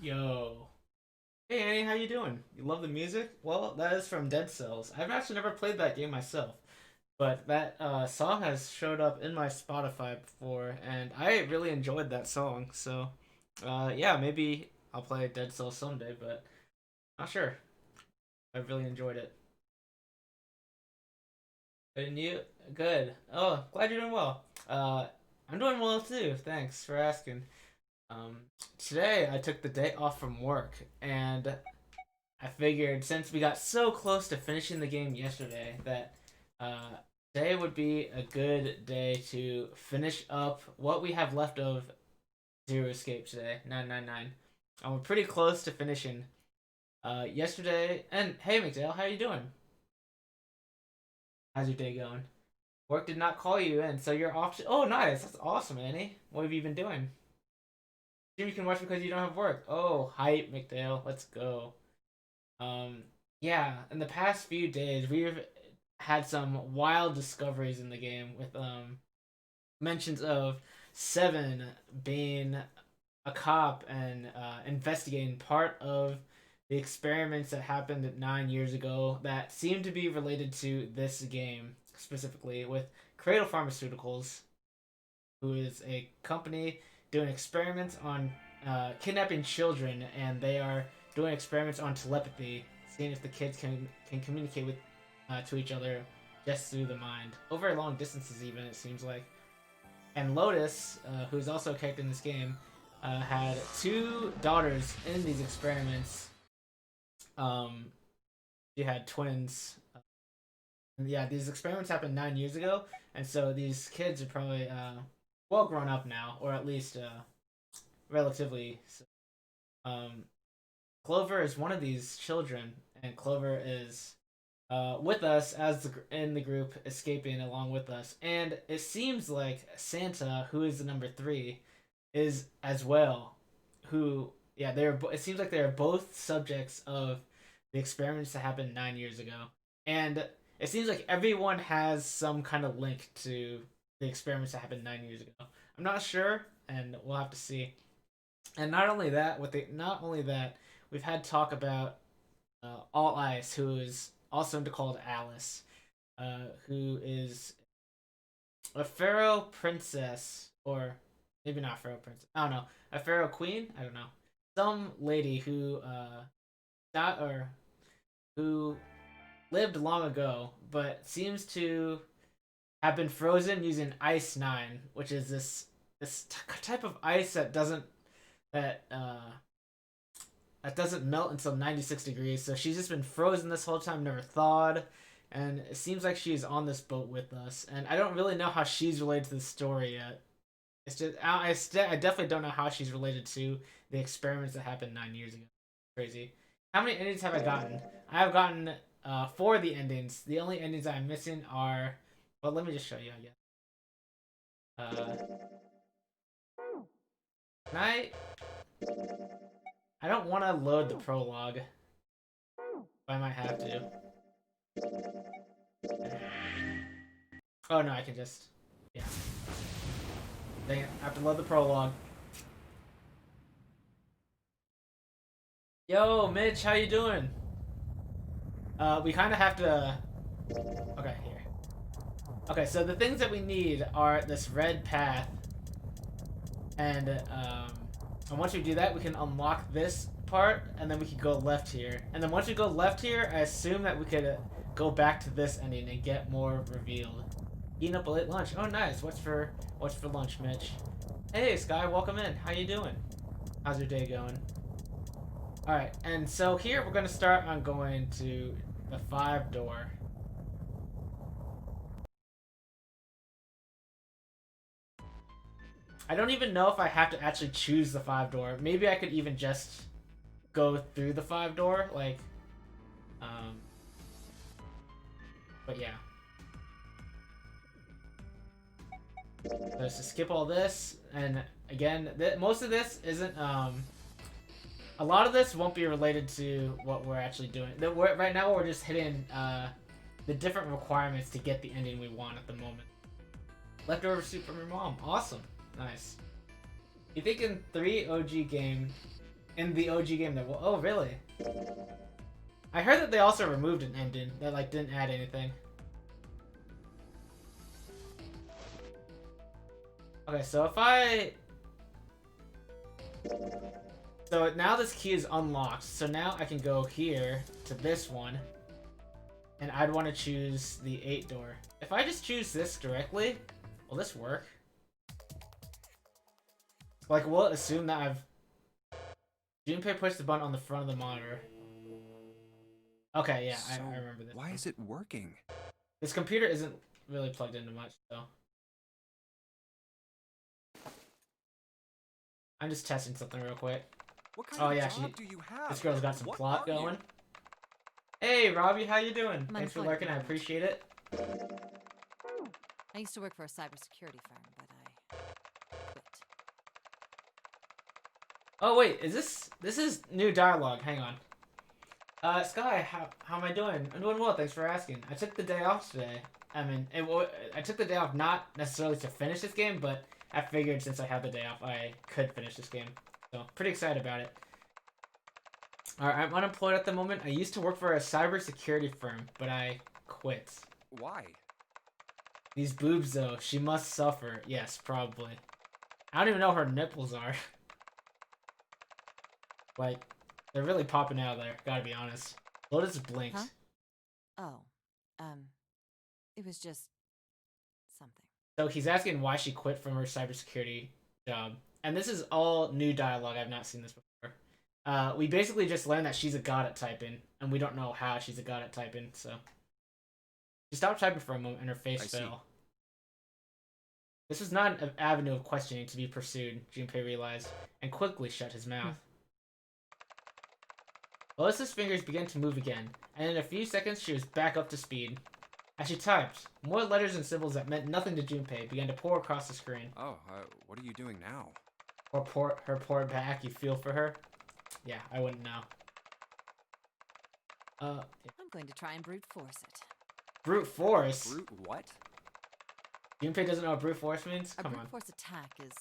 Yo. Hey Annie, how you doing? You love the music? Well, that is from Dead Cells. I've actually never played that game myself, but that song has showed up in my Spotify before, and I really enjoyed that song. So, yeah, maybe I'll play Dead Cells someday, but not sure. I really enjoyed it. And you? Good. Oh, glad you're doing well. I'm doing well too. Thanks for asking. Um, Today I took the day off from work, and I figured since we got so close to finishing the game yesterday that uh, today would be a good day to finish up what we have left of Zero Escape today, 999. And we're pretty close to finishing yesterday. And hey, McDale, how you doing? How's your day going? Work did not call you in, so you're off. Oh, nice. That's awesome, Annie. What have you been doing? You can watch because you don't have work. Oh, hype, McDale. Let's go. Um, yeah, in the past few days, we've had some wild discoveries in the game with mentions of Seven being a cop and investigating part of the experiments that happened 9 years ago that seem to be related to this game specifically with Cradle Pharmaceuticals, who is a company doing experiments on kidnapping children, and they are doing experiments on telepathy, seeing if the kids can communicate with to each other just through the mind over long distances. Even it seems like. And Lotus, who's also a character in this game, had two daughters in these experiments. Um, she had twins. And yeah, these experiments happened 9 years ago, and so these kids are probably well grown up now, or at least relatively. So. Um, Clover is one of these children, and Clover is with us as in the group, escaping along with us. And it seems like Santa, who is the number three, is as well. Who, yeah, they're. It seems like they are both subjects of the experiments that happened 9 years ago, and it seems like everyone has some kind of link to the experiments that happened 9 years ago. I'm not sure, and we'll have to see. And not only that, we've had talk about All Ice, who is also called Alice, who is a pharaoh princess, or maybe not pharaoh princess. I don't know, a pharaoh queen. I don't know, some lady who died or who lived long ago, but seems to have been frozen using Ice Nine, which is this type of ice that that doesn't melt until 96 degrees. So she's just been frozen this whole time, never thawed. And it seems like she's on this boat with us. And I don't really know how she's related to the story yet. It's just I definitely don't know how she's related to the experiments that happened 9 years ago. Crazy. How many endings have I gotten? I have gotten four of the endings. The only endings I'm missing are. Well, let me just show you. I guess. Can I don't want to load the prologue. But I might have to. Oh no, I can just. Yeah. Dang it. I have to load the prologue. Yo, Mitch, how you doing? We kind of have to. Okay, here. Okay, so the things that we need are this red path, and once we do that, we can unlock this part, and then we can go left here. And then once we go left here, I assume that we could go back to this ending and get more revealed. Eating up a late lunch. Oh, nice. What's for lunch, Mitch? Hey, Sky, welcome in. How you doing? How's your day going? All right, and so here we're gonna start on going to the 5 door. I don't even know if I have to actually choose the 5 door. Maybe I could even just go through the 5 door, like, um, but yeah. So just to skip all this, and again, most of this isn't, a lot of this won't be related to what we're actually doing. Right now we're just hitting, the different requirements to get the ending we want at the moment. Leftover soup from your mom. Awesome. Nice. You think in 3 OG game, In the OG game, that oh really? I heard that they also removed an ending that like didn't add anything. Okay, so if I... So now this key is unlocked, so now I can go here to this one, and I'd want to choose the 8 door. If I just choose this directly, will this work? Like, will it assume that I've... Junpei pushed the button on the front of the monitor. Okay, yeah, So I remember this. Why is it working? This computer isn't really plugged into much, so... I'm just testing something real quick. What kind of job she... do you have? This girl's got some What plot are you? going. Hey, Robbie, how you doing? I'm Thanks for unemployed lurking, I at the moment. appreciate it. I used to work for a cybersecurity firm, but I quit. Oh wait, is this is new dialogue? Hang on. Sky, how am I doing? I'm doing well, thanks for asking. I took the day off today. I mean, I took the day off not necessarily to finish this game, but I figured since I had the day off, I could finish this game. So, pretty excited about it. Alright, I'm unemployed at the moment. I used to work for a cybersecurity firm, but I quit. Why? These boobs, though, she must suffer. Yes, probably. I don't even know where her nipples are. Like, they're really popping out there, gotta be honest. Lotus blinked. Huh? Oh, it was just something. So he's asking why she quit from her cybersecurity job. And this is all new dialogue. I've not seen this before. We basically just learned that she's a god at typing, and we don't know how she's a god at typing, so... She stopped typing for a moment, and her face fell. This was not an avenue of questioning to be pursued, Junpei realized, and quickly shut his mouth. Lotus's fingers began to move again, and in a few seconds she was back up to speed. As she typed, more letters and symbols that meant nothing to Junpei began to pour across the screen. Oh, what are you doing now? Or her poor back, you feel for her? Yeah, I wouldn't know. I'm going to try and brute force it. Brute force? Brute what? Junpei doesn't know what brute force means? A Come brute on. force attack is...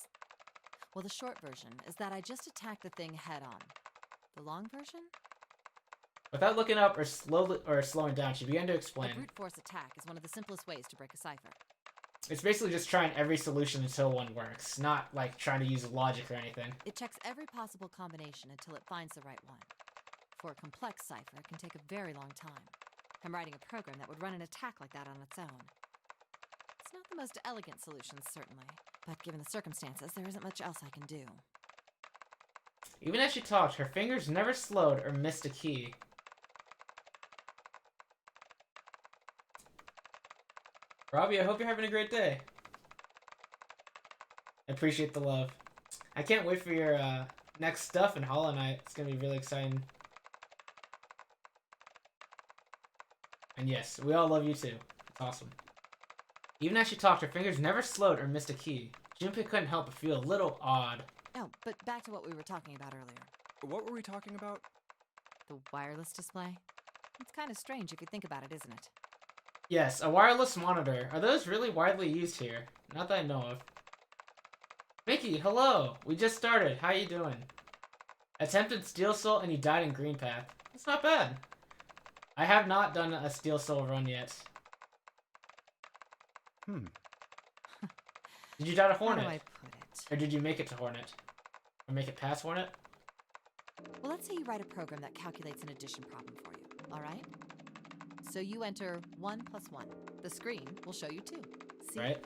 Well, the short version is that I just attack the thing head on. The long version? Without looking up or slowing down, she began to explain. A brute force attack is one of the simplest ways to break a cipher. It's basically just trying every solution until one works, not like trying to use logic or anything. It checks every possible combination until it finds the right one. For a complex cipher, it can take a very long time. I'm writing a program that would run an attack like that on its own. It's not the most elegant solution, certainly, but given the circumstances, there isn't much else I can do. Even as she talked, her fingers never slowed or missed a key. Robbie, I hope you're having a great day. I appreciate the love. I can't wait for your next stuff in Hollow Knight. It's gonna be really exciting. And yes, we all love you too. It's awesome. Even as she talked, her fingers never slowed or missed a key. Junpei couldn't help but feel a little odd. Oh, but back to what we were talking about earlier. What were we talking about? The wireless display? It's kind of strange if you think about it, isn't it? Yes, a wireless monitor. Are those really widely used here? Not that I know of. Mickey, hello! We just started. How you doing? Attempted Steel Soul and you died in Green Path. That's not bad. I have not done a Steel Soul run yet. Did you die to Hornet? How do I put it? Or did you make it to Hornet? Or make it past Hornet? Well, let's say you write a program that calculates an addition problem for you, all right? So you enter 1 plus 1. The screen will show you 2. See? Right?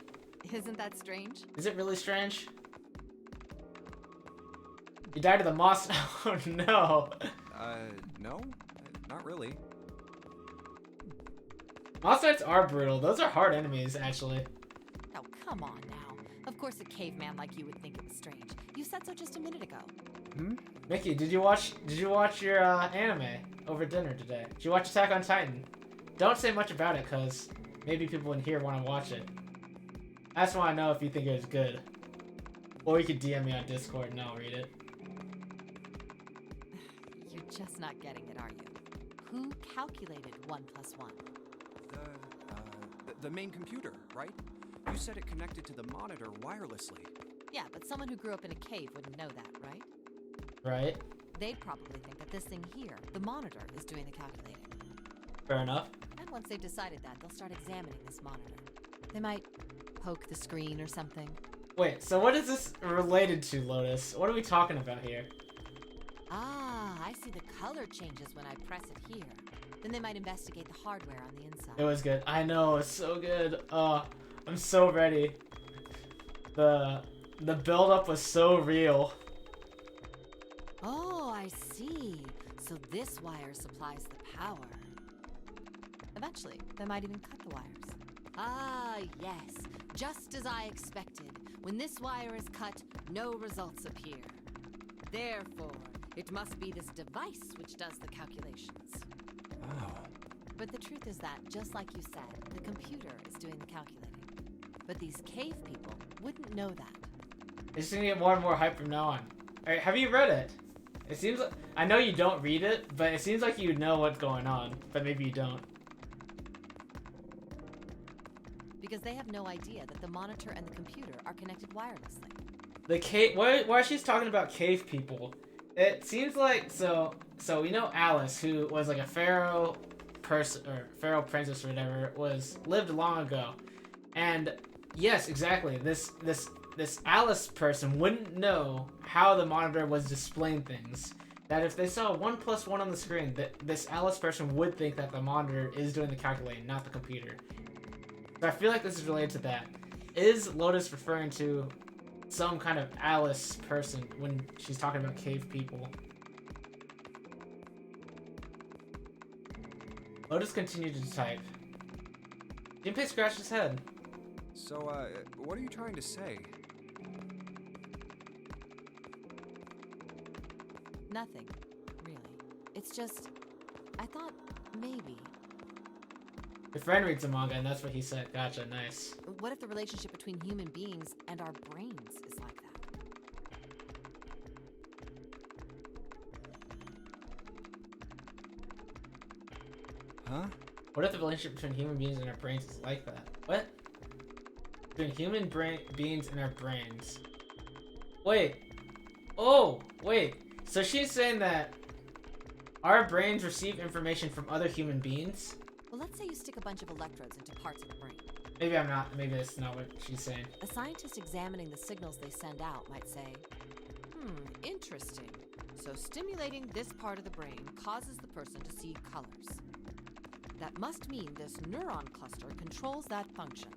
Isn't that strange? Is it really strange? You died to the moss. Oh no. No, not really. Moss Knights are brutal. Those are hard enemies, actually. Oh, come on now. Of course a caveman like you would think it was strange. You said so just a minute ago. Mickey, did you watch your anime over dinner today? Did you watch Attack on Titan? Don't say much about it, cause maybe people in here want to watch it. I just want to know if you think it was good. Or you could DM me on Discord and I'll read it. You're just not getting it, are you? Who calculated 1 plus 1? The main computer, right? You said it connected to the monitor wirelessly. Yeah, but someone who grew up in a cave wouldn't know that, right? Right? they'd probably think that this thing here, the monitor, is doing the calculating. Fair enough. And once they've decided that, they'll start examining this monitor. They might poke the screen or something. Wait, so what is this related to, Lotus? What are we talking about here? Ah, I see the color changes when I press it here. Then they might investigate the hardware on the inside. It was good. I know, it's so good. I'm so ready. The build-up was so real. Oh, I see. So this wire supplies the power. Eventually, they might even cut the wires. Ah, yes. Just as I expected. When this wire is cut, no results appear. Therefore, it must be this device which does the calculations. Oh. But the truth is that, just like you said, the computer is doing the calculating. But these cave people wouldn't know that. It's gonna get more and more hype from now on. Alright, have you read it? It seems like, I know you don't read it, but it seems like you know what's going on, but maybe you don't. Because they have no idea that the monitor and the computer are connected wirelessly. The cave, why she's talking about cave people, it seems like, so we know Alice, who was like a pharaoh person, or pharaoh princess or whatever, lived long ago. And yes, exactly, this Alice person wouldn't know how the monitor was displaying things. That if they saw 1 + 1 on the screen, that this Alice person would think that the monitor is doing the calculating, not the computer. So I feel like this is related to that. Is Lotus referring to some kind of Alice person when she's talking about cave people? Lotus continued to type. Junpei scratched his head. So, what are you trying to say? Nothing, really. It's just, I thought maybe. Your friend reads the manga and that's what he said. Gotcha, nice. What if the relationship between human beings and our brains is like that? Huh? What if the relationship between human beings and our brains is like that? What? Between human beings and our brains. Wait. Oh, wait. So she's saying that our brains receive information from other human beings? Well, let's say you stick a bunch of electrodes into parts of the brain. Maybe I'm not. Maybe that's not what she's saying. A scientist examining the signals they send out might say, interesting. So stimulating this part of the brain causes the person to see colors. That must mean this neuron cluster controls that function.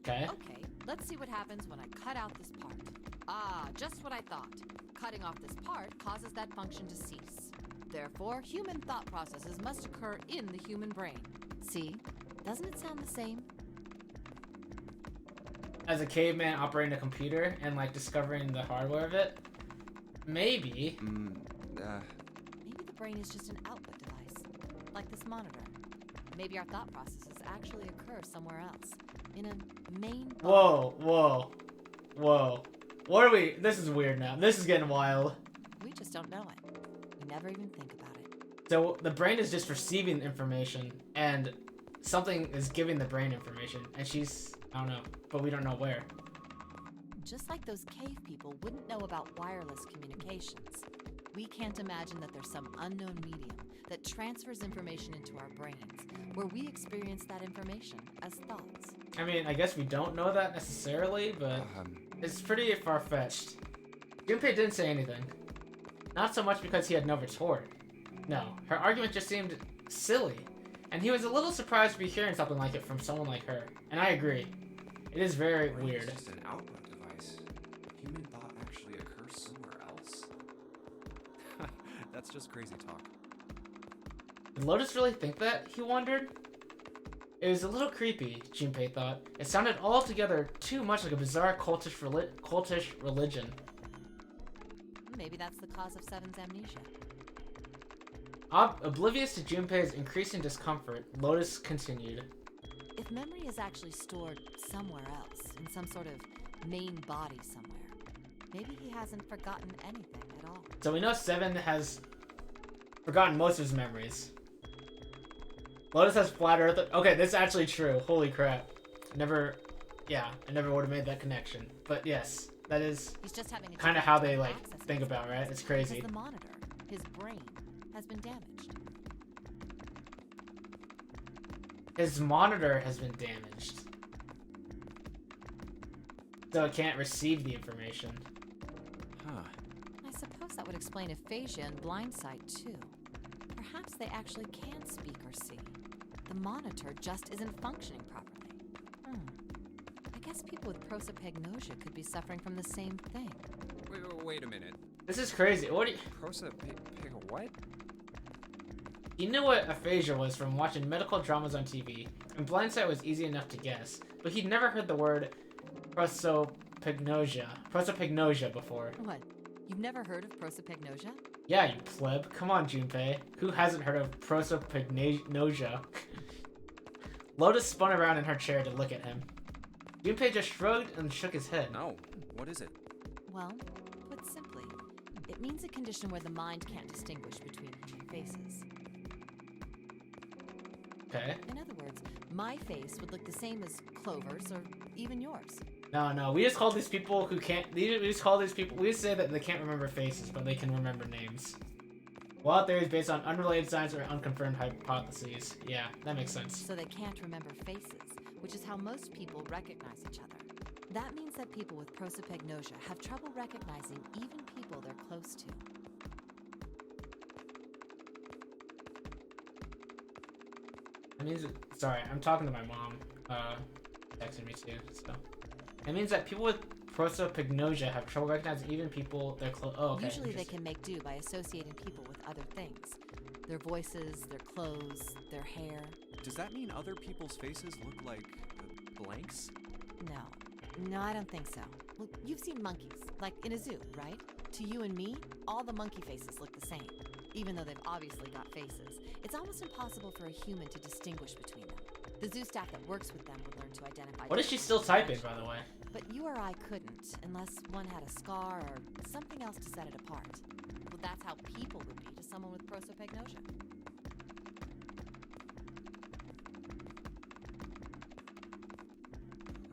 Okay. Okay, let's see what happens when I cut out this part. Ah, just what I thought. Cutting off this part causes that function to cease. Therefore, human thought processes must occur in the human brain. See? Doesn't it sound the same? As a caveman operating a computer and like discovering the hardware of it? Maybe. Maybe the brain is just an output device, like this monitor. Maybe our thought processes actually occur somewhere else, in a main body. Whoa. What are we? This is weird now. This is getting wild. We just don't know it. We never even think about it. So the brain is just receiving information and something is giving the brain information and she's, I don't know, but we don't know where. Just like those cave people wouldn't know about wireless communications, we can't imagine that there's some unknown medium that transfers information into our brains, where we experience that information as thoughts. I mean, I guess we don't know that necessarily, but it's pretty far-fetched. Junpei didn't say anything. Not so much because he had no retort. No, her argument just seemed silly, and he was a little surprised to be hearing something like it from someone like her. And I agree. It is very weird. It's just an output device. Human thought actually occurs somewhere else? That's just crazy talk. Did Lotus really think that? He wondered. It was a little creepy, Junpei thought. It sounded altogether too much like a bizarre cultish religion. Maybe that's the cause of Seven's amnesia. Oblivious to Junpei's increasing discomfort, Lotus continued. If memory is actually stored somewhere else, in some sort of main body somewhere, maybe he hasn't forgotten anything at all. So we know Seven has forgotten most of his memories. Lotus has flat Earth. Okay, this is actually true. Holy crap. I never would have made that connection. But yes. that is He's just having a kind of how difficult they time like accessing think his about, right? memories It's crazy. Because the monitor, his brain, has been damaged. His monitor has been damaged, so it can't receive the information. Huh. I suppose that would explain aphasia and blindsight too. Perhaps they actually can speak or see. The monitor just isn't functioning properly. I guess people with prosopagnosia could be suffering from the same thing. Wait a minute. This is crazy. What do you... What? He knew what aphasia was from watching medical dramas on TV, and blindsight was easy enough to guess, but he'd never heard the word prosopagnosia before. What? You've never heard of prosopagnosia? Yeah, you pleb. Come on, Junpei. Who hasn't heard of prosopagnosia? Lotus spun around in her chair to look at him. Junpei just shrugged and shook his head. No. What is it? Well, put simply, it means a condition where the mind can't distinguish between human faces. Okay. In other words, my face would look the same as Clover's or even yours. No. We just call these people who can't... We just call these people... We just say that they can't remember faces, but they can remember names. Wild theories based on unrelated science or unconfirmed hypotheses. Yeah, that makes sense. So they can't remember faces, which is how most people recognize each other. That means that people with prosopagnosia have trouble recognizing even people they're close to. That means... Sorry, I'm talking to my mom. Texting me too, so... It means that people with prosopagnosia have trouble recognizing even people they're close... Oh, okay. Usually they can make do by associating people with other things. Their voices, their clothes, their hair. Does that mean other people's faces look like blanks? No, I don't think so. Well, you've seen monkeys, like in a zoo, right? To you and me, all the monkey faces look the same, even though they've obviously got faces. It's almost impossible for a human to distinguish between them. The zoo staff that works with them would learn to identify. What is she still typing, by the way? But you or I couldn't, unless one had a scar or something else to set it apart. Well, that's how people would be to someone with prosopagnosia.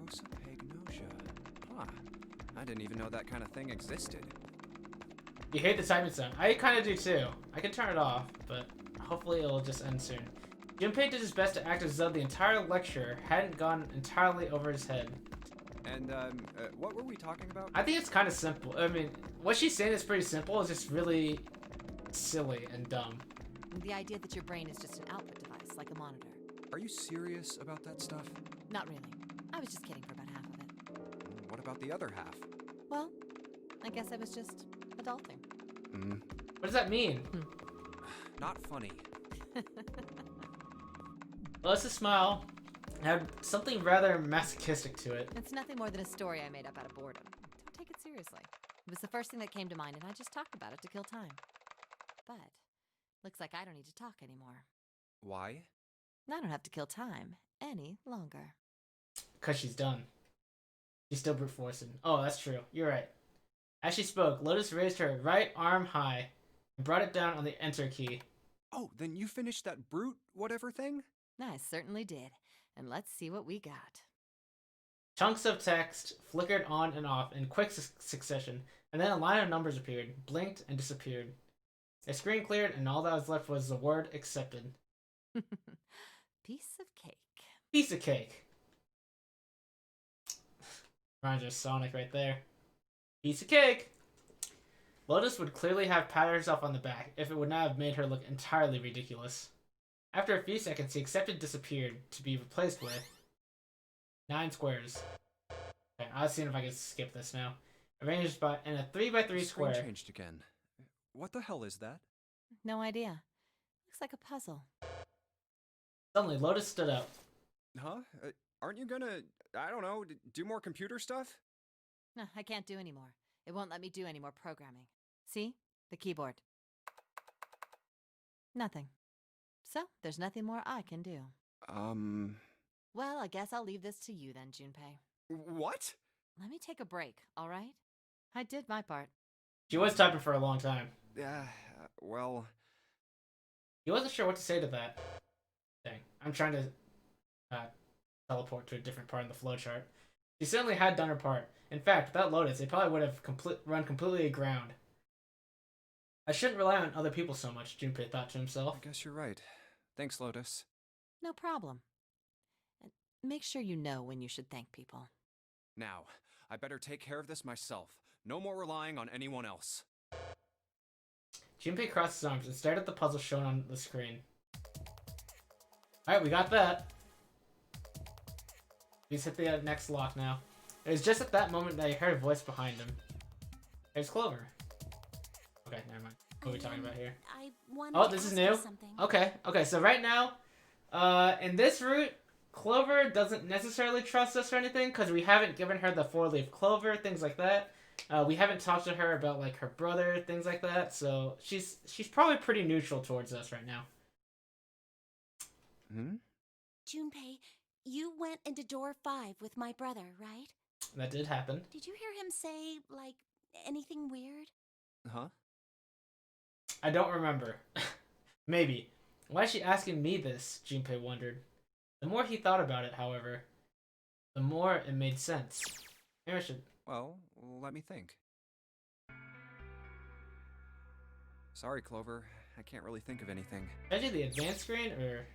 Prosopagnosia. Huh. I didn't even know that kind of thing existed. You hate the typing sound. I kind of do too. I can turn it off, but hopefully it'll just end soon. Junpei did his best to act as though the entire lecture hadn't gone entirely over his head. And, what were we talking about? I think it's kind of simple. I mean, what she's saying is pretty simple. It's just really silly and dumb. The idea that your brain is just an output device, like a monitor. Are you serious about that stuff? Not really. I was just kidding for about half of it. What about the other half? Well, I guess I was just adulting. What does that mean? Not funny. Lotus' smile had something rather masochistic to it. It's nothing more than a story I made up out of boredom. Don't take it seriously. It was the first thing that came to mind, and I just talked about it to kill time. But looks like I don't need to talk anymore. Why? I don't have to kill time any longer. Because she's done. She's still brute forcing. Oh, that's true. You're right. As she spoke, Lotus raised her right arm high and brought it down on the enter key. Oh, then you finished that brute whatever thing? I certainly did. And let's see what we got. Chunks of text flickered on and off in quick succession, and then a line of numbers appeared, blinked, and disappeared. The screen cleared, and all that was left was the word accepted. Piece of cake. Piece of cake. Reminds me of Sonic right there. Piece of cake! Lotus would clearly have patted herself on the back if it would not have made her look entirely ridiculous. After a few seconds, the accepted disappeared to be replaced with 9 squares. Okay, I'll see if I can skip this now. Arranged in a 3x3 square. Screen changed again. What the hell is that? No idea. Looks like a puzzle. Suddenly, Lotus stood up. Huh? Aren't you gonna, I don't know, do more computer stuff? No, I can't do anymore. It won't let me do any more programming. See? The keyboard. Nothing. So, there's nothing more I can do. Well, I guess I'll leave this to you then, Junpei. What? Let me take a break, all right? I did my part. She was typing for a long time. Well... He wasn't sure what to say to that. Dang. I'm trying to teleport to a different part of the flowchart. She certainly had done her part. In fact, without Lotus, they probably would have run completely aground. I shouldn't rely on other people so much, Junpei thought to himself. I guess you're right. Thanks, Lotus. No problem. And make sure you know when you should thank people. Now, I better take care of this myself. No more relying on anyone else. Junpei crossed his arms and stared at the puzzle shown on the screen. Alright, we got that. Please hit the next lock now. It was just at that moment that he heard a voice behind him. There's Clover. Okay, never mind. What are we talking about here? Oh, this is new? Okay, so right now, in this route, Clover doesn't necessarily trust us or anything, because we haven't given her the 4-leaf clover, things like that. We haven't talked to her about, like, her brother, things like that, so she's probably pretty neutral towards us right now. Junpei, you went into door 5 with my brother, right? That did happen. Did you hear him say, like, anything weird? Huh? I don't remember. Maybe. Why is she asking me this? Junpei wondered. The more he thought about it, however, the more it made sense. Maybe I should... Well, let me think. Sorry, Clover. I can't really think of anything. Should I do the advanced screen, or...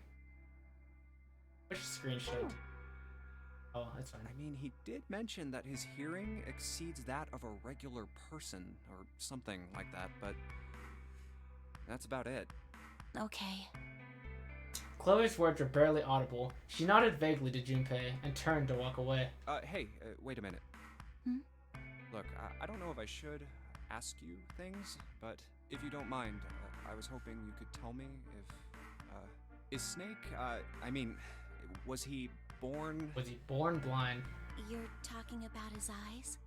Which screen should I do? Oh, that's fine. I mean, he did mention that his hearing exceeds that of a regular person, or something like that, but... that's about it. Okay. Chloe's words were barely audible. She nodded vaguely to Junpei and turned to walk away. Hey, wait a minute. Hmm? Look, I don't know if I should ask you things, but if you don't mind, I was hoping you could tell me if, is Snake, I mean, was he born... Was he born blind? You're talking about his eyes?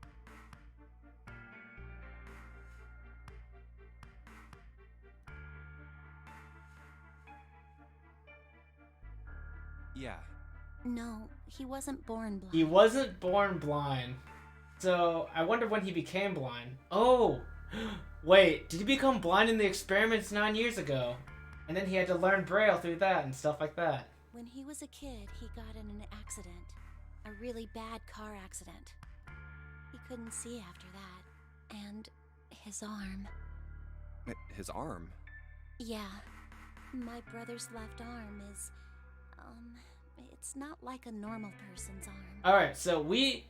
Yeah. No, he wasn't born blind. He wasn't born blind. So, I wonder when he became blind. Oh! Wait, did he become blind in the experiments 9 years ago? And then he had to learn Braille through that and stuff like that. When he was a kid, he got in an accident. A really bad car accident. He couldn't see after that. And his arm. His arm? Yeah. My brother's left arm is... it's not like a normal person's arm. Alright, so we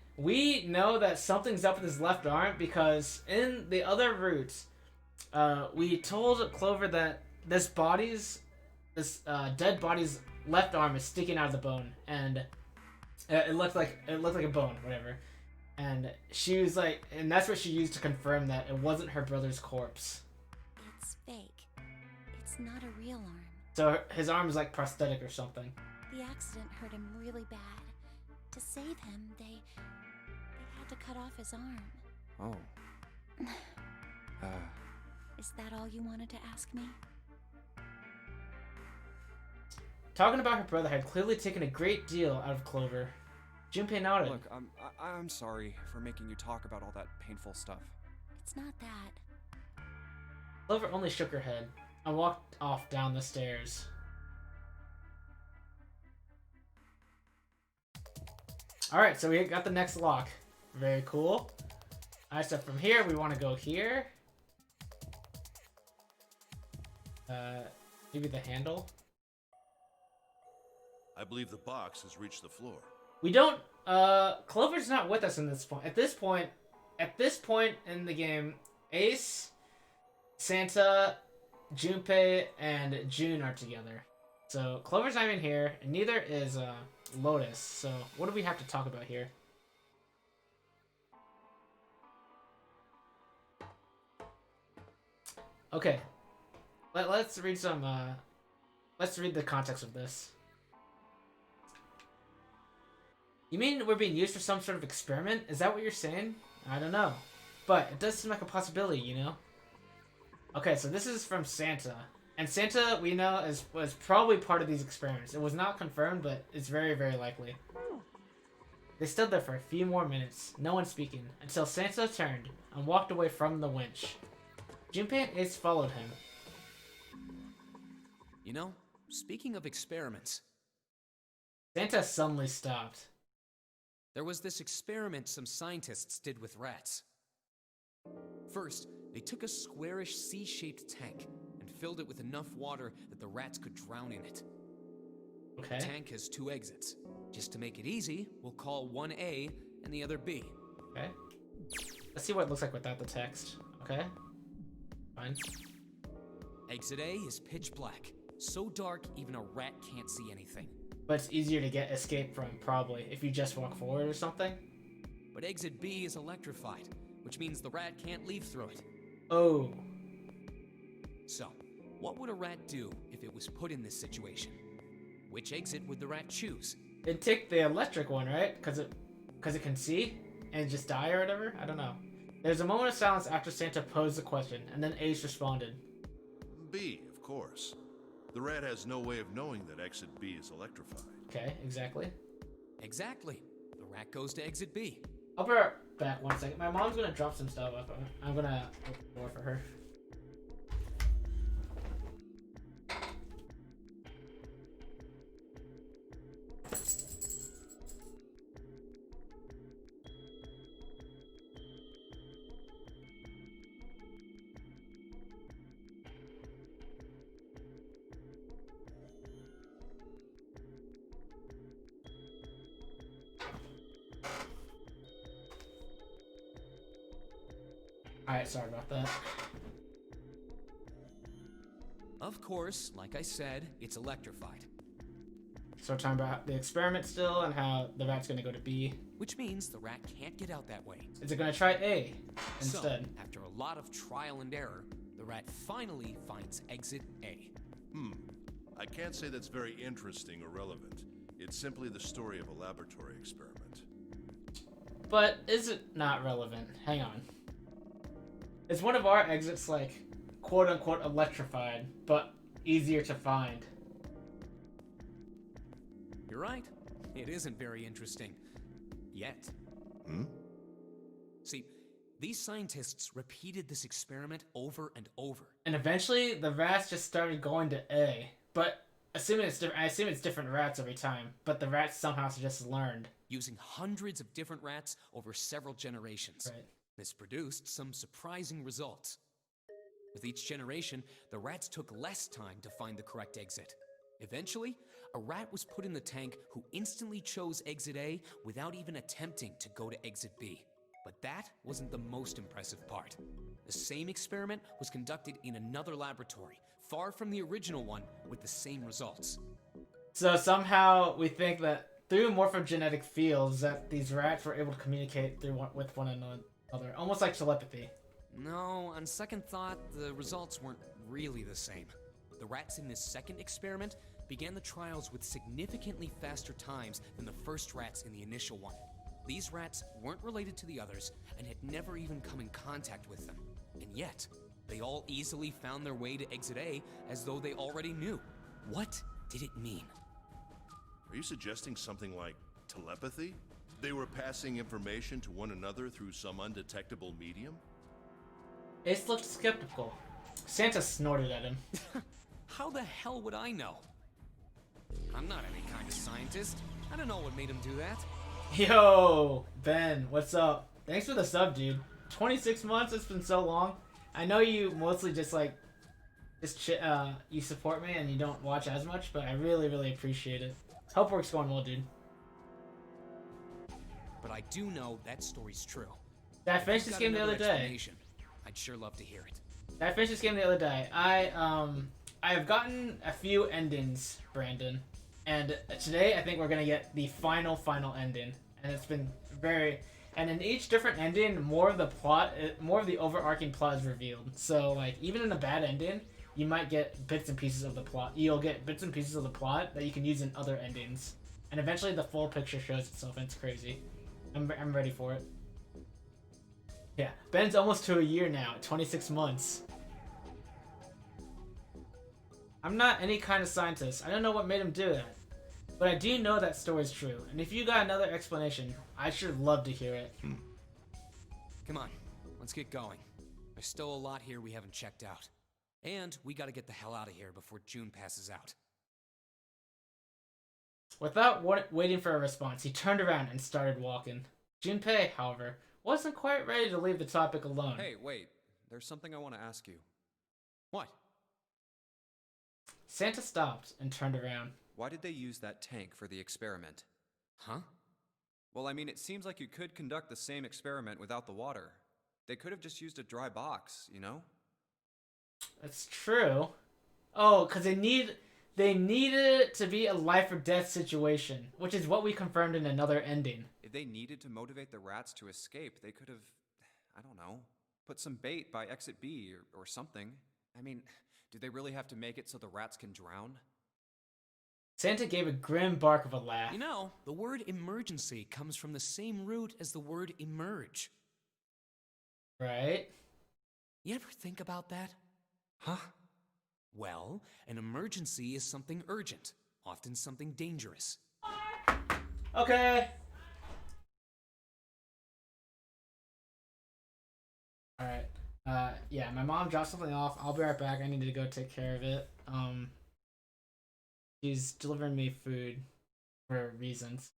know that something's up with his left arm because in the other routes, we told Clover that this dead body's left arm is sticking out of the bone, and it looked like a bone, whatever. And she was like, and that's what she used to confirm that it wasn't her brother's corpse. It's fake. It's not a real arm. So his arm is like prosthetic or something. The accident hurt him really bad. To save him, they had to cut off his arm. Oh. Is that all you wanted to ask me? Talking about her brother had clearly taken a great deal out of Clover. Junpei nodded. Look, I'm sorry for making you talk about all that painful stuff. It's not that. Clover only shook her head and walked off down the stairs. Alright, so we got the next lock. Very cool. Alright, so from here, we want to go here. Maybe the handle. I believe the box has reached the floor. We don't, Clover's not with us in this point. At this point in the game, Ace, Santa, Junpei, and June are together. So, Clover's not even here, and neither is, Lotus. So, what do we have to talk about here? Okay. Let's read some, let's read the context of this. You mean we're being used for some sort of experiment? Is that what you're saying? I don't know. But it does seem like a possibility, you know? Okay, so this is from Santa. And Santa, we know, was probably part of these experiments. It was not confirmed, but it's very, very likely. They stood there for a few more minutes, no one speaking, until Santa turned and walked away from the winch. Junpei and Ace followed him. You know, speaking of experiments... Santa suddenly stopped. There was this experiment some scientists did with rats. First, they took a squarish C-shaped tank and filled it with enough water that the rats could drown in it. Okay. The tank has 2 exits. Just to make it easy, we'll call one A and the other B. Okay. Let's see what it looks like without the text. Okay. Fine. Exit A is pitch black, so dark even a rat can't see anything. But it's easier to get escape from, probably, if you just walk forward or something. But exit B is electrified, which means the rat can't leave through it. Oh. So, what would a rat do if it was put in this situation? Which exit would the rat choose? It'd take the electric one, right? Because it can see and just die or whatever? I don't know. There's a moment of silence after Santa posed the question, and then Ace responded. B, of course. The rat has no way of knowing that exit B is electrified. Okay, exactly. Exactly. The rat goes to exit B. I'll be right back 1 second. My mom's gonna drop some stuff off. I'm gonna open the door for her. Alright, sorry about that. Of course, like I said, it's electrified. So we're talking about the experiment still and how the rat's gonna go to B. Which means the rat can't get out that way. Is it gonna try A instead? So, after a lot of trial and error, the rat finally finds exit A. I can't say that's very interesting or relevant. It's simply the story of a laboratory experiment. But is it not relevant? Hang on. Is one of our exits like quote-unquote electrified, but easier to find? You're right. It isn't very interesting. Yet. See, these scientists repeated this experiment over and over. And eventually, the rats just started going to A. But assuming it's different, I assume it's different rats every time. But the rats somehow just learned. Using hundreds of different rats over several generations. Right. This produced some surprising results. With each generation, the rats took less time to find the correct exit. Eventually, a rat was put in the tank who instantly chose exit A without even attempting to go to exit B. But that wasn't the most impressive part. The same experiment was conducted in another laboratory, far from the original one, with the same results. So somehow we think that through morphogenetic fields that these rats were able to communicate with one another, almost like telepathy. No, on second thought, the results weren't really the same. The rats in this second experiment began the trials with significantly faster times than the first rats in the initial one. These rats weren't related to the others and had never even come in contact with them. And yet, they all easily found their way to exit A as though they already knew. What did it mean? Are you suggesting something like telepathy? They were passing information to one another through some undetectable medium? Ace looked skeptical. Santa snorted at him. How the hell would I know? I'm not any kind of scientist. I don't know what made him do that. Yo, Ben, what's up? Thanks for the sub, dude. 26 months, it's been so long. I know you mostly just you support me and you don't watch as much, but I really, really appreciate it. Hope work's going well, dude. But I do know that story's true. Did I finish this game the other day? I'd sure love to hear it. Did I finish this game the other day? I have gotten a few endings, Brandon. And today I think we're gonna get the final ending. And it's been and in each different ending, more of the overarching plot is revealed. So like even in a bad ending, you might get bits and pieces of the plot. You'll get bits and pieces of the plot that you can use in other endings. And eventually the full picture shows itself, and it's crazy. I'm ready for it. Yeah, Ben's almost to a year now, 26 months. I'm not any kind of scientist. I don't know what made him do that. But I do know that story's true. And if you got another explanation, I sure love to hear it. Come on, let's get going. There's still a lot here we haven't checked out. And we gotta get the hell out of here before June passes out. Without waiting for a response, he turned around and started walking. Junpei, however, wasn't quite ready to leave the topic alone. Hey, wait. There's something I want to ask you. What? Santa stopped and turned around. Why did they use that tank for the experiment? Huh? Well, I mean, it seems like you could conduct the same experiment without the water. They could have just used a dry box, you know? That's true. Oh, because they needed it to be a life or death situation, which is what we confirmed in another ending. If they needed to motivate the rats to escape, they could have, I don't know, put some bait by exit B or something. I mean, do they really have to make it so the rats can drown? Santa gave a grim bark of a laugh. You know, the word emergency comes from the same root as the word emerge. Right? You ever think about that? Huh? Well, an emergency is something urgent, often something dangerous. Okay. Alright. Yeah, my mom dropped something off. I'll be right back. I need to go take care of it. She's delivering me food for reasons.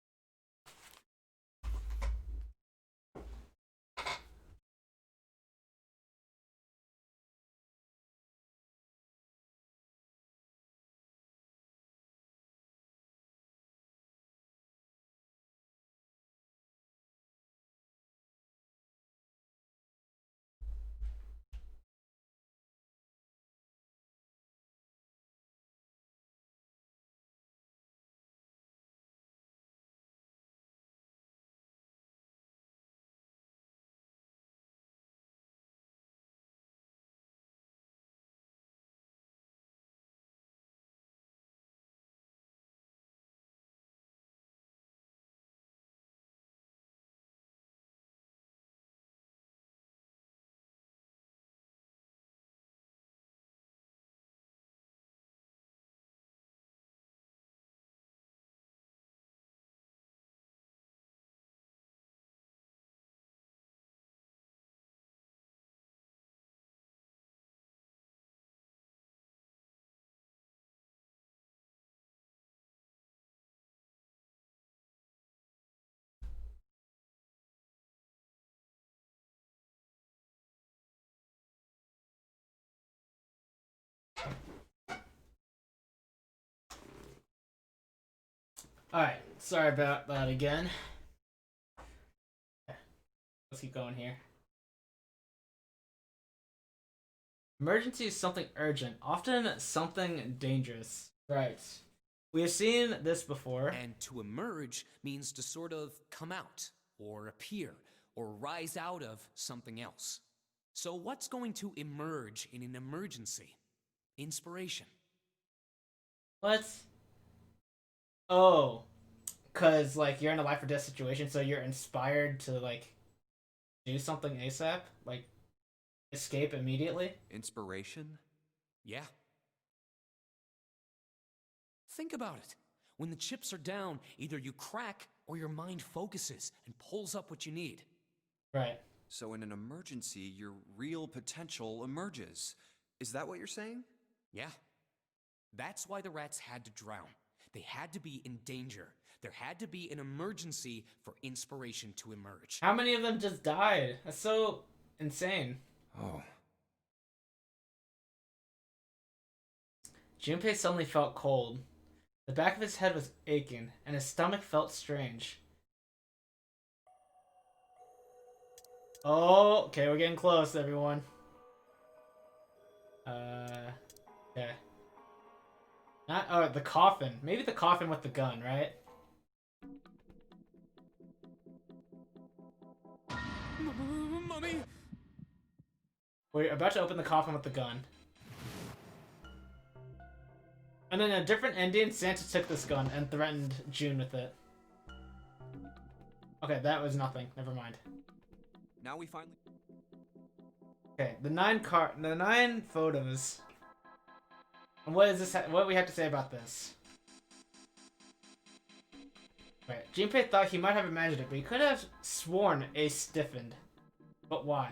Alright, sorry about that again. Let's keep going here. Emergency is something urgent, often something dangerous. Right. We have seen this before. And to emerge means to sort of come out, or appear, or rise out of something else. So what's going to emerge in an emergency? Inspiration. What? Oh. Because, like, you're in a life or death situation, so you're inspired to, like, do something ASAP? Like, escape immediately? Inspiration? Yeah. Think about it. When the chips are down, either you crack or your mind focuses and pulls up what you need. Right. So in an emergency, your real potential emerges. Is that what you're saying? Yeah. That's why the rats had to drown. They had to be in danger. There had to be an emergency for inspiration to emerge. How many of them just died? That's so insane. Oh. Junpei suddenly felt cold. The back of his head was aching, and his stomach felt strange. Oh, okay, we're getting close, everyone. Okay. Not, oh, the coffin. Maybe the coffin with the gun, right? Mommy! We're about to open the coffin with the gun. And in a different ending, Santa took this gun and threatened June with it. Okay, that was nothing. Never mind. Now we finally... Okay, the nine photos. And what is this? What do we have to say about this? Right, Junpei thought he might have imagined it, but he could have sworn Ace stiffened. But why?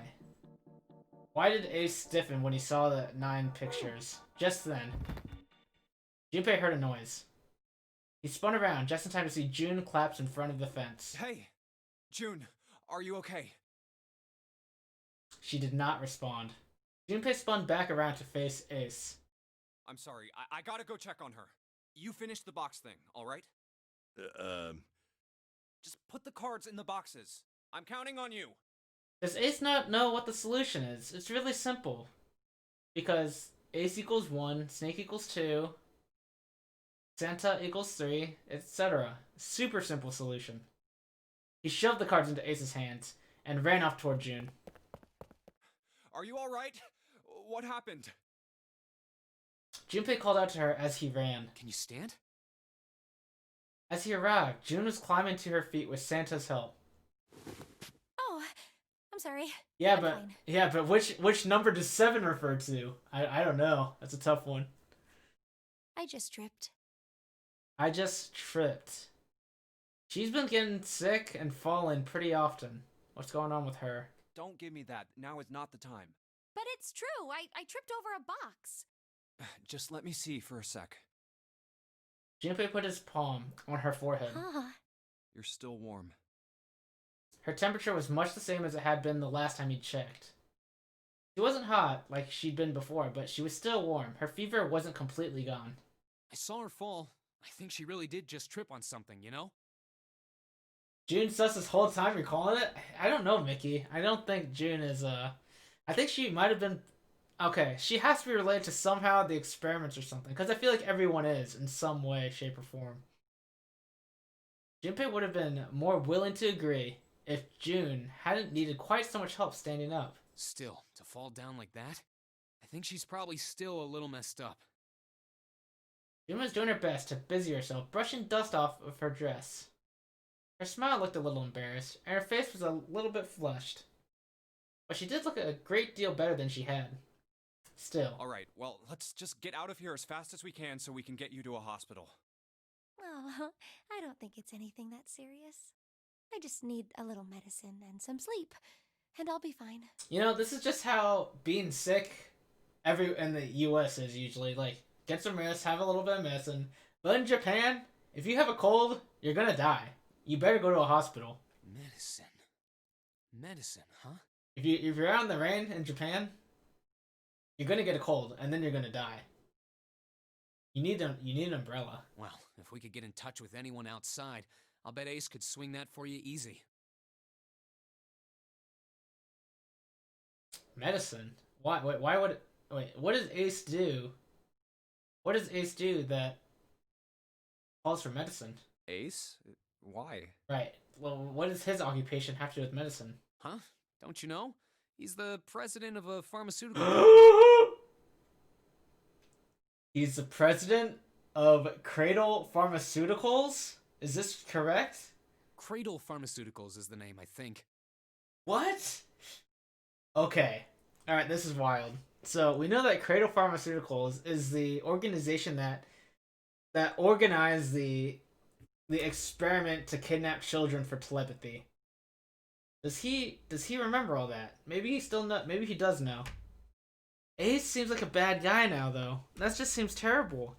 Why did Ace stiffen when he saw the 9 pictures? Just then. Junpei heard a noise. He spun around just in time to see June collapse in front of the fence. Hey, June, are you okay? She did not respond. Junpei spun back around to face Ace. I'm sorry, I gotta go check on her. You finished the box thing, alright? Just put the cards in the boxes. I'm counting on you. Does Ace not know what the solution is? It's really simple. Because Ace equals 1, Snake equals 2, Santa equals 3, etc. Super simple solution. He shoved the cards into Ace's hands and ran off toward June. Are you alright? What happened? Junpei called out to her as he ran. Can you stand? As he arrived, June was climbing to her feet with Santa's help. Oh, I'm sorry. Yeah, I'm but fine. which number does 7 refer to? I don't know. That's a tough one. I just tripped. I just tripped. She's been getting sick and falling pretty often. What's going on with her? Don't give me that. Now is not the time. But it's true. I tripped over a box. Just let me see for a sec. Junpei put his palm on her forehead. Huh. You're still warm. Her temperature was much the same as it had been the last time he checked. She wasn't hot like she'd been before, but she was still warm. Her fever wasn't completely gone. I saw her fall. I think she really did just trip on something, you know? June sus this whole time recalling it? I don't know, Mickey. I don't think June is, I think she might have been... Okay, she has to be related to somehow the experiments or something, because I feel like everyone is in some way, shape, or form. Junpei would have been more willing to agree if June hadn't needed quite so much help standing up. Still, to fall down like that? I think she's probably still a little messed up. June was doing her best to busy herself, brushing dust off of her dress. Her smile looked a little embarrassed, and her face was a little bit flushed. But she did look a great deal better than she had. Still. Alright, well, let's just get out of here as fast as we can so we can get you to a hospital. Oh, I don't think it's anything that serious. I just need a little medicine and some sleep, and I'll be fine. You know, this is just how being sick in the US is usually. Like, get some rest, have a little bit of medicine. But in Japan, if you have a cold, you're gonna die. You better go to a hospital. Medicine. Medicine, huh? If you're out in the rain in Japan, you're gonna get a cold, and then you're gonna die. You need an umbrella. Well, if we could get in touch with anyone outside, I'll bet Ace could swing that for you easy. Medicine? Why would... Wait, what does Ace do? What does Ace do that calls for medicine? Ace? Why? Right. Well, what does his occupation have to do with medicine? Huh? Don't you know? He's the president of a pharmaceutical... He's the president of Cradle Pharmaceuticals? Is this correct? Cradle Pharmaceuticals is the name, I think. What? Okay. Alright, this is wild. So, we know that Cradle Pharmaceuticals is the organization that organized the experiment to kidnap children for telepathy. Does he remember all that? Maybe maybe he does know. Ace seems like a bad guy now, though. That just seems terrible.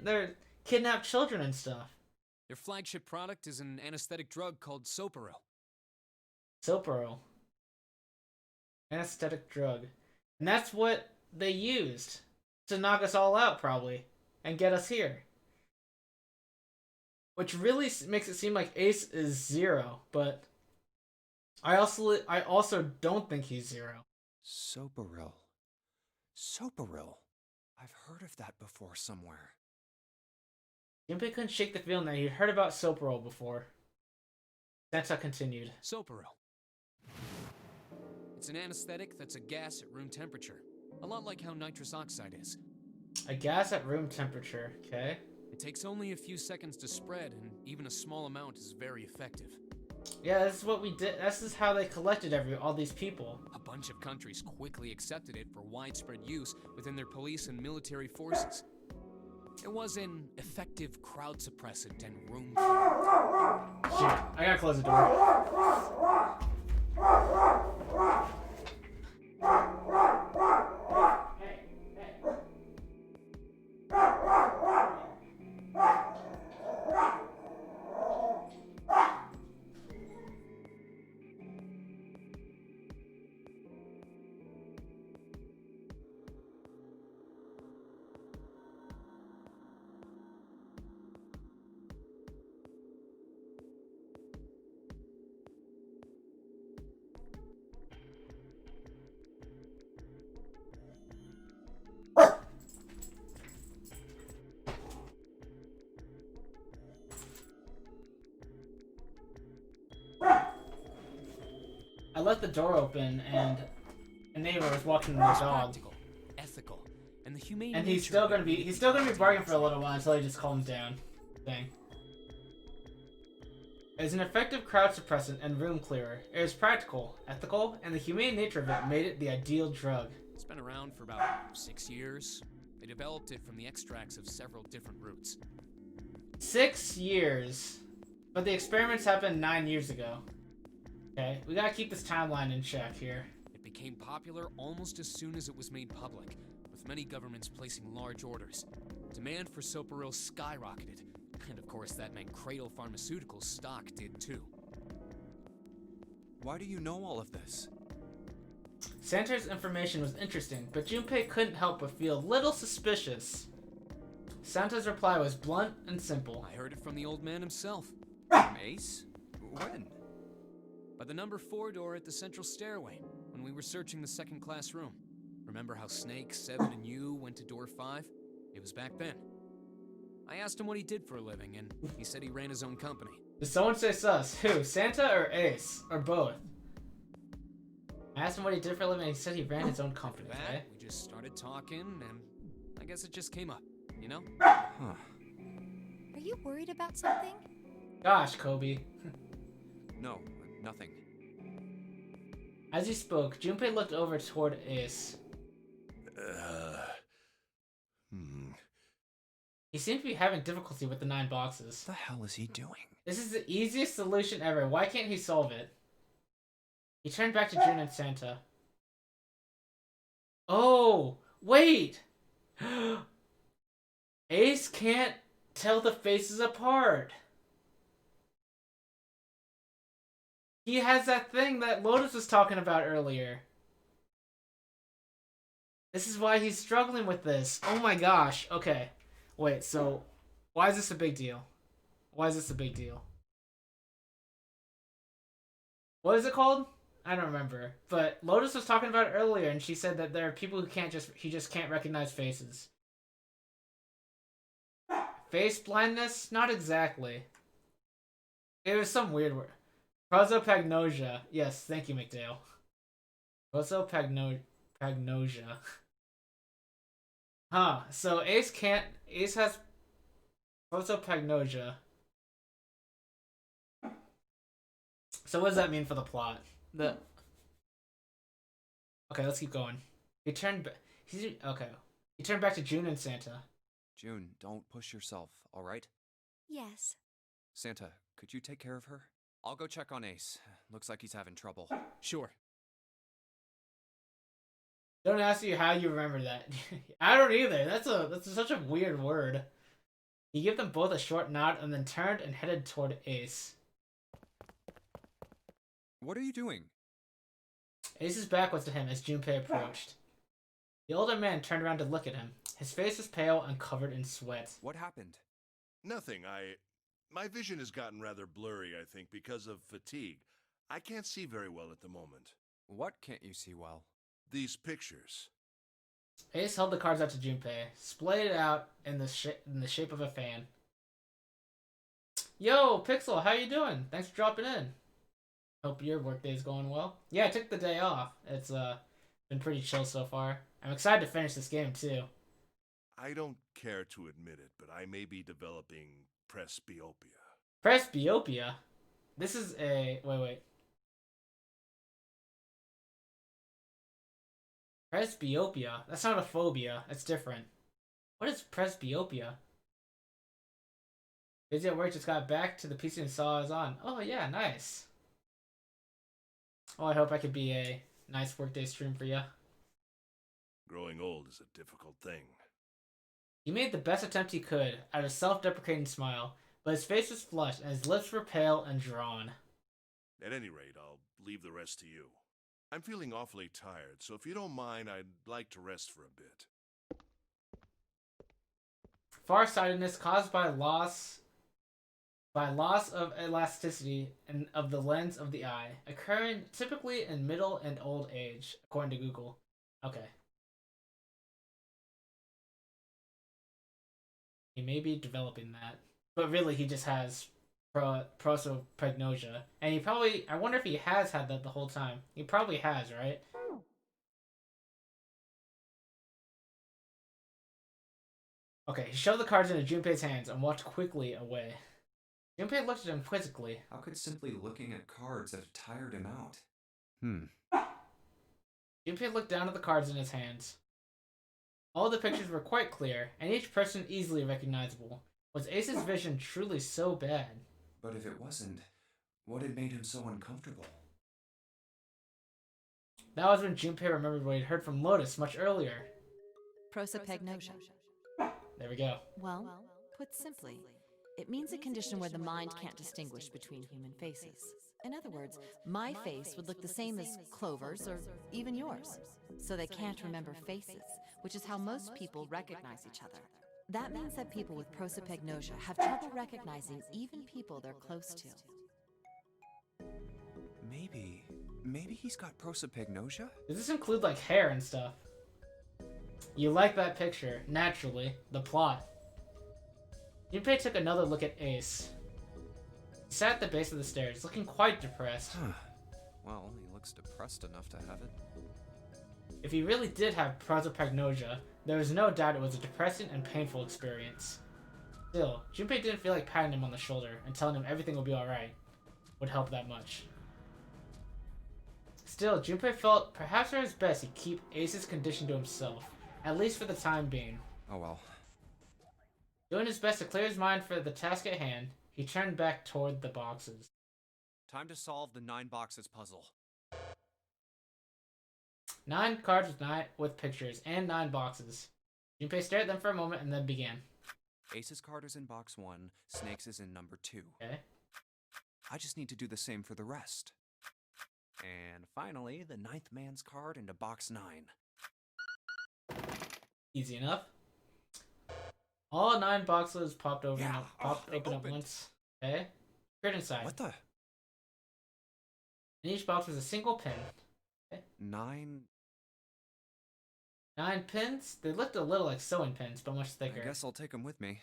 They're kidnap children and stuff. Their flagship product is an anesthetic drug called Soparil. Soparil. Anesthetic drug. And that's what they used to knock us all out, probably, and get us here. Which really makes it seem like Ace is zero, but I also don't think he's zero. Soparil. Soparil. I've heard of that before somewhere. Junpei couldn't shake the feeling that he'd heard about Soparil before. Santa continued. Soparil. It's an anesthetic that's a gas at room temperature. A lot like how nitrous oxide is. A gas at room temperature, okay? It takes only a few seconds to spread, and even a small amount is very effective. Yeah, this is what we did. This is how they collected all these people. A bunch of countries quickly accepted it for widespread use within their police and military forces. It was an effective crowd suppressant and room killer. Shit, I gotta close the door. I left the door open and a neighbor was walking the It's dog. practical, ethical, and the humane And he's nature still of it gonna be really bargaining for a little while until he just calms down. Thing. It's an effective crowd suppressant and room clearer. It is practical, ethical, and the humane nature of it made it the ideal drug. It's been around for about 6 years. They developed it from the extracts of several different roots. 6 years. But the experiments happened 9 years ago. Okay, we gotta keep this timeline in check here. It became popular almost as soon as it was made public, with many governments placing large orders. Demand for Soparil skyrocketed, and of course that meant Cradle Pharmaceuticals' stock did too. Why do you know all of this? Santa's information was interesting, but Junpei couldn't help but feel a little suspicious. Santa's reply was blunt and simple. I heard it from the old man himself. From Ace? When? By the number 4 door at the central stairway, when we were searching the second class room. Remember how Snake, Seven, and you went to door 5? It was back then. I asked him what he did for a living, and he said he ran his own company. Did someone say sus? Who? Santa or Ace? Or both? I asked him what he did for a living and he said he ran his own company, After okay? that, we just started talking, and I guess it just came up, you know? Huh. Are you worried about something? Gosh, Kobe. No, nothing. As he spoke, Junpei looked over toward Ace. He seemed to be having difficulty with the 9 boxes. What the hell is he doing? This is the easiest solution ever. Why can't he solve it? He turned back to June and Santa. Oh, wait! Ace can't tell the faces apart. He has that thing that Lotus was talking about earlier. This is why he's struggling with this. Oh my gosh. Okay. Wait, so why is this a big deal? Why is this a big deal? What is it called? I don't remember. But Lotus was talking about it earlier and she said that there are people who he just can't recognize faces. Face blindness? Not exactly. It was some weird word. Prosopagnosia. Yes, thank you, McDale. Prosopagnosia. Huh, so Ace has prosopagnosia. So what does that mean for the plot? Okay, let's keep going. He turned back to June and Santa. June, don't push yourself, alright? Yes. Santa, could you take care of her? I'll go check on Ace. Looks like he's having trouble. Sure. Don't ask you how you remember that. I don't either. That's such a weird word. He gave them both a short nod and then turned and headed toward Ace. What are you doing? Ace's back was to him as Junpei approached. The older man turned around to look at him. His face was pale and covered in sweat. What happened? Nothing. My vision has gotten rather blurry, I think, because of fatigue. I can't see very well at the moment. What can't you see well? These pictures. Ace held the cards out to Junpei, splayed it out in the shape of a fan. Yo, Pixel, how you doing? Thanks for dropping in. Hope your workday's going well. Yeah, I took the day off. It's been pretty chill so far. I'm excited to finish this game too. I don't care to admit it, but I may be developing presbyopia. Presbyopia? This is a... Wait. Presbyopia? That's not a phobia. That's different. What is presbyopia? Busy at work, just got back to the PC and saw I was on. Oh yeah, nice. Oh, I hope I could be a nice workday stream for you. Growing old is a difficult thing. He made the best attempt he could at a self-deprecating smile, but his face was flushed and his lips were pale and drawn. At any rate, I'll leave the rest to you. I'm feeling awfully tired, so if you don't mind, I'd like to rest for a bit. Farsightedness caused by loss of elasticity and of the lens of the eye, occurring typically in middle and old age, according to Google. Okay. He may be developing that, but really he just has prosopagnosia, and he probably, I wonder if he has had that the whole time. He probably has, right? Okay, he shoved the cards into Junpei's hands and walked quickly away. Junpei looked at him quizzically. How could simply looking at cards have tired him out? Junpei looked down at the cards in his hands. All the pictures were quite clear, and each person easily recognizable. Was Ace's vision truly so bad? But if it wasn't, what had made him so uncomfortable? That was when Junpei remembered what he'd heard from Lotus much earlier. Prosopagnosia. There we go. Well, put simply, it means a condition where the mind can't distinguish between human faces. In other words, my face would look the same as Clover's or even yours. So they can't remember faces, which is how most people recognize each other. That means that people with prosopagnosia have trouble recognizing even people they're close to. Maybe he's got prosopagnosia? Does this include like hair and stuff? You like that picture, naturally. The plot. Junpei took another look at Ace. He sat at the base of the stairs, looking quite depressed. Well, he looks depressed enough to have it. If he really did have prosopagnosia, there was no doubt it was a depressing and painful experience. Still, Junpei didn't feel like patting him on the shoulder and telling him everything would be alright would help that much. Still, Junpei felt perhaps for his best he'd keep Ace's condition to himself, at least for the time being. Oh well. Doing his best to clear his mind for the task at hand, he turned back toward the boxes. Time to solve the 9 boxes puzzle. 9 cards with pictures and 9 boxes. Junpei stared at them for a moment and then began. Ace's card is in box 1, Snake's is in number 2. Okay. I just need to do the same for the rest. And finally, the 9th man's card into box 9. Easy enough. All 9 boxes popped open Yeah, open up opened. once. Okay. Peered inside. What the? In each box was a single pin. 9? 9 pins? They looked a little like sewing pins, but much thicker. I guess I'll take them with me.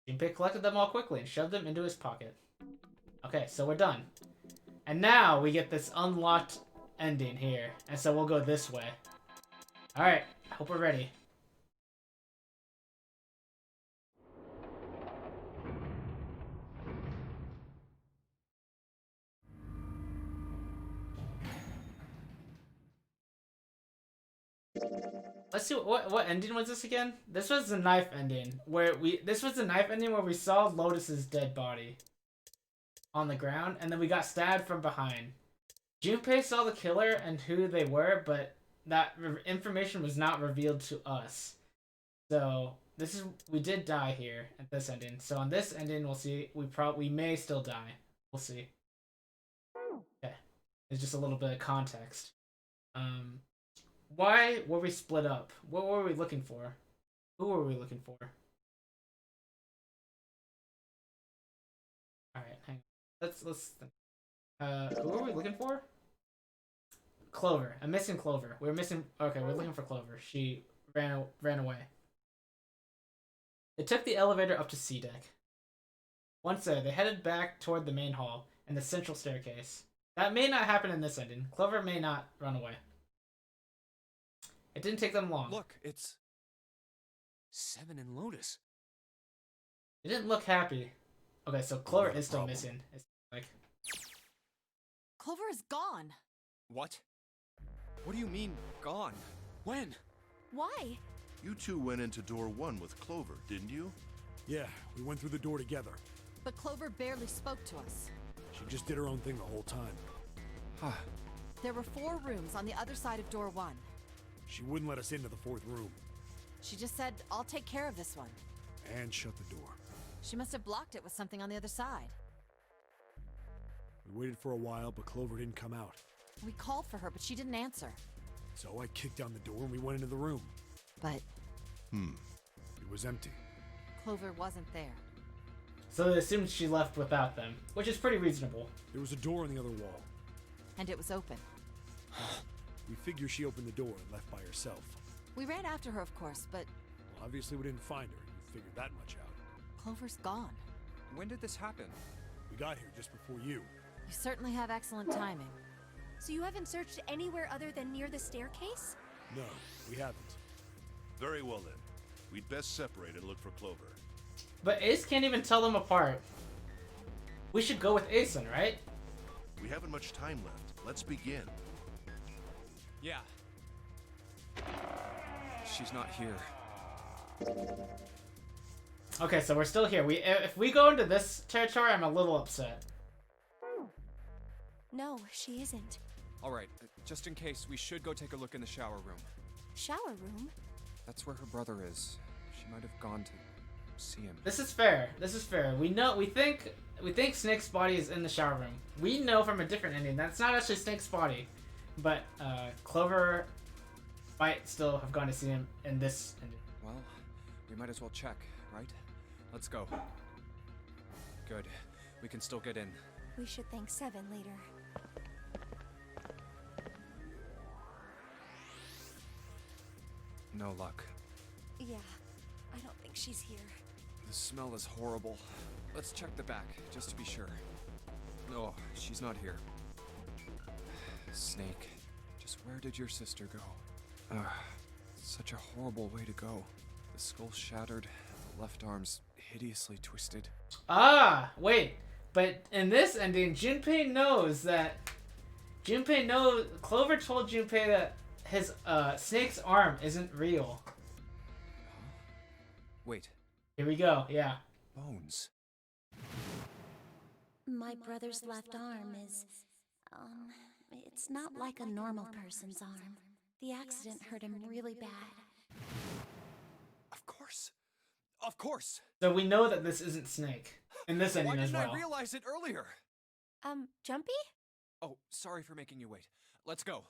Junpei collected them all quickly and shoved them into his pocket. Okay, so we're done. And now we get this unlocked ending here. And so we'll go this way. Alright, hope we're ready. Let's see what ending was this again? This was the knife ending where we saw Lotus's dead body on the ground and then we got stabbed from behind. Junpei saw the killer and who they were, but that information was not revealed to us. So we did die here at this ending. So on this ending we'll see we may still die. We'll see. Okay. It's just a little bit of context. Why were we split up? What were we looking for? Who were we looking for? Alright, hang on. Let's think. Who were we looking for? Clover. I'm missing Clover. We're looking for Clover. She ran away. They took the elevator up to C deck. Once there, they headed back toward the main hall and the central staircase. That may not happen in this ending. Clover may not run away. It didn't take them long. Look, it's 7 and Lotus. It didn't look happy. Okay, so Clover is still missing. It's like Clover is gone. What? What do you mean, gone? When? Why? You two went into door 1 with Clover, didn't you? Yeah, we went through the door together. But Clover barely spoke to us. She just did her own thing the whole time. There were 4 rooms on the other side of door 1. She wouldn't let us into the 4th room. She just said, I'll take care of this one. And shut the door. She must have blocked it with something on the other side. We waited for a while, but Clover didn't come out. We called for her, but she didn't answer. So I kicked down the door and we went into the room. But It was empty. Clover wasn't there. so they assumed she left without them, which is pretty reasonable. There was a door on the other wall. And it was open. We figure she opened the door and left by herself. We ran after her, of course, but Well, obviously we didn't find her. You figured that much out. Clover's gone. When did this happen? We got here just before you. You certainly have excellent timing. So you haven't searched anywhere other than near the staircase? No, we haven't. Very well then. We'd best separate and look for Clover. But Ace can't even tell them apart. We should go with Ace then, right? We haven't much time left. Let's begin. Yeah. She's not here. Okay, so we're still here. If we go into this territory, I'm a little upset. No, she isn't. Alright, just in case, we should go take a look in the shower room. Shower room? That's where her brother is. She might have gone to see him. This is fair. This is fair. We think Snake's body is in the shower room. We know from a different ending that's not actually Snake's body, but Clover might still have gone to see him in this ending. Well, we might as well check, right? Let's go. Good. We can still get in. We should thank Seven later. No luck. Yeah, I don't think she's here. The smell is horrible. Let's check the back, just to be sure. No, she's not here. Snake, just where did your sister go? Such a horrible way to go. The skull shattered, the left arm's hideously twisted. Ah, wait. But in this ending, Clover told Junpei that his Snake's arm isn't real. Wait, Here we go. Yeah. bones. My brother's left arm is, it's not like a normal person's arm. The accident hurt him really bad. Of course. Of course. So we know that this isn't Snake in this ending Why as didn't well. I realize it earlier? Jumpy? Oh, sorry for making you wait. Let's go.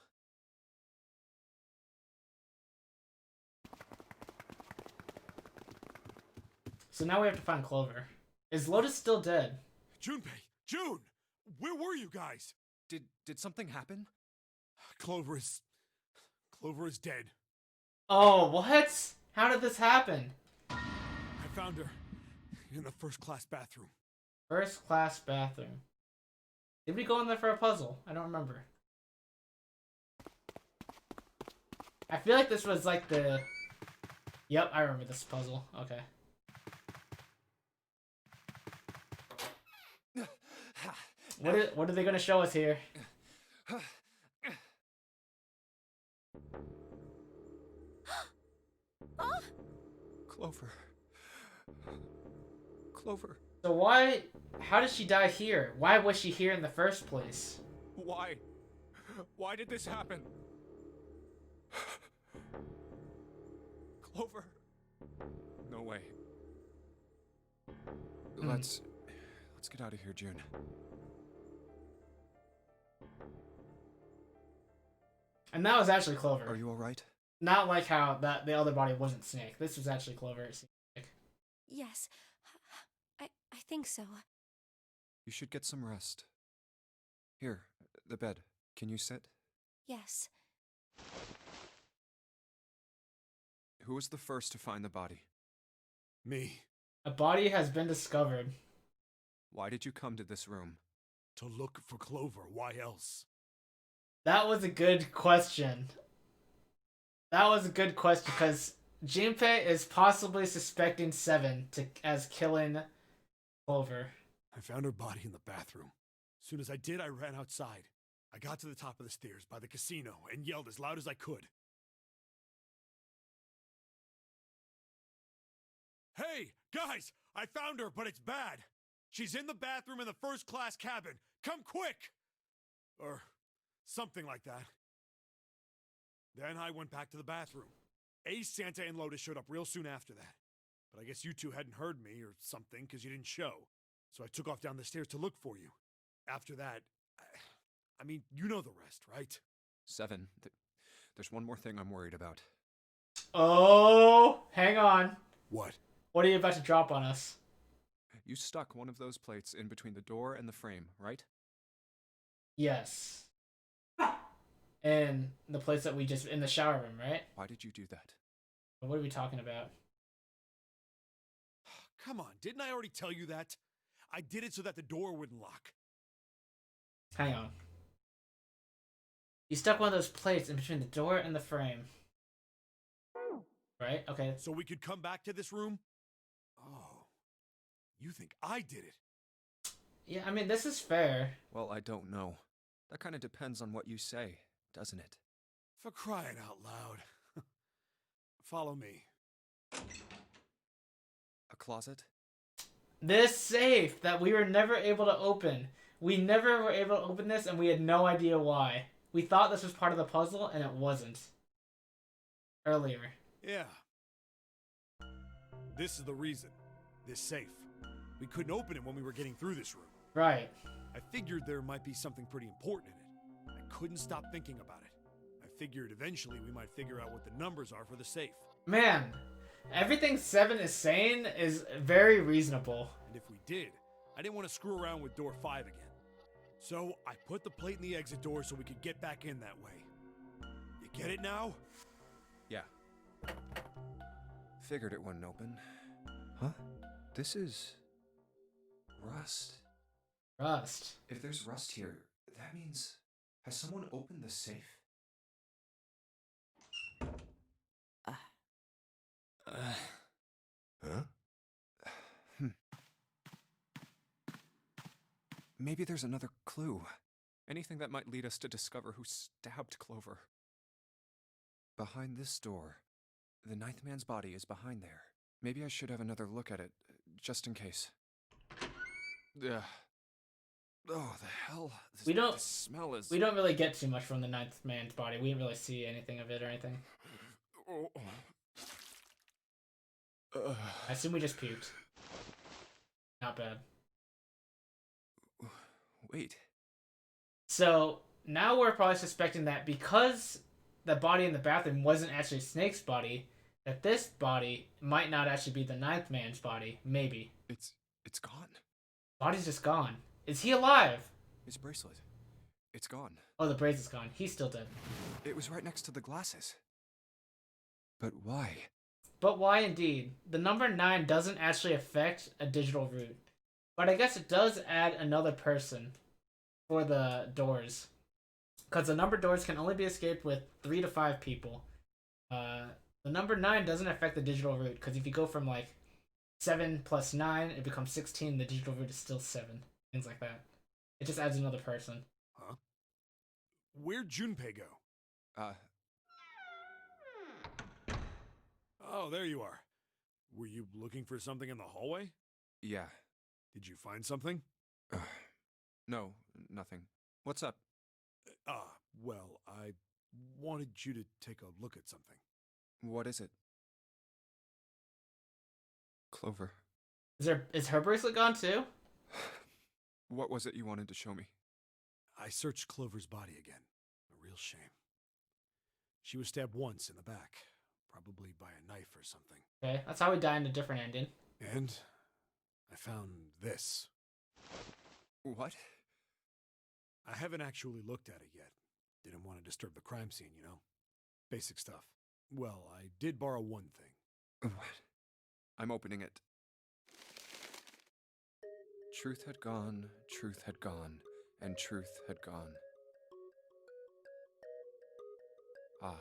So now we have to find Clover. Is Lotus still dead? Junpei! June! Where were you guys? Did something happen? Clover is dead. Oh, what? How did this happen? I found her in the first-class bathroom. First class bathroom. Did we go in there for a puzzle? I don't remember. I feel like this was like the... Yep, I remember this puzzle. Okay. What are they gonna show us here? Clover. Clover. So how did she die here? Why was she here in the first place? Why? Why did this happen? Clover. No way. Let's get out of here, June. And that was actually Clover. Are you all right? Not like how the other body wasn't Snake. This was actually Clover. Yes. I think so. You should get some rest. Here, the bed. Can you sit? Yes. Who was the first to find the body? Me. A body has been discovered. Why did you come to this room? To look for Clover. Why else? That was a good question. That was a good question because Junpei is possibly suspecting Seven as killing Clover. I found her body in the bathroom. As soon as I did, I ran outside. I got to the top of the stairs by the casino and yelled as loud as I could. Hey, guys! I found her, but it's bad. She's in the bathroom in the first-class cabin. Come quick! Or something like that. Then I went back to the bathroom. Ace, Santa, and Lotus showed up real soon after that. But I guess you two hadn't heard me or something because you didn't show. So I took off down the stairs to look for you. After that, I mean, you know the rest, right? Seven. There's one more thing I'm worried about. Oh, hang on. What? What are you about to drop on us? You stuck one of those plates in between the door and the frame, right? Yes. In the place that we just... in the shower room, right? Why did you do that? What are we talking about? Come on, didn't I already tell you that? I did it so that the door wouldn't lock. Hang on. You stuck one of those plates in between the door and the frame. Right? Okay. So we could come back to this room? Oh. You think I did it? Yeah, I mean, this is fair. Well, I don't know. That kind of depends on what you say, doesn't it? For crying out loud. Follow me. A closet? This safe that we were never able to open. We never were able to open this, and we had no idea why. We thought this was part of the puzzle, and it wasn't. Earlier. Yeah. This is the reason. This safe. We couldn't open it when we were getting through this room. Right. I figured there might be something pretty important in it. I couldn't stop thinking about it. I figured eventually we might figure out what the numbers are for the safe. Man, everything 7 is saying is very reasonable. And if we did, I didn't want to screw around with door 5 again. So I put the plate in the exit door so we could get back in that way. You get it now? Yeah. Figured it wouldn't open. Huh? This is... rust. Rust. If there's rust here, that means... has someone opened the safe? Huh? Maybe there's another clue. Anything that might lead us to discover who stabbed Clover. Behind this door. The ninth man's body is behind there. Maybe I should have another look at it, just in case. Ugh. Oh, the hell. This smell is... We don't really get too much from the ninth man's body. We didn't really see anything of it or anything. Oh. I assume we just puked. Not bad. Wait. So, now we're probably suspecting that because the body in the bathroom wasn't actually Snake's body, that this body might not actually be the ninth man's body. Maybe. It's gone. Body's just gone. Is he alive? His bracelet. It's gone. Oh, the bracelet's gone. He's still dead. It was right next to the glasses. But why? But why indeed? The number 9 doesn't actually affect a digital root. But I guess it does add another person for the doors. Because the number doors can only be escaped with 3 to 5 people. The number 9 doesn't affect the digital root. Because if you go from like 7 plus 9, it becomes 16. The digital root is still 7. Things like that. It just adds another person. Huh? Where'd Junpei go? Oh, there you are. Were you looking for something in the hallway? Yeah. Did you find something? No, nothing. What's up? Well, I wanted you to take a look at something. What is it? Clover. Is her bracelet gone too? What was it you wanted to show me? I searched Clover's body again. A real shame. She was stabbed once in the back, probably by a knife or something. Okay, that's how we die in a different ending. And I found this. What? I haven't actually looked at it yet. Didn't want to disturb the crime scene, you know? Basic stuff. Well, I did borrow one thing. What? I'm opening it. Truth had gone, and truth had gone. Ah,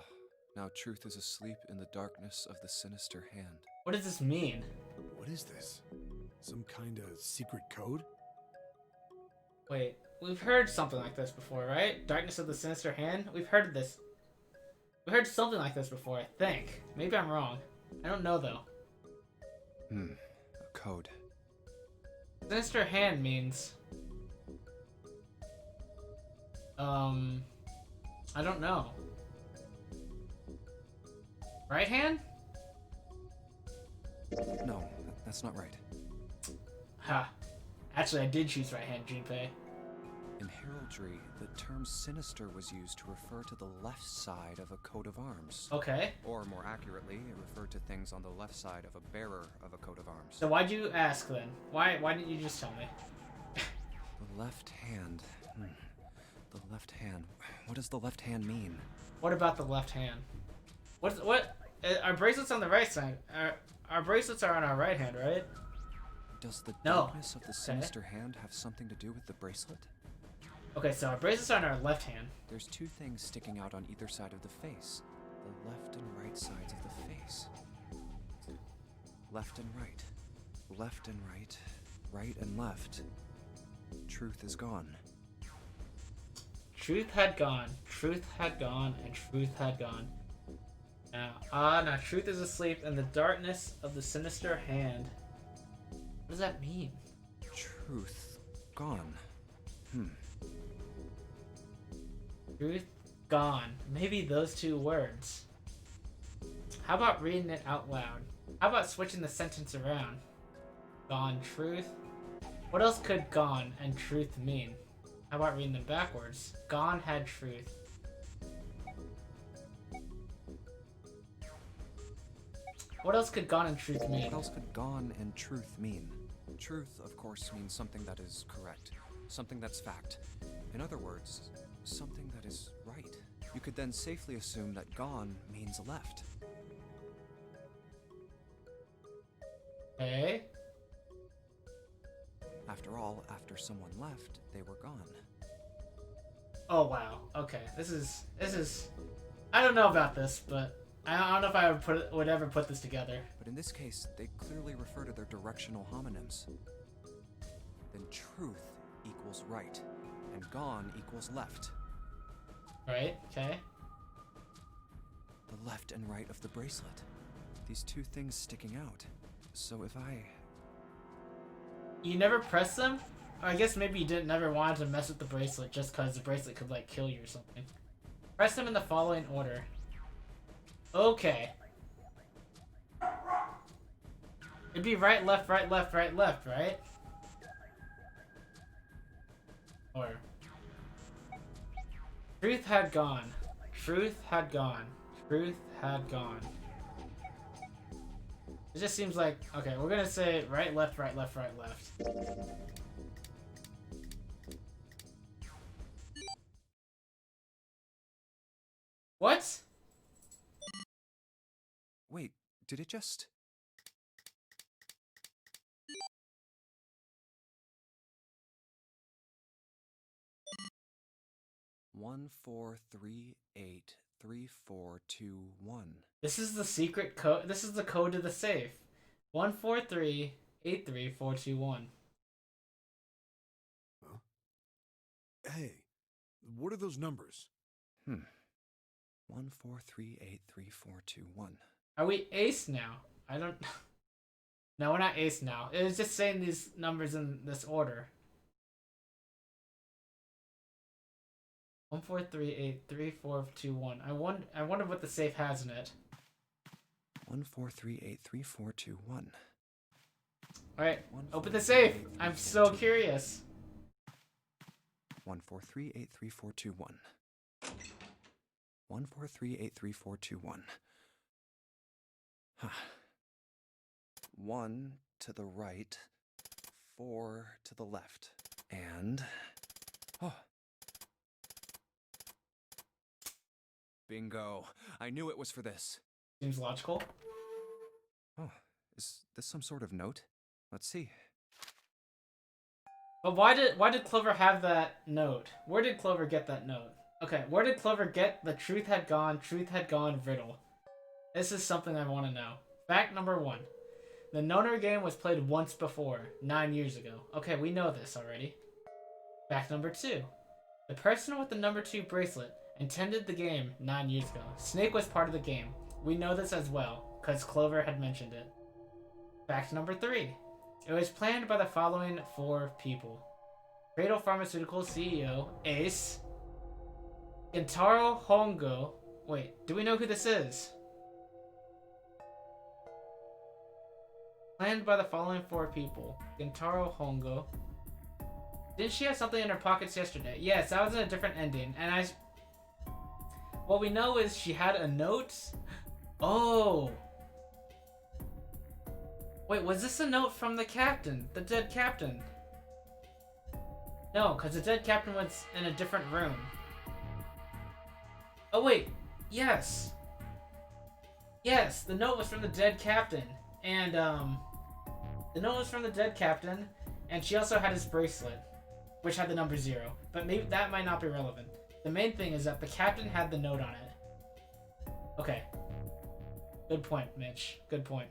now truth is asleep in the darkness of the sinister hand. What does this mean? What is this? Some kind of secret code? Wait, we've heard something like this before, right? Darkness of the Sinister Hand? We've heard of this. We heard something like this before, I think. Maybe I'm wrong. I don't know, though. A code. Sinister Hand means... I don't know. Right hand? No, that's not right. Ha. Actually, I did choose right hand, Junpei. In heraldry, the term sinister was used to refer to the left side of a coat of arms. Okay. Or more accurately, it referred to things on the left side of a bearer of a coat of arms. So why'd you ask then? Why didn't you just tell me? The left hand. The left hand. What does the left hand mean? What about the left hand? What? Our bracelets on the right side. Our bracelets are on our right hand, right? Does the No. darkness of the sinister hand have something to do with the bracelet? Okay, so our bracelets are on our left hand. There's two things sticking out on either side of the face. The left and right sides of the face. Left and right. Left and right. Right and left. Truth is gone. Truth had gone. Truth had gone, and truth had gone. Now truth is asleep in the darkness of the sinister hand. What does that mean? Truth gone. Truth gone. Maybe those two words. How about reading it out loud? How about switching the sentence around? Gone truth. What else could gone and truth mean? How about reading them backwards? Gone had truth. What else could gone and truth mean? What else could gone and truth mean? Truth, of course, means something that is correct. Something that's fact. In other words, something that is right. You could then safely assume that gone means left. Okay. After all, after someone left, they were gone. Oh wow. Okay. This is. I don't know about this, but I don't know if I would ever put this together. But in this case, they clearly refer to their directional homonyms. Then truth equals right, and gone equals left. Right. Okay. The left and right of the bracelet. These two things sticking out. So if I... You never press them? Or I guess maybe you didn't never wanted to mess with the bracelet just because the bracelet could like kill you or something. Press them in the following order. Okay. It'd be right, left, right, left, right, left, right? Or... Truth had gone. Truth had gone. Truth had gone. It just seems like... Okay, we're gonna say right, left, right, left, right, left. What? Wait, did it just... One, 4, 3, 8, 3, 4, 2, 1. This is the secret code. This is the code to the safe. 143-83421. Huh? Hey, what are those numbers? 1, 4, 3, 8, 3, 4, 2, 1. Are we ace now? I don't... No, we're not ace now. It was just saying these numbers in this order. 143-83421. I wonder what the safe has in it. 1, 4, 3, 8, 3, 4, 2, 1. Alright, 1, open 4, the safe. 3, 8, 3, I'm 4, so 2, curious. 1, 4, 3, 8, 3, 4, 2, 1. 1, 4, 3, 8, 3, 4, 2, 1. 1 to the right, 4 to the left, and... Oh. Bingo. I knew it was for this. Seems logical. Oh, is this some sort of note? Let's see. But why did Clover have that note? Where did Clover get that note? Okay, where did Clover get the truth had gone riddle? This is something I want to know. Fact number 1. The Noner game was played once before, 9 years ago. Okay, we know this already. Fact number 2. The person with the number 2 bracelet attended the game 9 years ago. Snake was part of the game. We know this as well, because Clover had mentioned it. Fact number 3. It was planned by the following 4 people. Cradle Pharmaceuticals CEO, Ace. Gentaro Hongo. Wait, do we know who this is? Planned by the following 4 people. Gentaro Hongo. Didn't she have something in her pockets yesterday? Yes, that was in a different ending. And what we know is she had a note. Oh. Wait, was this a note from the captain? The dead captain? No, because the dead captain was in a different room. Oh wait, yes. Yes, the note was from the dead captain. And The note was from the dead captain, and she also had his bracelet, which had the number 0. But maybe that might not be relevant. The main thing is that the captain had the note on it. Okay. Good point, Mitch. Good point.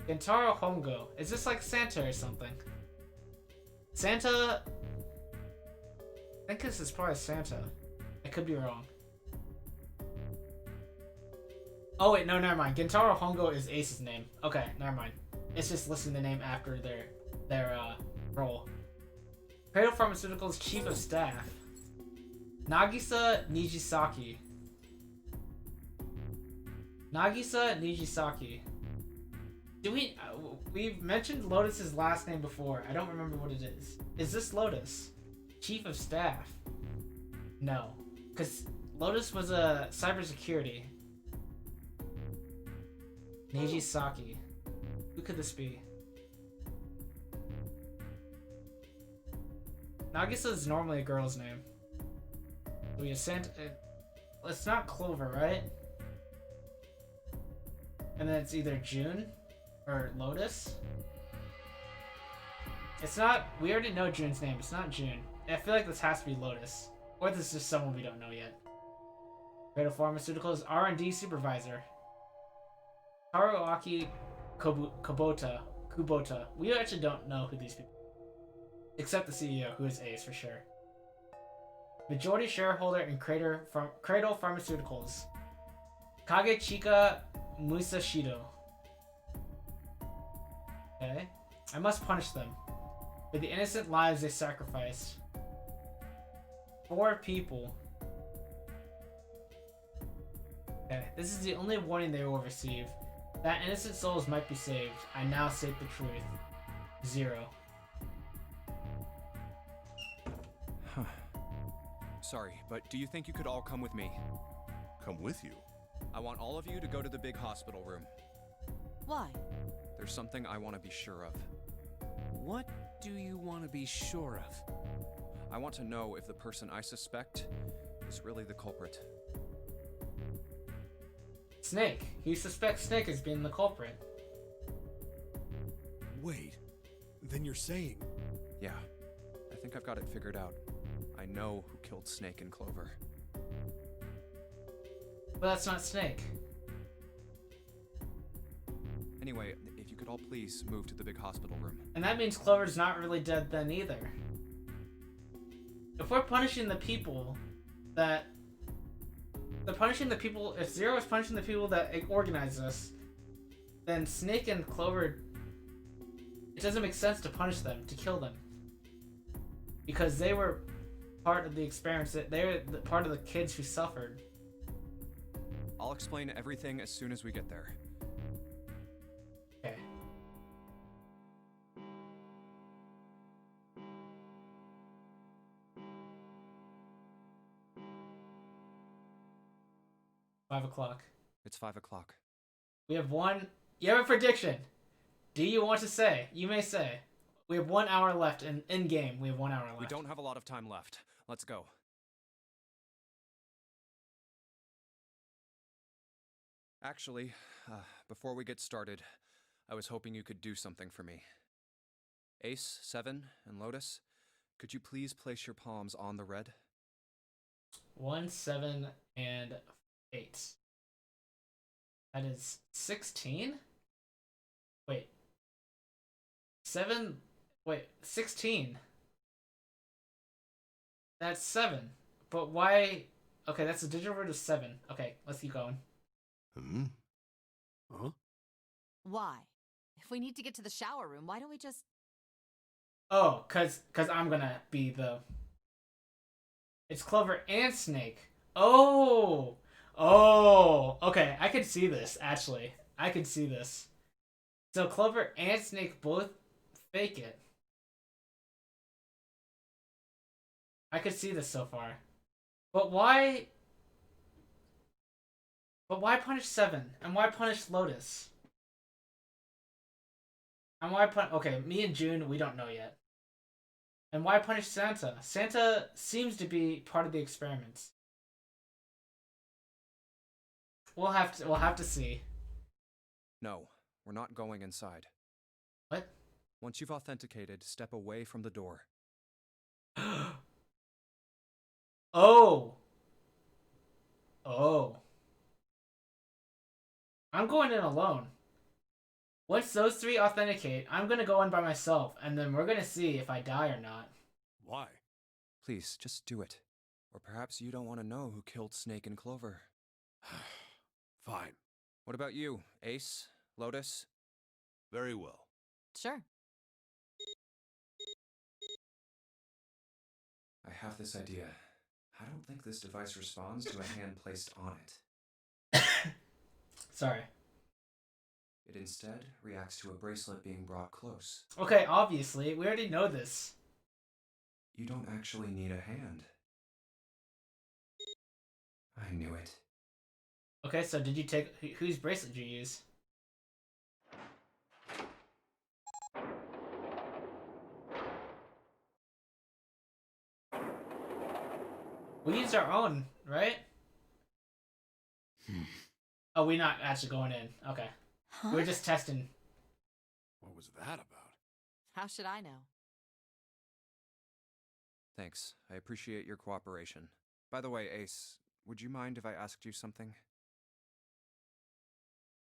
Gentaro Hongo. Is this like Santa or something? Santa... I think this is probably Santa. I could be wrong. Oh wait, no, never mind. Gentaro Hongo is Ace's name. Okay, never mind. It's just listing the name after their role. Cradle Pharmaceuticals Chief of Staff. Nagisa Nijisaki. Nagisa Nijisaki. Do we've mentioned Lotus's last name before. I don't remember what it is. Is this Lotus? Chief of Staff? No. Because Lotus was a cybersecurity. Nijisaki. Who could this be? Nagisa is normally a girl's name. We have Santa. It's not Clover, right? And then it's either June or Lotus. It's not. We already know June's name. It's not June. I feel like this has to be Lotus, or this is just someone we don't know yet. Cradle Pharmaceuticals R&D supervisor. Haruaki Kubota. We actually don't know who these people are. Except the CEO, who is Ace for sure. Majority shareholder in Cradle Pharmaceuticals. Kagechika Musashido. Okay. I must punish them for the innocent lives they sacrificed. 4 people. Okay. This is the only warning they will receive. That innocent souls might be saved. I now state the truth. 0. Sorry, but do you think you could all come with me? Come with you. I want all of you to go to the big hospital room. Why? There's something I want to be sure of. What do you want to be sure of? I want to know if the person I suspect is really the culprit. Snake. He suspects Snake as being the culprit. Wait, then you're saying... Yeah, I think I've got it figured out. I know who killed Snake and Clover. But that's not Snake. Anyway, if you could all please move to the big hospital room. And that means Clover's not really dead then either. If we're punishing the people that... If Zero is punishing the people that organize this, then Snake and Clover... It doesn't make sense to punish them, to kill them. Because they were part of the experience, they were part of the kids who suffered. I'll explain everything as soon as we get there. Okay. Five o'clock. It's 5 o'clock. We have one. You have a prediction. Do you want to say? You may say. We have 1 hour left in game. We have 1 hour left. We don't have a lot of time left. Let's go. Actually, before we get started, I was hoping you could do something for me. Ace, 7, and Lotus, could you please place your palms on the red? 1, 7, and 8. That is 16? Wait. 7... Wait, 16. That's 7. But why... Okay, that's a digital root of 7. Okay, let's keep going. Huh? Why? If we need to get to the shower room, why don't we just... Oh, cause I'm gonna be the... It's Clover and Snake. Oh! Oh! Okay, I could see this, actually. I could see this. So Clover and Snake both fake it. I could see this so far. But why... But why punish 7? And why punish Lotus? And why punish... Okay, me and June, we don't know yet. And why punish Santa? Santa seems to be part of the experiments. We'll have to see. No, we're not going inside. What? Once you've authenticated, step away from the door. Oh. Oh. I'm going in alone. Once those three authenticate, I'm gonna go in by myself, and then we're gonna see if I die or not. Why? Please, just do it. Or perhaps you don't want to know who killed Snake and Clover. Fine. What about you, Ace? Lotus? Very well. Sure. I have this idea. I don't think this device responds to a hand placed on it. Sorry. It instead reacts to a bracelet being brought close. Okay, obviously. We already know this. You don't actually need a hand. I knew it. Okay, so did you take... Whose bracelet did you use? We used our own, right? Oh, we're not actually going in. Okay. Huh? We're just testing. What was that about? How should I know? Thanks. I appreciate your cooperation. By the way, Ace, would you mind if I asked you something?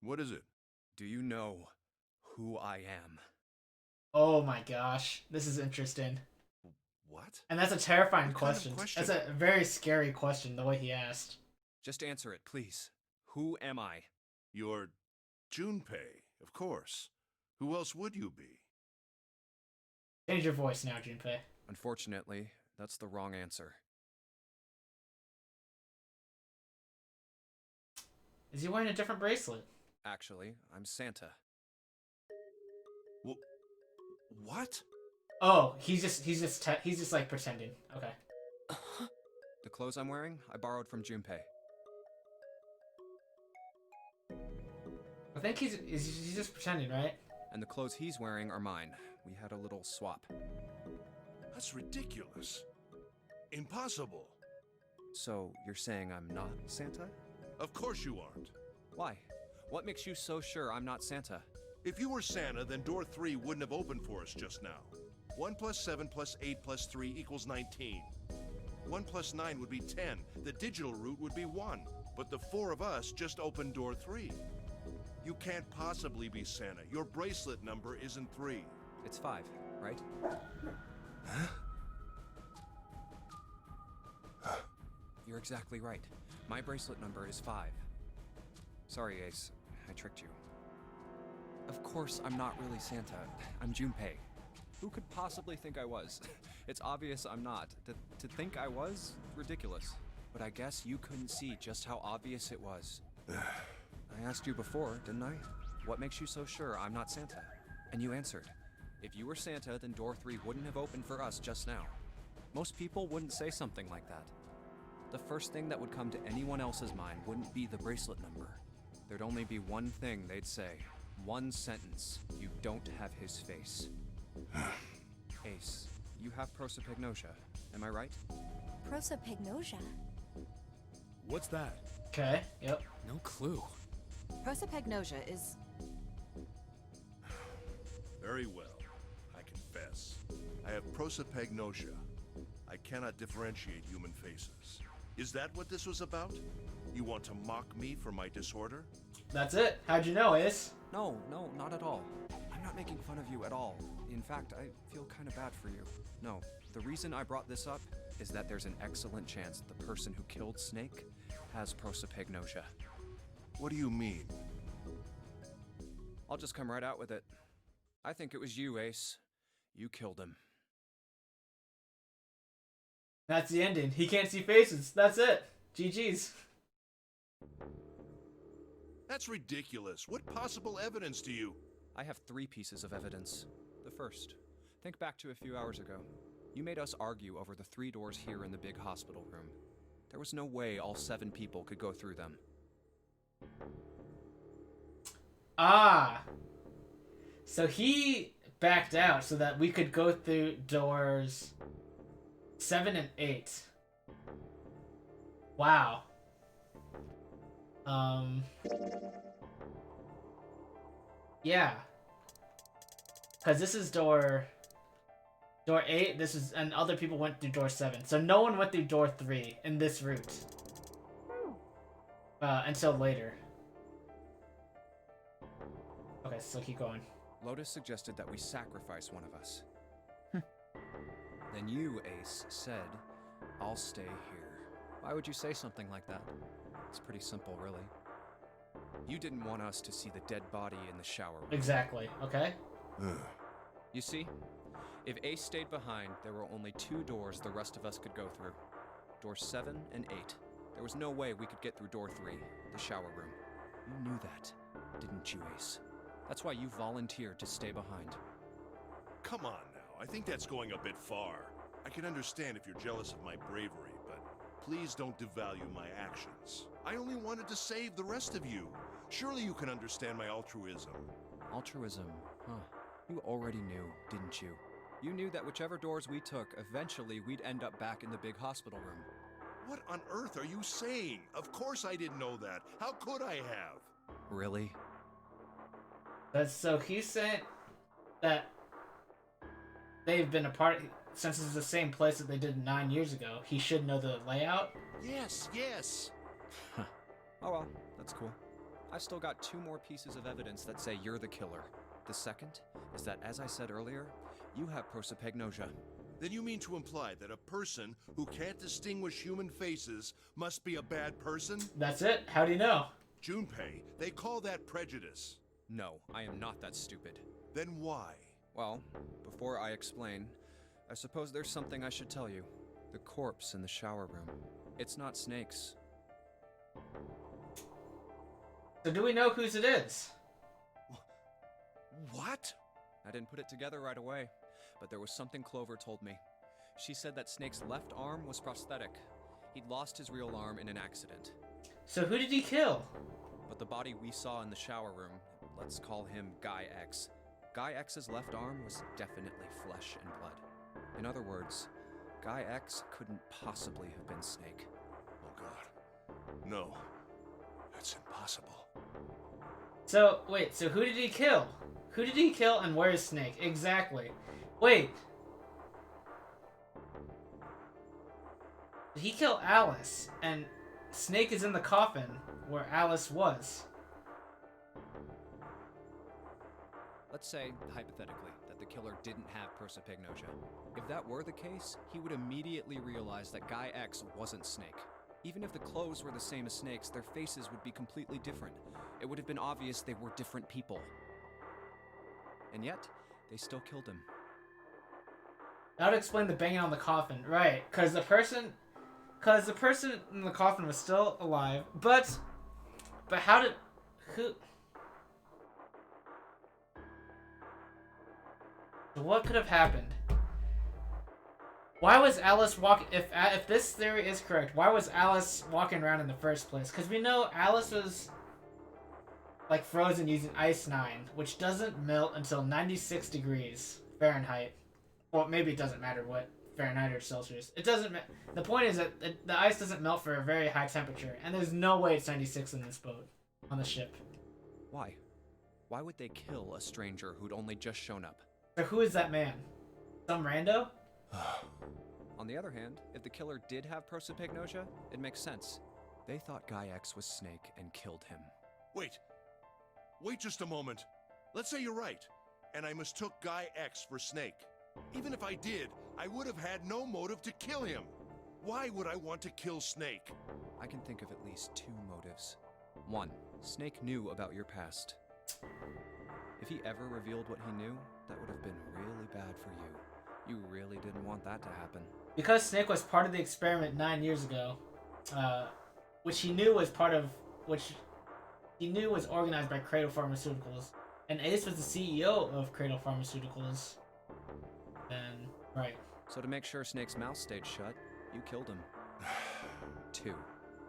What is it? Do you know who I am? Oh my gosh. This is interesting. What? And that's a terrifying What kind of question. question? That's a very scary question, the way he asked. Just answer it, please. Who am I? You're Junpei, of course. Who else would you be? Change your voice now, Junpei. Unfortunately, that's the wrong answer. Is he wearing a different bracelet? Actually, I'm Santa. What? Oh, he's just like pretending. Okay. The clothes I'm wearing, I borrowed from Junpei. I think he's just pretending, right? And the clothes he's wearing are mine. We had a little swap. That's ridiculous. Impossible. So, you're saying I'm not Santa? Of course you aren't. Why? What makes you so sure I'm not Santa? If you were Santa, then door 3 wouldn't have opened for us just now. 1 plus 7 plus 8 plus 3 equals 19. 1 plus 9 would be 10. The digital route would be 1. But the 4 of us just opened door 3. You can't possibly be Santa. Your bracelet number isn't 3. It's 5, right? You're exactly right. My bracelet number is 5. Sorry, Ace. I tricked you. Of course, I'm not really Santa. I'm Junpei. Who could possibly think I was? It's obvious I'm not. To think I was? Ridiculous. But I guess you couldn't see just how obvious it was. I asked you before, didn't I? What makes you so sure I'm not Santa? And you answered. If you were Santa, then door 3 wouldn't have opened for us just now. Most people wouldn't say something like that. The first thing that would come to anyone else's mind wouldn't be the bracelet number. There'd only be one thing they'd say. One sentence. You don't have his face. Ace, you have prosopagnosia. Am I right? Prosopagnosia? What's that? Okay. Yep. No clue. Prosopagnosia is... Very well. I confess. I have prosopagnosia. I cannot differentiate human faces. Is that what this was about? You want to mock me for my disorder? That's it. How'd you know, Ace? No, not at all. I'm not making fun of you at all. In fact, I feel kind of bad for you. No, the reason I brought this up is that there's an excellent chance the person who killed Snake has prosopagnosia. What do you mean? I'll just come right out with it. I think it was you, Ace. You killed him. That's the ending. He can't see faces. That's it. GG's. That's ridiculous. What possible evidence do you... I have 3 pieces of evidence. The first, think back to a few hours ago. You made us argue over the 3 doors here in the big hospital room. There was no way all 7 people could go through them. Ah. So he backed out so that we could go through doors 7 and 8. Wow. Yeah. Because this is door 8. This is, and other people went through door 7. So no one went through door 3 in this route. Until later. Okay, so keep going. Lotus suggested that we sacrifice one of us. Then you, Ace, said, I'll stay here. Why would you say something like that? It's pretty simple, really. You didn't want us to see the dead body in the shower room. Exactly, okay? You see, if Ace stayed behind, there were only 2 doors the rest of us could go through. Doors 7 and 8. There was no way we could get through door 3, the shower room. You knew that, didn't you, Ace? That's why you volunteered to stay behind. Come on now, I think that's going a bit far. I can understand if you're jealous of my bravery, but please don't devalue my actions. I only wanted to save the rest of you. Surely you can understand my altruism. Altruism, huh? You already knew, didn't you? You knew that whichever doors we took, eventually we'd end up back in the big hospital room. What on earth are you saying? Of course I didn't know that. How could I have? Really? So he said that they've been apart since it's the same place that they did 9 years ago. He should know the layout. Yes, yes. Oh well, that's cool. I've still got 2 more pieces of evidence that say you're the killer. The second is that, as I said earlier, you have prosopagnosia. Then you mean to imply that a person who can't distinguish human faces must be a bad person? That's it? How do you know? Junpei, they call that prejudice. No, I am not that stupid. Then why? Well, before I explain, I suppose there's something I should tell you. The corpse in the shower room. It's not Snake's. So do we know whose it is? What? I didn't put it together right away, but there was something Clover told me. She said that Snake's left arm was prosthetic. He'd lost his real arm in an accident. So who did he kill? But the body we saw in the shower room, let's call him Guy X. Guy X's left arm was definitely flesh and blood. In other words, Guy X couldn't possibly have been Snake. Oh God. No. That's impossible. So, wait, so who did he kill? Who did he kill and where is Snake? Exactly. Wait. Did he kill Alice? And Snake is in the coffin where Alice was. Let's say, hypothetically, that the killer didn't have prosopagnosia. If that were the case, he would immediately realize that Guy X wasn't Snake. Even if the clothes were the same as Snake's, their faces would be completely different. It would have been obvious they were different people. And yet, they still killed him. That would explain the banging on the coffin. Right, because the person in the coffin was still alive, but how did, what could have happened? Why was Alice walking, if this theory is correct, why was Alice walking around in the first place? Because we know Alice was like frozen using Ice 9, which doesn't melt until 96 degrees Fahrenheit. Well, maybe it doesn't matter what Fahrenheit or Celsius. It doesn't the point is that the ice doesn't melt for a very high temperature, and there's no way it's 96 in this boat, on the ship. Why? Why would they kill a stranger who'd only just shown up? So who is that man? Some rando? On the other hand, if the killer did have prosopagnosia, it makes sense. They thought Guy X was Snake and killed him. Wait. Wait just a moment. Let's say you're right, and I mistook Guy X for Snake. Even if I did, I would have had no motive to kill him. Why would I want to kill Snake? I can think of at least 2 motives. 1, Snake knew about your past. If he ever revealed what he knew, that would have been really bad for you. You really didn't want that to happen. Because Snake was part of the experiment 9 years ago, which he knew was organized by Cradle Pharmaceuticals, and Ace was the CEO of Cradle Pharmaceuticals. Then, right. So to make sure Snake's mouth stayed shut, you killed him. 2,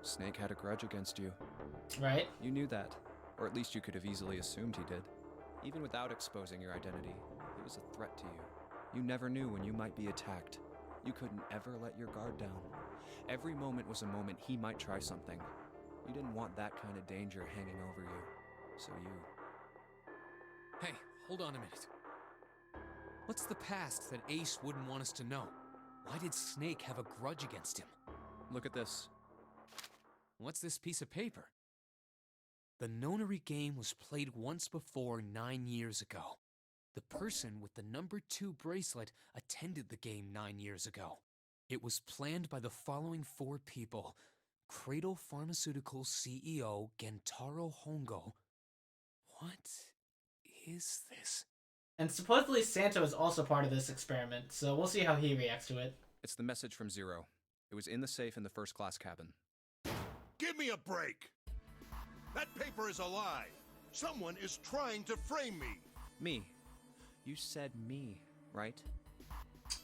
Snake had a grudge against you. Right. You knew that, or at least you could have easily assumed he did. Even without exposing your identity, he was a threat to you. You never knew when you might be attacked. You couldn't ever let your guard down. Every moment was a moment he might try something. You didn't want that kind of danger hanging over you. So you... Hey, hold on a minute. What's the past that Ace wouldn't want us to know? Why did Snake have a grudge against him? Look at this. What's this piece of paper? The nonary game was played once before 9 years ago. The person with the number 2 bracelet attended the game 9 years ago. It was planned by the following 4 people: Cradle Pharmaceuticals CEO Gentaro Hongo. What is this? And supposedly Santa was also part of this experiment, so we'll see how he reacts to it. It's the message from Zero. It was in the safe in the first class cabin. Give me a break! That paper is a lie! Someone is trying to frame me! Me. You said me, right?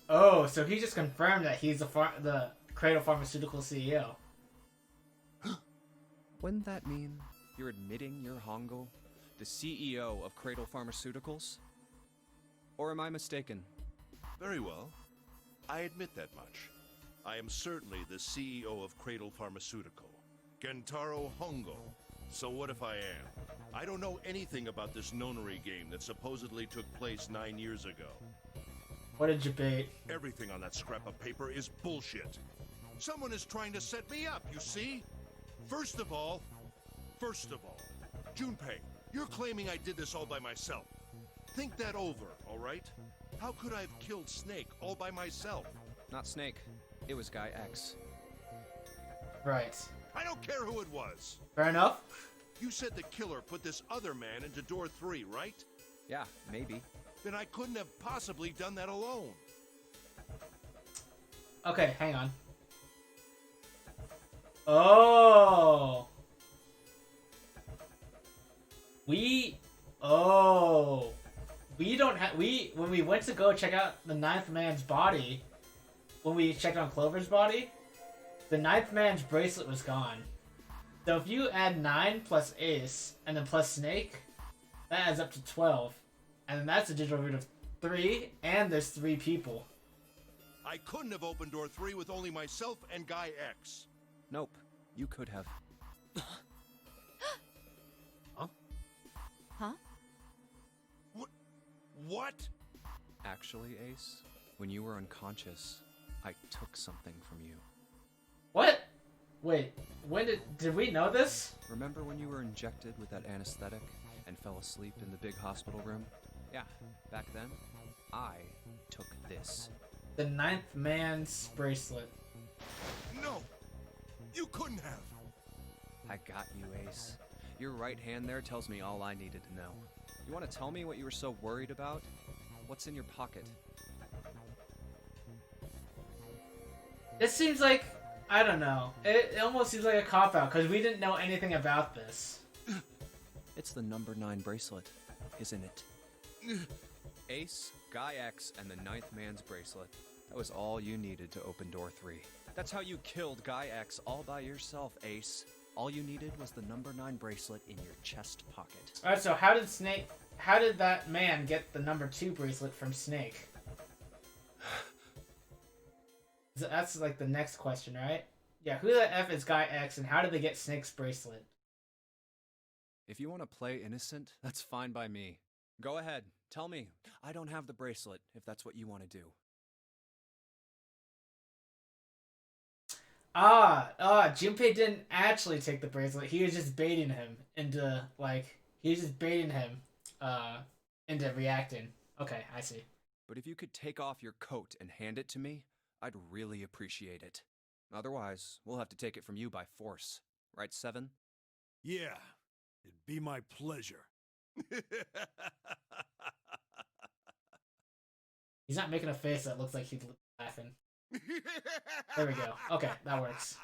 Oh, so he just confirmed that he's the Cradle Pharmaceutical CEO. Wouldn't that mean you're admitting you're Hongo, the CEO of Cradle Pharmaceuticals? Or am I mistaken? Very well. I admit that much. I am certainly the CEO of Cradle Pharmaceutical, Gentaro Hongo. So what if I am? I don't know anything about this nonary game that supposedly took place 9 years ago. What a debate. Everything on that scrap of paper is bullshit. Someone is trying to set me up, you see? First of all, Junpei, you're claiming I did this all by myself. Think that over, all right? How could I have killed Snake all by myself? Not Snake. It was Guy X. Right. I don't care who it was. Fair enough. You said the killer put this other man into door 3, right? Yeah, maybe. Then I couldn't have possibly done that alone. Okay, hang on. Oh. We don't have, when we went to go check out the 9th man's body, when we checked on Clover's body, the 9th man's bracelet was gone. So if you add 9 plus Ace, and then plus Snake, that adds up to 12. And then that's a digital root of 3, and there's 3 people. I couldn't have opened door 3 with only myself and Guy X. Nope. You could have. Huh? What? Actually, Ace, when you were unconscious, I took something from you. What? Wait, when did we know this? Remember when you were injected with that anesthetic and fell asleep in the big hospital room? Yeah, back then, I took this. The 9th man's bracelet. No! You couldn't have! I got you, Ace. Your right hand there tells me all I needed to know. You want to tell me what you were so worried about? What's in your pocket? This seems like, I don't know. It almost seems like a cop-out, because we didn't know anything about this. It's the number 9 bracelet, isn't it? Ace, Guy X, and the 9th man's bracelet. That was all you needed to open door 3. That's how you killed Guy X all by yourself, Ace. All you needed was the number 9 bracelet in your chest pocket. Alright, so how did that man get the number 2 bracelet from Snake? So that's like the next question, right? Yeah, who the F is Guy X, and how did they get Snake's bracelet? If you want to play innocent, that's fine by me. Go ahead, tell me. I don't have the bracelet, if that's what you want to do. Junpei didn't actually take the bracelet. He was just baiting him into, into reacting. Okay, I see. But if you could take off your coat and hand it to me, I'd really appreciate it. Otherwise, we'll have to take it from you by force. Right, Seven? Yeah, it'd be my pleasure. He's not making a face that looks like he's laughing. There we go. Okay, that works.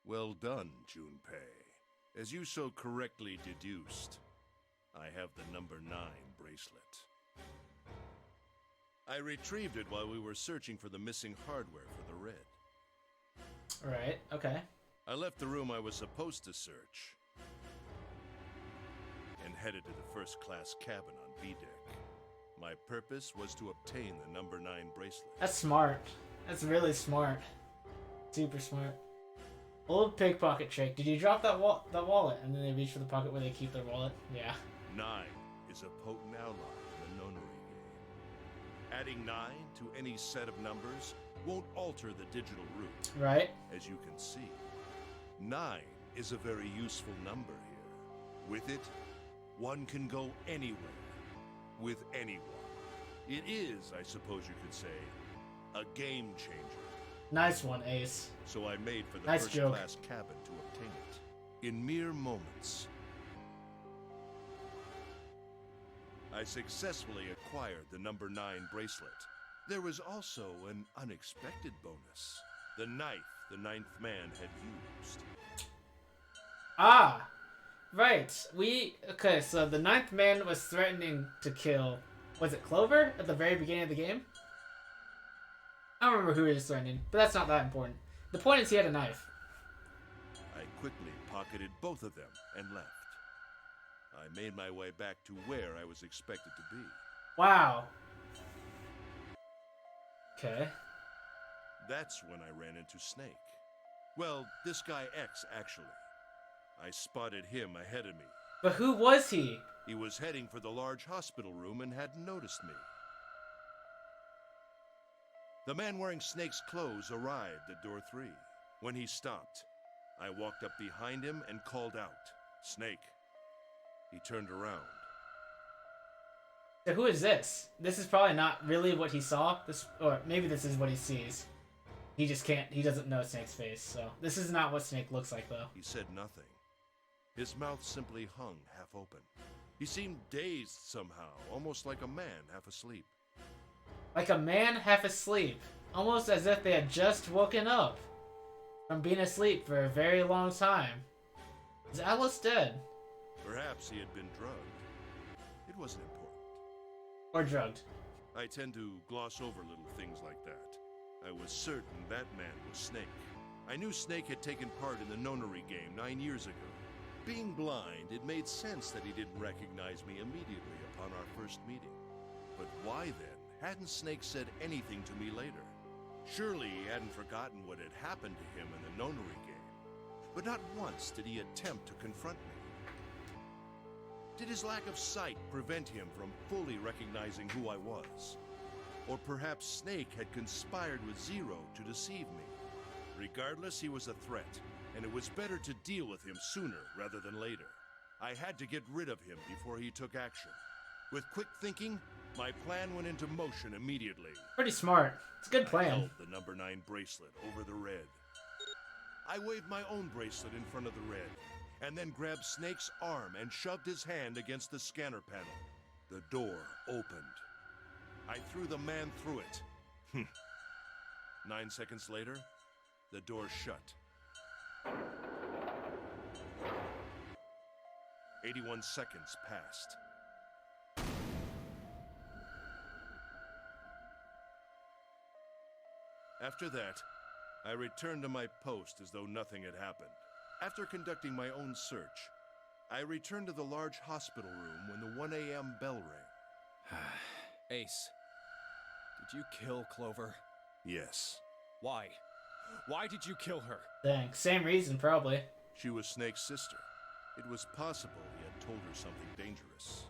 Well done, Junpei. As you so correctly deduced, I have the number 9 bracelet. I retrieved it while we were searching for the missing hardware for the red. Right, okay. I left the room I was supposed to search and headed to the first-class cabin on B deck. My purpose was to obtain the number 9 bracelet. That's smart. That's really smart. Super smart. Old pickpocket trick. Did you drop that wallet and then they reach for the pocket where they keep their wallet? Yeah. 9 is a potent ally in the nonary game. Adding 9 to any set of numbers won't alter the digital root. Right. As you can see, 9 is a very useful number here. With it, one can go anywhere, with anyone. It is, I suppose you could say, a game changer. Nice one, Ace. So I made for the Nice first-class cabin to obtain it. In mere moments, I successfully acquired the number 9 bracelet. There was also an unexpected bonus. The knife the 9th man had used. Ah! Right. Okay, so the 9th man was threatening to kill... Was it Clover at the very beginning of the game? I don't remember who he was threatening, but that's not that important. The point is he had a knife. I quickly pocketed both of them and left. I made my way back to where I was expected to be. Wow. Okay. That's when I ran into Snake. Well, this guy X, actually. I spotted him ahead of me. But who was he? He was heading for the large hospital room and hadn't noticed me. The man wearing Snake's clothes arrived at door 3. When he stopped, I walked up behind him and called out, "Snake." He turned around. So who is this? This is probably not really what he saw. Or maybe this is what he sees. He just can't, he doesn't know Snake's face, so. This is not what Snake looks like, though. He said nothing. His mouth simply hung half open. He seemed dazed somehow, almost like a man half asleep. Like a man half asleep. Almost as if they had just woken up from being asleep for a very long time. Is Alice dead? Perhaps he had been drugged. It wasn't important. Or drugged. I tend to gloss over little things like that. I was certain that man was Snake. I knew Snake had taken part in the nonary game 9 years ago. Being blind, it made sense that he didn't recognize me immediately upon our first meeting. But why then hadn't Snake said anything to me later? Surely he hadn't forgotten what had happened to him in the nonary game. But not once did he attempt to confront me. Did his lack of sight prevent him from fully recognizing who I was? Or perhaps Snake had conspired with Zero to deceive me. Regardless, he was a threat, and it was better to deal with him sooner rather than later. I had to get rid of him before he took action. With quick thinking, my plan went into motion immediately. Pretty smart. It's a good I plan. held the number 9 bracelet over the red. I waved my own bracelet in front of the red, and then grabbed Snake's arm and shoved his hand against the scanner panel. The door opened. I threw the man through it. 9 seconds later, the door shut. 81 seconds passed. After that, I returned to my post as though nothing had happened. After conducting my own search, I returned to the large hospital room when the 1 a.m. bell rang. Ace, did you kill Clover? Yes. Why? Why did you kill her? Dang. Same reason, probably. She was Snake's sister. It was possible he had told her something dangerous.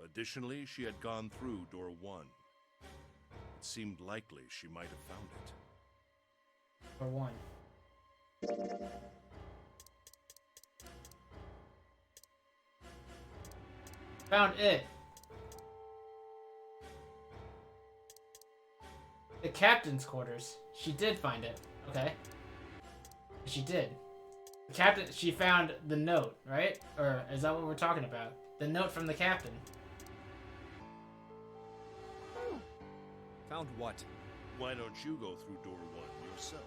Additionally, she had gone through door 1. It seemed likely she might have found it. Or one. Found it. The captain's quarters. She did find it. Okay. She did. The captain, she found the note, right? Or is that what we're talking about? The note from the captain. Found what? Why don't you go through door 1 yourself?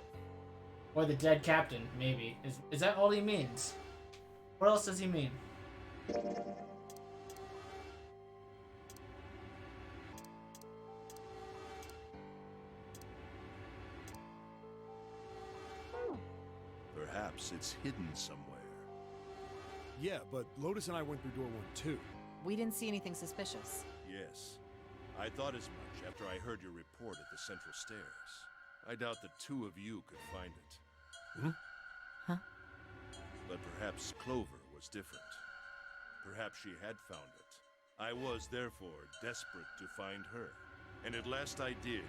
Or the dead captain, maybe. Is that all he means? What else does he mean? Perhaps it's hidden somewhere. Yeah, but Lotus and I went through door 1 too. We didn't see anything suspicious. Yes. I thought as much after I heard your report at the central stairs. I doubt the two of you could find it. Perhaps Clover was different. Perhaps she had found it. I was, therefore, desperate to find her. And at last I did,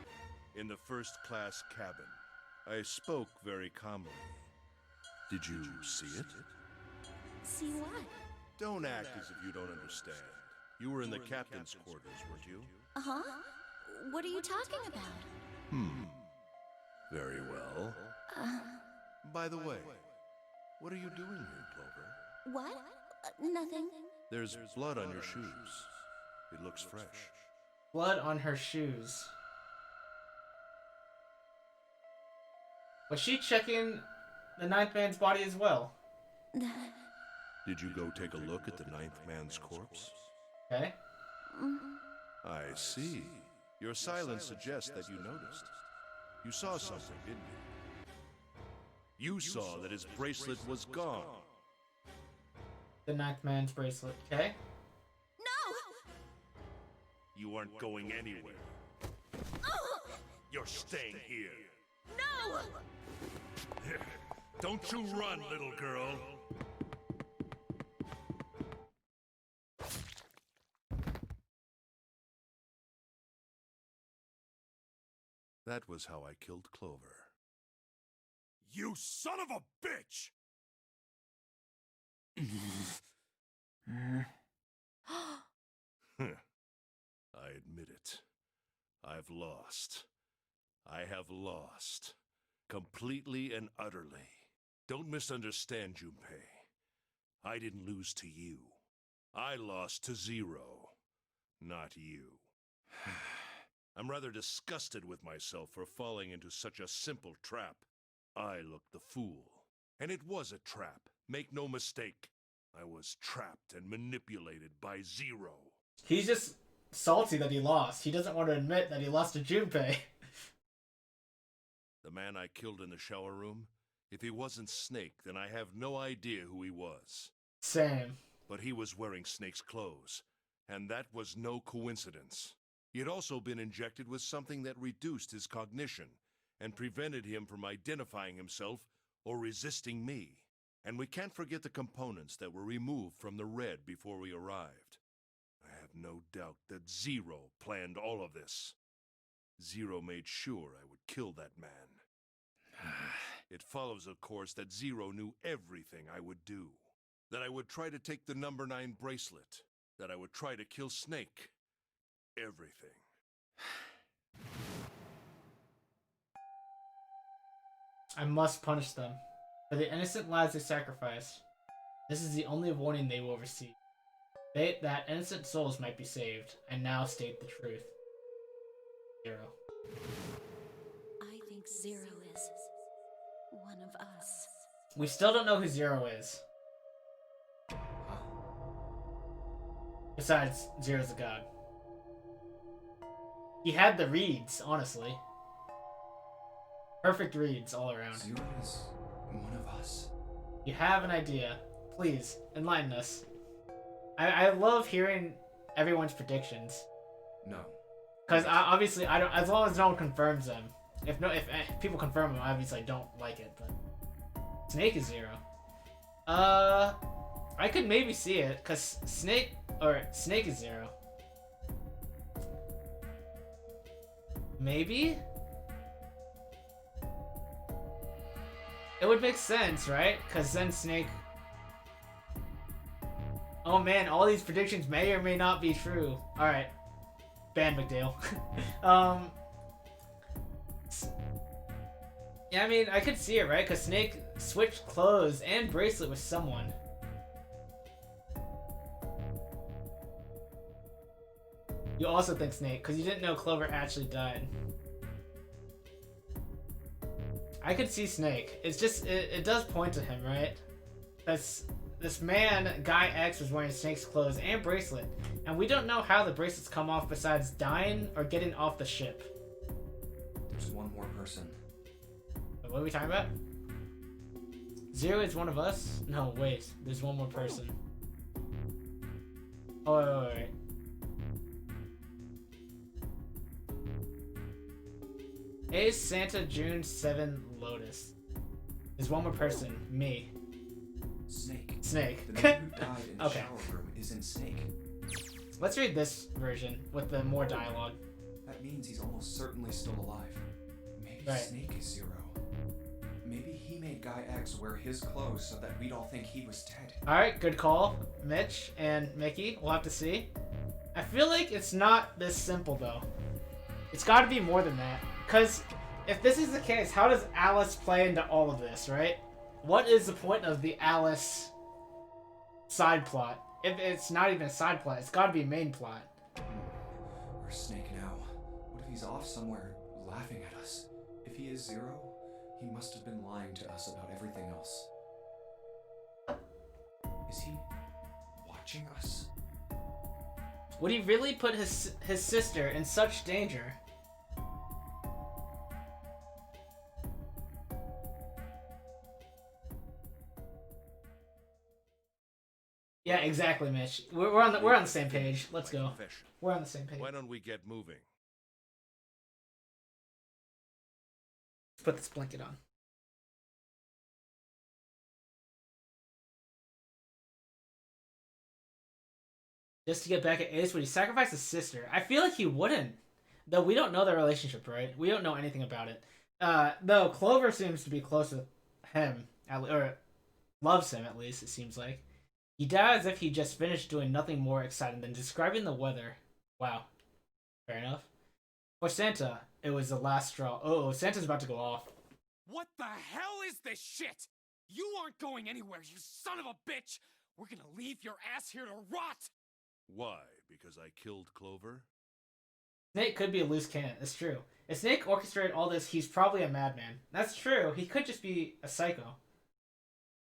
in the first-class cabin. I spoke very calmly. Did you see it? See what? Don't act as if you don't understand. You were in the captain's quarters, weren't you? Uh-huh. What are you talking about? Very well. By the way, what are you doing here, Clover? What? Nothing. There's blood on your shoes. It looks fresh. Blood on her shoes. Was she checking the ninth man's body as well? Did you go take a look at the ninth man's corpse? Okay. I see. Your silence suggests that you noticed. You saw something, didn't you? You saw that his bracelet was gone. The ninth man's bracelet. Okay. No! You aren't going anywhere. You're staying here. No! Don't you run, little girl. That was how I killed Clover. You son of a bitch! I admit it. I've lost. I have lost. Completely and utterly. Don't misunderstand, Junpei. I didn't lose to you. I lost to Zero. Not you. I'm rather disgusted with myself for falling into such a simple trap. I looked the fool. And it was a trap. Make no mistake. I was trapped and manipulated by Zero. He's just salty that he lost. He doesn't want to admit that he lost to Junpei. The man I killed in the shower room? If he wasn't Snake, then I have no idea who he was. Same. But he was wearing Snake's clothes, and that was no coincidence. He had also been injected with something that reduced his cognition and prevented him from identifying himself or resisting me. And we can't forget the components that were removed from the red before we arrived. I have no doubt that Zero planned all of this. Zero made sure I would kill that man. It follows, of course, that Zero knew everything I would do. That I would try to take the number 9 bracelet. That I would try to kill Snake. Everything. I must punish them. For the innocent lives they sacrificed. This is the only warning they will receive. That innocent souls might be saved. I now state the truth. Zero. I think Zero is one of us. We still don't know who Zero is. Besides, Zero's a god. He had the reads, honestly. Perfect reads all around. Zero is one of us. You have an idea. Please, enlighten us. I love hearing everyone's predictions. No. Because obviously, I don't. As long as no one confirms them. If people confirm them, obviously I don't like it. But Snake is Zero. I could maybe see it because Snake is Zero. Maybe. It would make sense, right? Because then Snake... Oh man, all these predictions may or may not be true. Alright. Ban McDale. Yeah, I mean, I could see it, right? Because Snake switched clothes and bracelet with someone. You also think Snake, because you didn't know Clover actually died. I could see Snake. It's just, it does point to him, right? Because this man, Guy X, was wearing Snake's clothes and bracelet. And we don't know how the bracelets come off besides dying or getting off the ship. There's one more person. Wait, what are we talking about? Zero is one of us? No, wait. There's one more person. Oh, wait. A Santa June 7 Lotus. There's one more person. Me. Snake. Snake. The man who died in the Okay. shower room isn't Snake. Let's read this version with the more dialogue. That means he's almost certainly still alive. Maybe Right. Snake is Zero. Maybe he made Guy X wear his clothes so that we'd all think he was dead. Alright, good call, Mitch and Mickey. We'll have to see. I feel like it's not this simple, though. It's gotta be more than that. Because if this is the case, how does Alice play into all of this, right? What is the point of the Alice side plot? If it's not even a side plot, it's gotta be a main plot. Where's Snake now? What if he's off somewhere laughing at us? If he is Zero, he must have been lying to us about everything else. Is he watching us? Would he really put his sister in such danger? Yeah, exactly, Mitch. We're on the same page. Let's go. Confession. We're on the same page. Why don't we get moving? Let's put this blanket on. Just to get back at Ace, would he sacrifice his sister? I feel like he wouldn't. Though we don't know their relationship, right? We don't know anything about it. Though Clover seems to be close with him, or loves him at least, it seems like. He died as if he just finished doing nothing more exciting than describing the weather. Wow. Fair enough. For Santa, it was the last straw. Oh, Santa's about to go off. What the hell is this shit? You aren't going anywhere, you son of a bitch! We're gonna leave your ass here to rot! Why? Because I killed Clover? Snake could be a loose cannon. It's true. If Snake orchestrated all this, he's probably a madman. That's true. He could just be a psycho.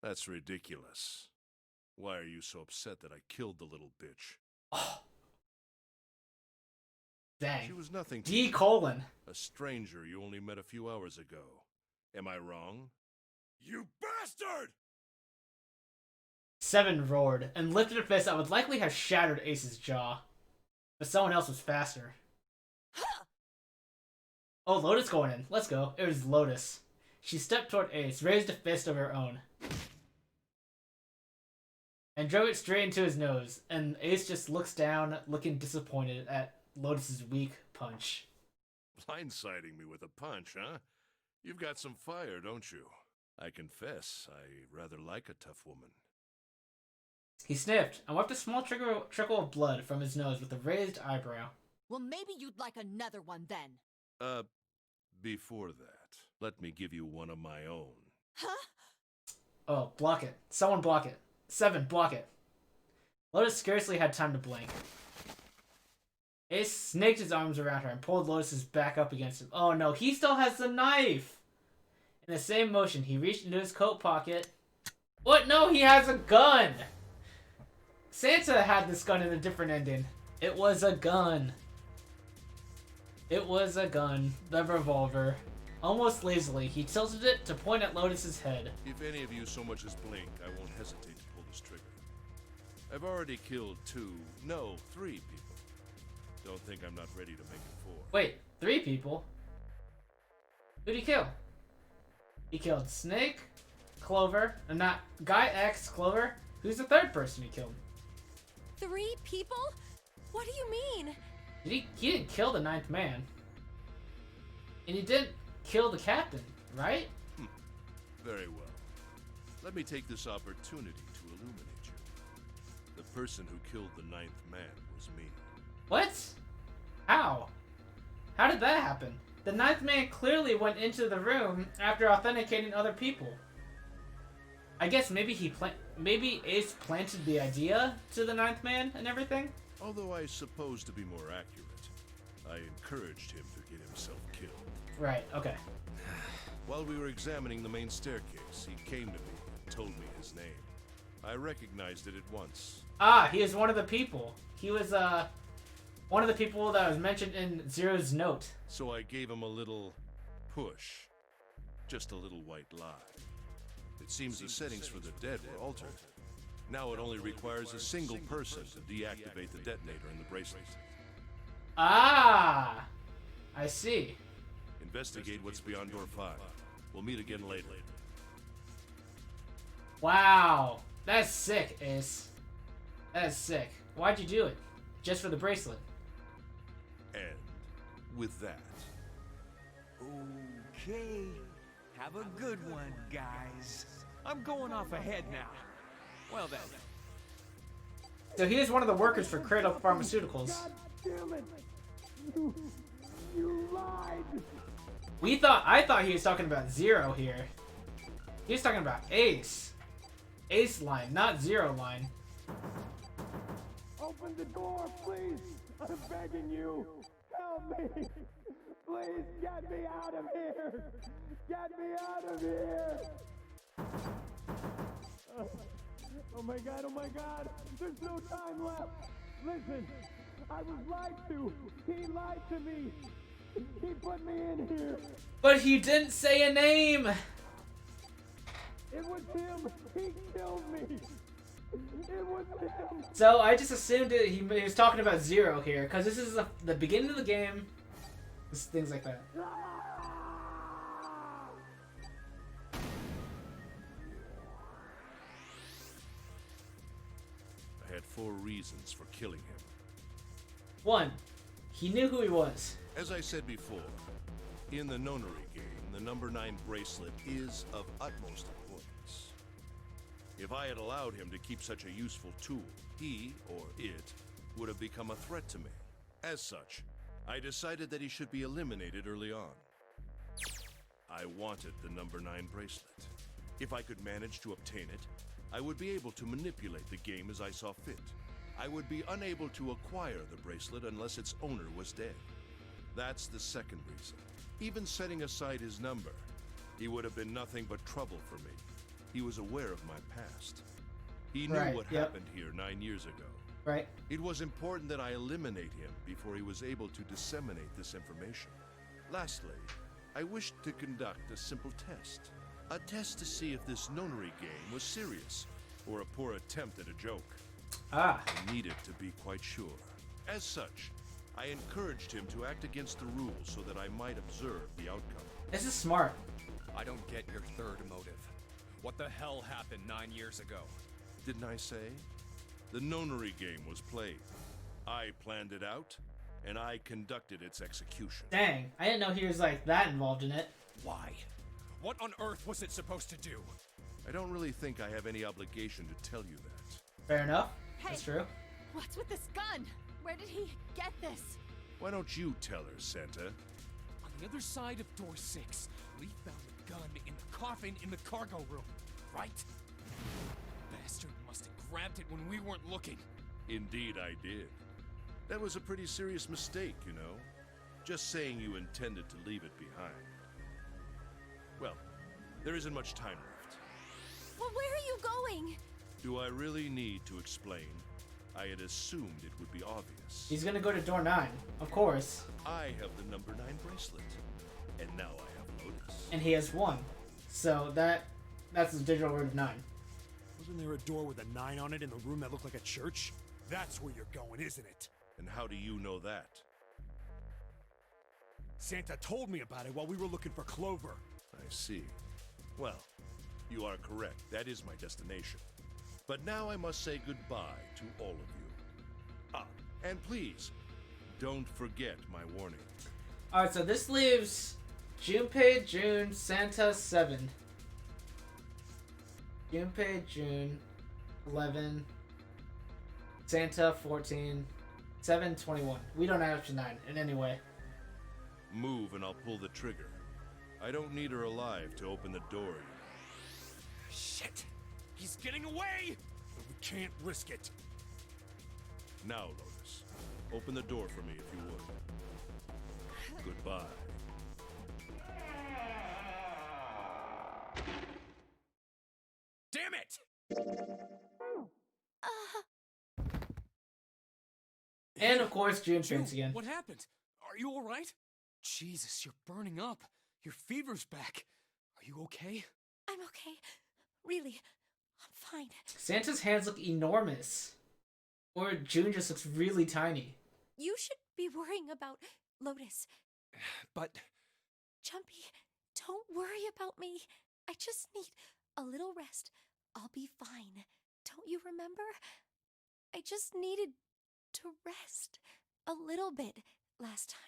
That's ridiculous. Why are you so upset that I killed the little bitch? Oh. Dang. She was nothing to D you. colon. A stranger you only met a few hours ago. Am I wrong? You bastard! 7 roared and lifted a fist that would likely have shattered Ace's jaw. But someone else was faster. Oh, Lotus going in. Let's go. It was Lotus. She stepped toward Ace, raised a fist of her own, and drove it straight into his nose. And Ace just looks down, looking disappointed at Lotus's weak punch. Blindsiding me with a punch, huh? You've got some fire, don't you? I confess, I rather like a tough woman. He sniffed and wiped a small trickle of blood from his nose with a raised eyebrow. Well, maybe you'd like another one then. Before that, let me give you one of my own. Huh? Oh, block it. Someone block it. 7, block it. Lotus scarcely had time to blink. Ace snaked his arms around her and pulled Lotus's back up against him. Oh no, he still has the knife! In the same motion, he reached into his coat pocket. What? No, he has a gun! Santa had this gun in a different ending. It was a gun. It was a gun. The revolver. Almost lazily, he tilted it to point at Lotus's head. If any of you so much as blink, I won't hesitate to pull this trigger. I've already killed 3 people. Don't think I'm not ready to make it 4. Wait, 3 people? Who'd he kill? He killed Snake, Clover, and not Guy X, Clover. Who's the 3rd person he killed? 3 people? What do you mean? He didn't kill the 9th man. And he didn't kill the captain, right? Very well. Let me take this opportunity to illuminate you. The person who killed the 9th man was me. What? How? How did that happen? The 9th man clearly went into the room after authenticating other people. I guess maybe maybe Ace planted the idea to the 9th man and everything? Although I suppose to be more accurate, I encouraged him to get himself killed. Right, okay. While we were examining the main staircase, he came to me and told me his name. I recognized it at once. Ah, he is one of the people. He was, one of the people that was mentioned in Zero's note. So I gave him a little push. Just a little white lie. It seems the settings for the dead were altered. Now it only requires a single person to deactivate the detonator in the bracelet. Ah! I see. Investigate what's beyond door 5. We'll meet again later. Wow. That's sick, Ace. That is sick. Why'd you do it? Just for the bracelet. And with that, Okay. Have a good one, guys. I'm going off ahead now. Well then, So he is one of the workers for Cradle Pharmaceuticals. God damn it! You lied! I thought he was talking about Zero here. He was talking about Ace. Ace line, not Zero line. Open the door, please! I'm begging you! Help me! Please get me out of here! Get me out of here! Oh my god! There's no time left! Listen! I was lied to! He lied to me! He put me in here! But he didn't say a name! It was him! He killed me! It was him! So I just assumed he was talking about Zero here, because this is the beginning of the game. Just things like that. I had 4 reasons for killing him. 1. He knew who he was. As I said before, in the nonary game, the number 9 bracelet is of utmost importance. If I had allowed him to keep such a useful tool, he, or it, would have become a threat to me. As such, I decided that he should be eliminated early on. I wanted the number 9 bracelet. If I could manage to obtain it, I would be able to manipulate the game as I saw fit. I would be unable to acquire the bracelet unless its owner was dead. That's the second reason. Even setting aside his number, he would have been nothing but trouble for me. He was aware of my past. He knew what happened here 9 years ago. Right. It was important that I eliminate him before he was able to disseminate this information. Lastly, I wished to conduct a simple test. A test to see if this nonary game was serious, or a poor attempt at a joke. Ah. I needed to be quite sure. As such, I encouraged him to act against the rules so that I might observe the outcome. This is smart. I don't get your third motive. What the hell happened 9 years ago? Didn't I say? The nonary game was played. I planned it out, and I conducted its execution. Dang, I didn't know he was like that involved in it. Why? What on earth was it supposed to do? I don't really think I have any obligation to tell you that. Fair enough. Hey. That's true. What's with this gun? Where did he get this? Why don't you tell her, Santa? on the other side of door 6, we found the gun in the coffin in the cargo room, right? Bastard must have grabbed it when we weren't looking. Indeed I did. That was a pretty serious mistake, you know. Just saying you intended to leave it behind. Well, there isn't much time left. Well, where are you going? Do I really need to explain? I had assumed it would be obvious. He's gonna go to door 9, of course. I have the number 9 bracelet. And now I have Lotus. And he has 1. So that's the digital root of 9. Wasn't there a door with a 9 on it in the room that looked like a church? That's where you're going, isn't it? And how do you know that? Santa told me about it while we were looking for Clover. I see. Well, you are correct. That is my destination. But now I must say goodbye to all of you. Ah, and please, don't forget my warning. Alright, so this leaves Junpei, June, Santa, 7. Junpei, June, 11. Santa, 14. 7, 21. We don't have option 9 in any way. Move and I'll pull the trigger. I don't need her alive to open the door, you know. Shit! He's getting away! We can't risk it. Now, Lotus, open the door for me if you would. Goodbye. Damn it! And of course, June June, faints again. what happened? Are you alright? Jesus, you're burning up. Your fever's back. Are you okay? I'm okay. Really, I'm fine. Santa's hands look enormous. Or June just looks really tiny. You should be worrying about Lotus. But Jumpy, don't worry about me. I just need a little rest. I'll be fine. remember? I just needed to rest a little bit last time.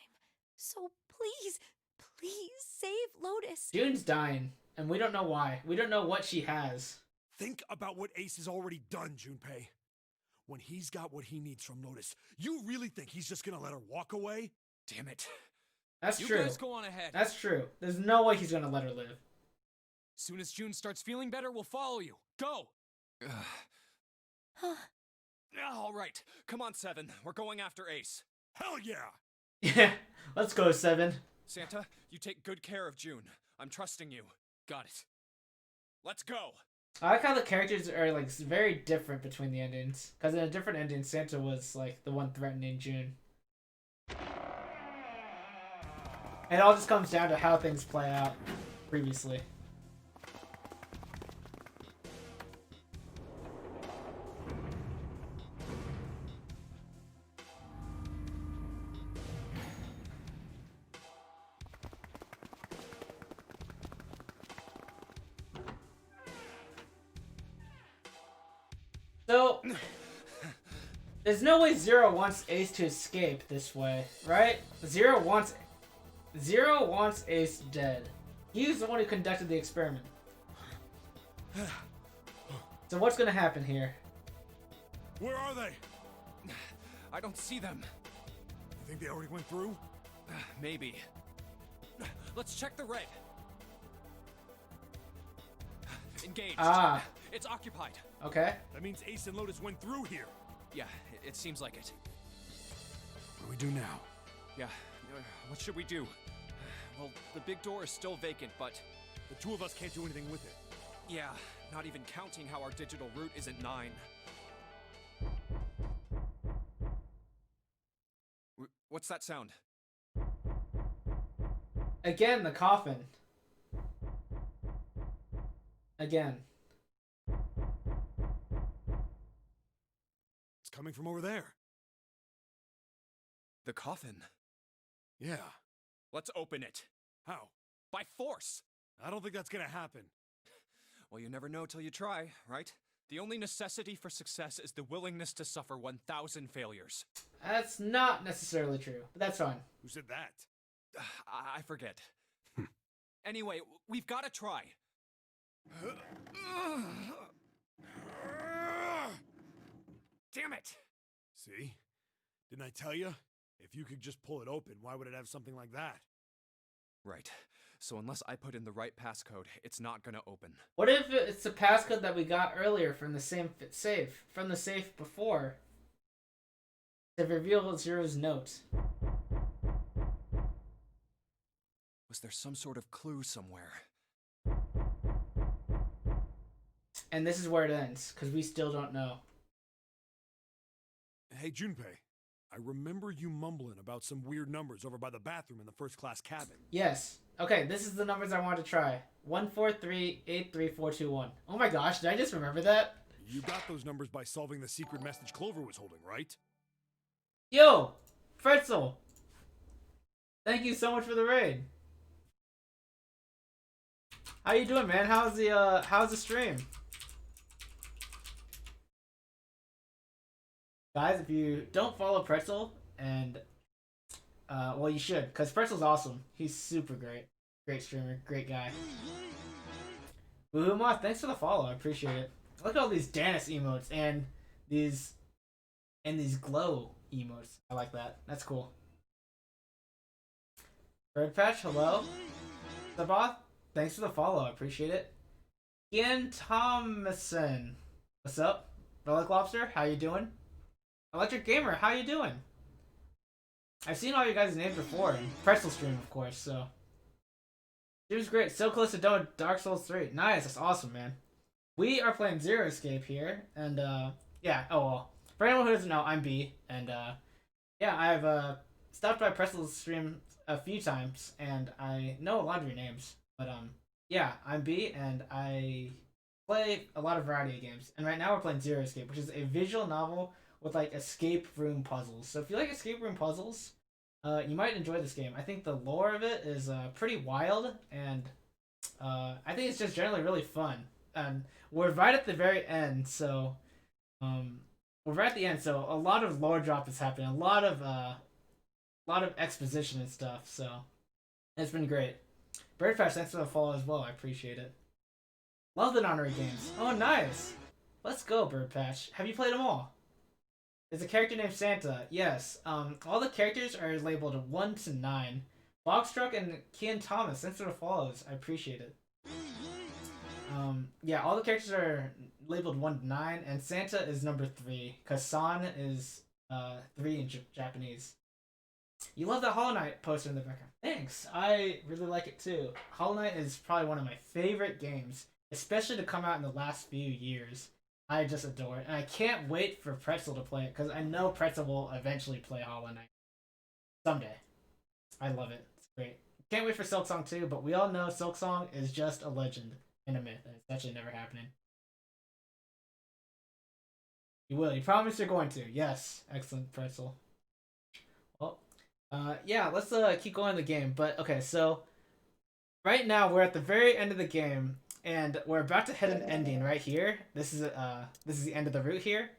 So please, please save Lotus. June's dying, and we don't know why. We don't know what she has. Think about what Ace has already done, Junpei. When he's got what he needs from Lotus, you really think he's just gonna let her walk away? Damn it. That's You true. guys go on ahead. That's true. There's no way he's gonna let her live. Soon as June starts feeling better, we'll follow you. Go! Huh. All right. Come on, Seven. We're going after Ace. Hell yeah! Yeah, let's go, Seven. Santa, you take good care of June. I'm trusting you. Got it. Let's go. I like how the characters are like very different between the endings. Because in a different ending, Santa was like the one threatening June. It all just comes down to how things play out previously. So, there's no way Zero wants Ace to escape this way, right? Zero wants Ace dead. He's the one who conducted the experiment. So what's gonna happen here? Where are they? I don't see them. You think they already went through? Maybe. Let's check the red. Engaged. Ah, It's occupied. okay. That means Ace and Lotus went through here. Yeah, it seems like it. What do we do now? Yeah, what should we do? Well, the big door is still vacant, but... The two of us can't do anything with it. Yeah, not even counting how our digital route isn't 9. What's that sound? Again, the coffin. Again. It's coming from over there. The coffin. Yeah. Let's open it. How? By force! I don't think that's gonna happen. Well, you never know till you try, right? The only necessity for success is the willingness to suffer 1,000 failures. That's not necessarily true, but that's fine. Who said that? I forget. Anyway, we've got to try. Damn it! See? Didn't I tell you? If you could just pull it open, why would it have something like that? Right. So unless I put in the right passcode, it's not gonna open. What if it's the passcode that we got earlier from the same safe, from the safe before? To reveal Zero's note. Was there some sort of clue somewhere? And this is where it ends, because we still don't know. Hey, Junpei. I remember you mumbling about some weird numbers over by the bathroom in the first-class cabin. Yes. Okay, this is the numbers I wanted to try. 143-83421. Oh my gosh, did I just remember that? You got those numbers by solving the secret message Clover was holding, right? Yo! Pretzel! Thank you so much for the raid. How you doing, man? How's the stream? Guys, if you don't follow Pretzel, and well, you should, because Pretzel's awesome. He's super great. Great streamer, great guy. Boohoo Moth, thanks for the follow. I appreciate it. Look at all these Danis emotes and these glow emotes. I like that. That's cool. Bird Patch, hello. Sabath, thanks for the follow. I appreciate it. Ian Thomason, what's up? Relic Lobster, how you doing? Electric Gamer, how you doing? I've seen all you guys' names before in Pretzel stream, of course, so. It was great. So close to done with Dark Souls 3. Nice, that's awesome, man. We are playing Zero Escape here, and yeah, oh well. For anyone who doesn't know, I'm B, and yeah, I've stopped by Pretzel's stream a few times, and I know a lot of your names, but yeah, I'm B, and I play a lot of variety of games, and right now we're playing Zero Escape, which is a visual novel with like escape room puzzles. So if you like escape room puzzles, you might enjoy this game. I think the lore of it is pretty wild, and I think it's just generally really fun. And we're right at the very end, so We're at the end, so a lot of lore drop is happening, a lot of exposition and stuff. So it's been great. Birdpatch, thanks for the follow as well. I appreciate it. Love the honorary games. Oh, nice. Let's go, Birdpatch. Have you played them all? There's a character named Santa. Yes. All the characters are labeled 1 to 9. Bogstruck and Kian Thomas, thanks for the follows. I appreciate it. Yeah, all the characters are labeled 1 to 9, and Santa is number 3, because San is 3 in Japanese. You love that Hollow Knight poster in the background. Thanks. I really like it too. Hollow Knight is probably one of my favorite games, especially to come out in the last few years. I just adore it, and I can't wait for Pretzel to play it, because I know Pretzel will eventually play Hollow Knight. Someday. I love it. It's great. Can't wait for Silksong too, but we all know Silksong is just a legend and a myth. It's actually never happening. You will. You promise you're going to. Yes. Excellent, Pretzel. Well, yeah, let's keep going in the game. But, okay, so right now we're at the very end of the game, and we're about to hit an ending right here. This is the end of the route here.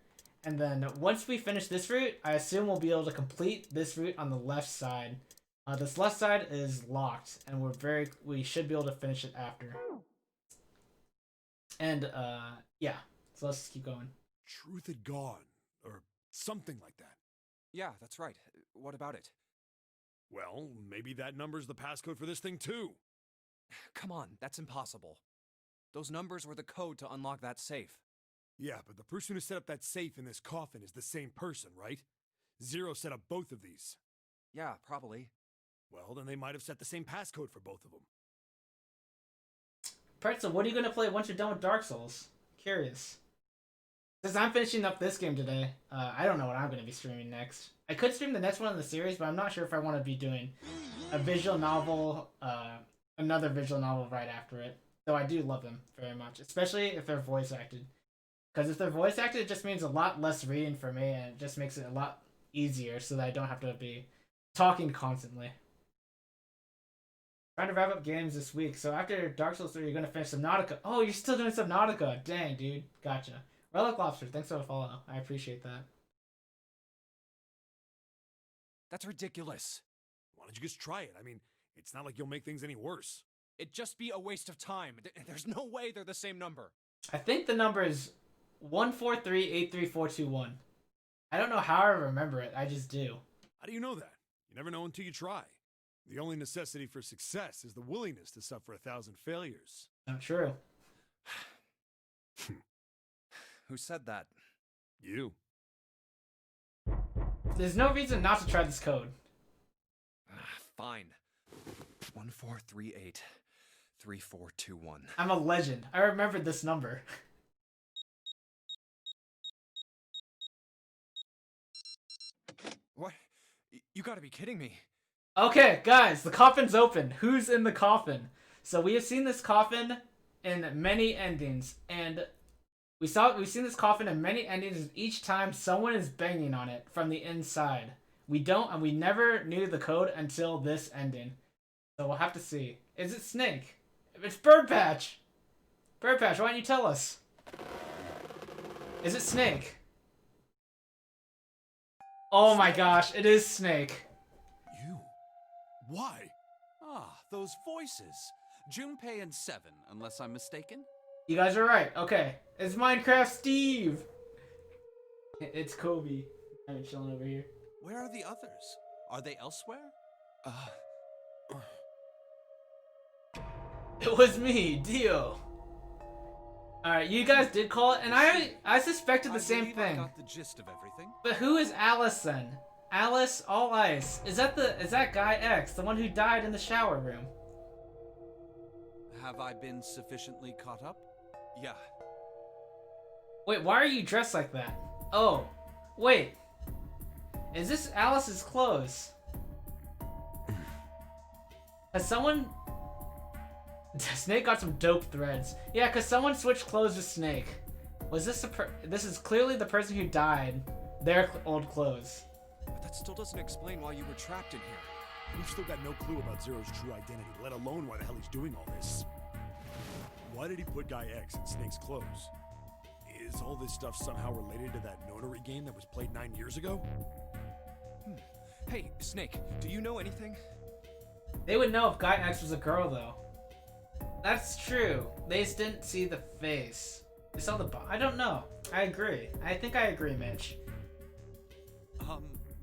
And then once we finish this route, I assume we'll be able to complete this route on the left side. This left side is locked, and we should be able to finish it after. And yeah, so let's just keep going. Truth had gone, or something like that. Yeah, that's right. What about it? Well, maybe that number's the passcode for this thing too. Come on, that's impossible. Those numbers were the code to unlock that safe. Yeah, but the person who set up that safe in this coffin is the same person, right? Zero set up both of these. Yeah, probably. Well, then they might have set the same passcode for both of them. Pretzel, what are you going to play once you're done with Dark Souls? Curious. Since I'm finishing up this game today, I don't know what I'm going to be streaming next. I could stream the next one in the series, but I'm not sure if I want to be doing a visual novel, another visual novel right after it. Though I do love them very much, especially if they're voice acted. Because if they're voice acted, it just means a lot less reading for me, and it just makes it a lot easier so that I don't have to be talking constantly. Trying to wrap up games this week, so after Dark Souls 3, you're going to finish Subnautica. Oh, you're still doing Subnautica. Dang, dude. Gotcha. Relic Lobster, thanks for the follow. I appreciate that. That's ridiculous. Why don't you just try it? I mean, it's not like you'll make things any worse. It'd just be a waste of time. There's no way they're the same number. I think the number is 143-83421. I don't know how I remember it, I just do. How do you know that? You never know until you try. The only necessity for success is the willingness to suffer 1,000 failures. Not true. Who said that? You. There's no reason not to try this code. Fine. 1438-3421. I'm a legend. I remembered this number. What? You gotta be kidding me. Okay, guys, the coffin's open. Who's in the coffin? So we have seen this coffin in many endings, and we've seen this coffin in many endings, and each time someone is banging on it from the inside. We never knew the code until this ending. So we'll have to see. Is it Snake? It's Birdpatch! Birdpatch, why don't you tell us? Is it Snake? Oh my gosh, it is Snake. You? Why? Ah, those voices. Junpei and Seven, unless I'm mistaken. You guys are right. Okay. It's Minecraft Steve! It's Kobe. I'm chilling over here. Where are the others? Are they elsewhere? It was me, Dio. Alright, you guys did call it, and I suspected the same thing. I got the gist of everything. But who is Alice then? Alice All Ice. Is that guy X, the one who died in the shower room? Have I been sufficiently caught up? Yeah. Wait, why are you dressed like that? Oh, wait. Is this Alice's clothes? Has someone... Snake got some dope threads. Yeah, because someone switched clothes with Snake. Was this this is clearly the person who died. Their old clothes. But that still doesn't explain why you were trapped in here. We've still got no clue about Zero's true identity, let alone why the hell he's doing all this. Why did he put Guy X in Snake's clothes? Is all this stuff somehow related to that notary game that was played 9 years ago? Hey, Snake, do you know anything? They would know if Guy X was a girl, though. That's true. They just didn't see the face. They saw the I don't know. I agree. I think I agree, Mitch.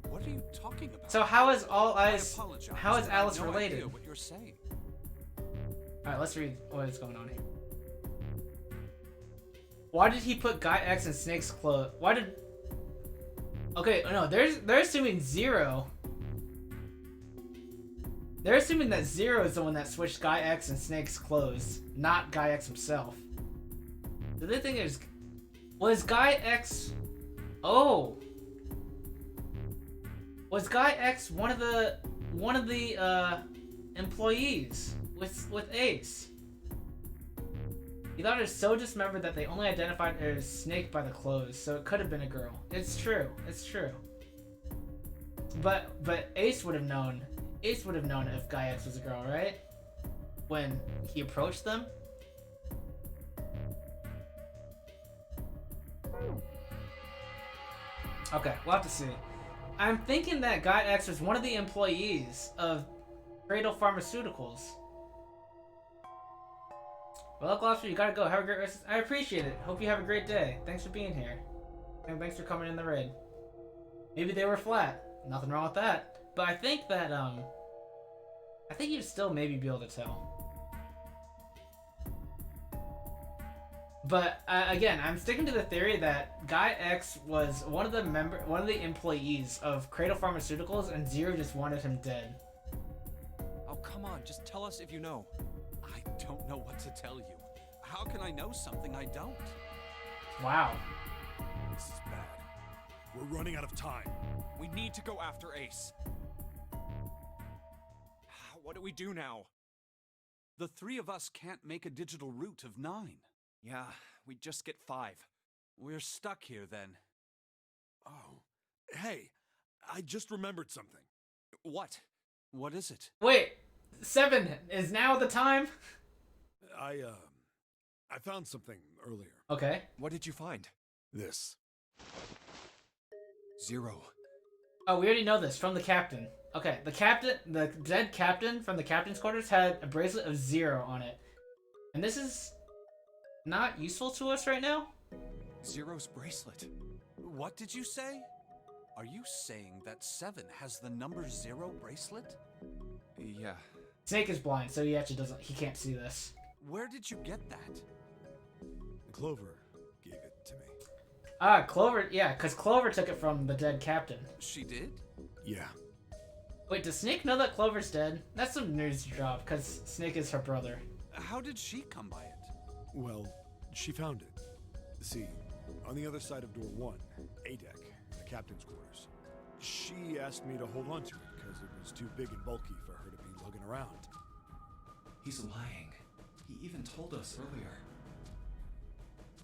What are you talking about? So how is I apologize, how is but I have Alice no related? idea what you're saying. Alright, let's read what is going on here. Why did he put Guy X in Snake's clothes? Why did... Okay, no, they're assuming Zero. They're assuming that Zero is the one that switched Guy X and Snake's clothes, not Guy X himself. The other thing is... Was Guy X... Oh! Was Guy X one of the employees with Ace? He thought it was so dismembered that they only identified it as Snake by the clothes, so it could have been a girl. It's true. It's true. But Ace would have known. Ace would have known if Guy X was a girl, right? When he approached them. Okay, we'll have to see. I'm thinking that Guy X was one of the employees of Cradle Pharmaceuticals. Well, Gloucester, you gotta go. Have a great rest. I appreciate it. Hope you have a great day. Thanks for being here. And thanks for coming in the raid. Maybe they were flat. Nothing wrong with that. But I think that, I think you'd still maybe be able to tell. But, again, I'm sticking to the theory that Guy X was one of the employees of Cradle Pharmaceuticals, and Zero just wanted him dead. Oh, come on, just tell us if you know. I don't know what to tell you. How can I know something I don't? Wow. This is bad. We're running out of time. We need to go after Ace. What do we do now? The three of us can't make a digital route of 9. Yeah, we just get 5. We're stuck here then. Oh. Hey, I just remembered something. What? What is it? Wait, 7 is now the time? I found something earlier. Okay. What did you find? This. 0. Oh, we already know this from the captain. Okay, the dead captain from the captain's quarters had a bracelet of 0 on it. And this is not useful to us right now? 0's bracelet. What did you say? Are you saying that 7 has the number 0 bracelet? Yeah. Snake is blind, so he can't see this. Where did you get that? Clover gave it to me. Ah, Clover, yeah, because Clover took it from the dead captain. She did? Yeah. Wait, does Snake know that Clover's dead? That's some news to drop, because Snake is her brother. How did she come by it? Well, she found it. See, on the other side of door 1, A deck, the captain's quarters. She asked me to hold on to it because it was too big and bulky for her to be lugging around. He's lying. He even told us earlier.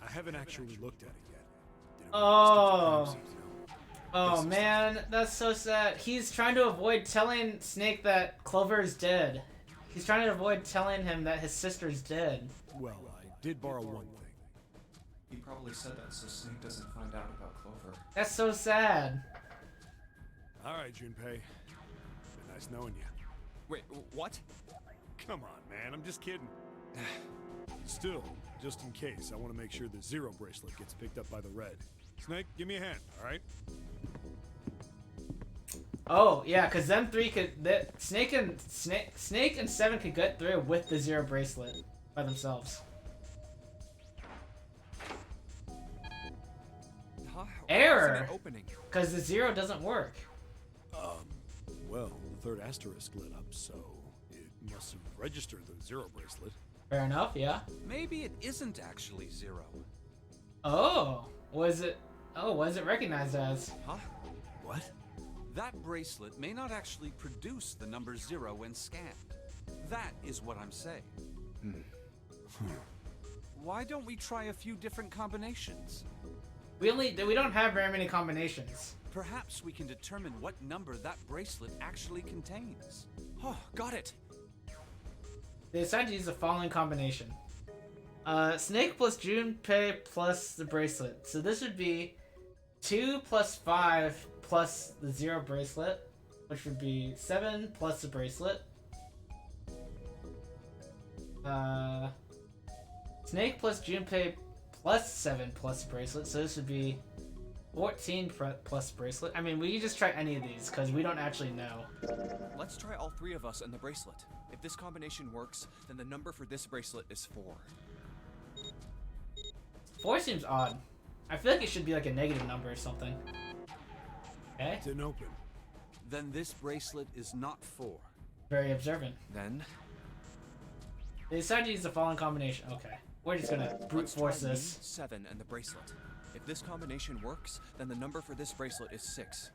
I haven't actually looked at it yet. Didn't Oh. want to skip the crime scene, Oh man, that's so sad. He's trying to avoid telling Snake that Clover is dead. He's trying to avoid telling him that his sister's dead. Well, I did borrow one thing. He probably said that so Snake doesn't find out about Clover. That's so sad. All right, Junpei. Been nice knowing you. Wait, what? Come on, man. I'm just kidding. Still, just in case, I want to make sure the 0 bracelet gets picked up by the red. Snake, give me a hand, all right? Oh yeah, because them three could. Snake and 7 could get through with the 0 bracelet by themselves. Huh? Error. Why isn't it opening? Because the 0 doesn't work. Well, the third asterisk lit up, so it must have registered the 0 bracelet. Fair enough. Yeah. Maybe it isn't actually 0. Oh, was it? Oh, what is it recognized as? Huh? What? That bracelet may not actually produce the number 0 when scanned. That is what I'm saying. Why don't we try a few different combinations? We don't have very many combinations. Perhaps we can determine what number that bracelet actually contains. Oh, got it. They decided to use the following combination. Snake plus Junpei plus the bracelet. So this would be 2 plus 5 plus the 0 bracelet, which would be 7 plus the bracelet. Snake plus Junpei plus 7 plus bracelet. So this would be 14 plus bracelet. I mean, we can just try any of these because we don't actually know. Let's try all 3 of us and the bracelet. If this combination works, then the number for this bracelet is 4. 4 seems odd. I feel like it should be like a negative number or something. Okay. Didn't open. Then this bracelet is not 4. Very observant. Then They decided to use the following combination. Okay. We're just gonna brute let's force try this. 7 and the bracelet. If this combination works, then the number for this bracelet is 6.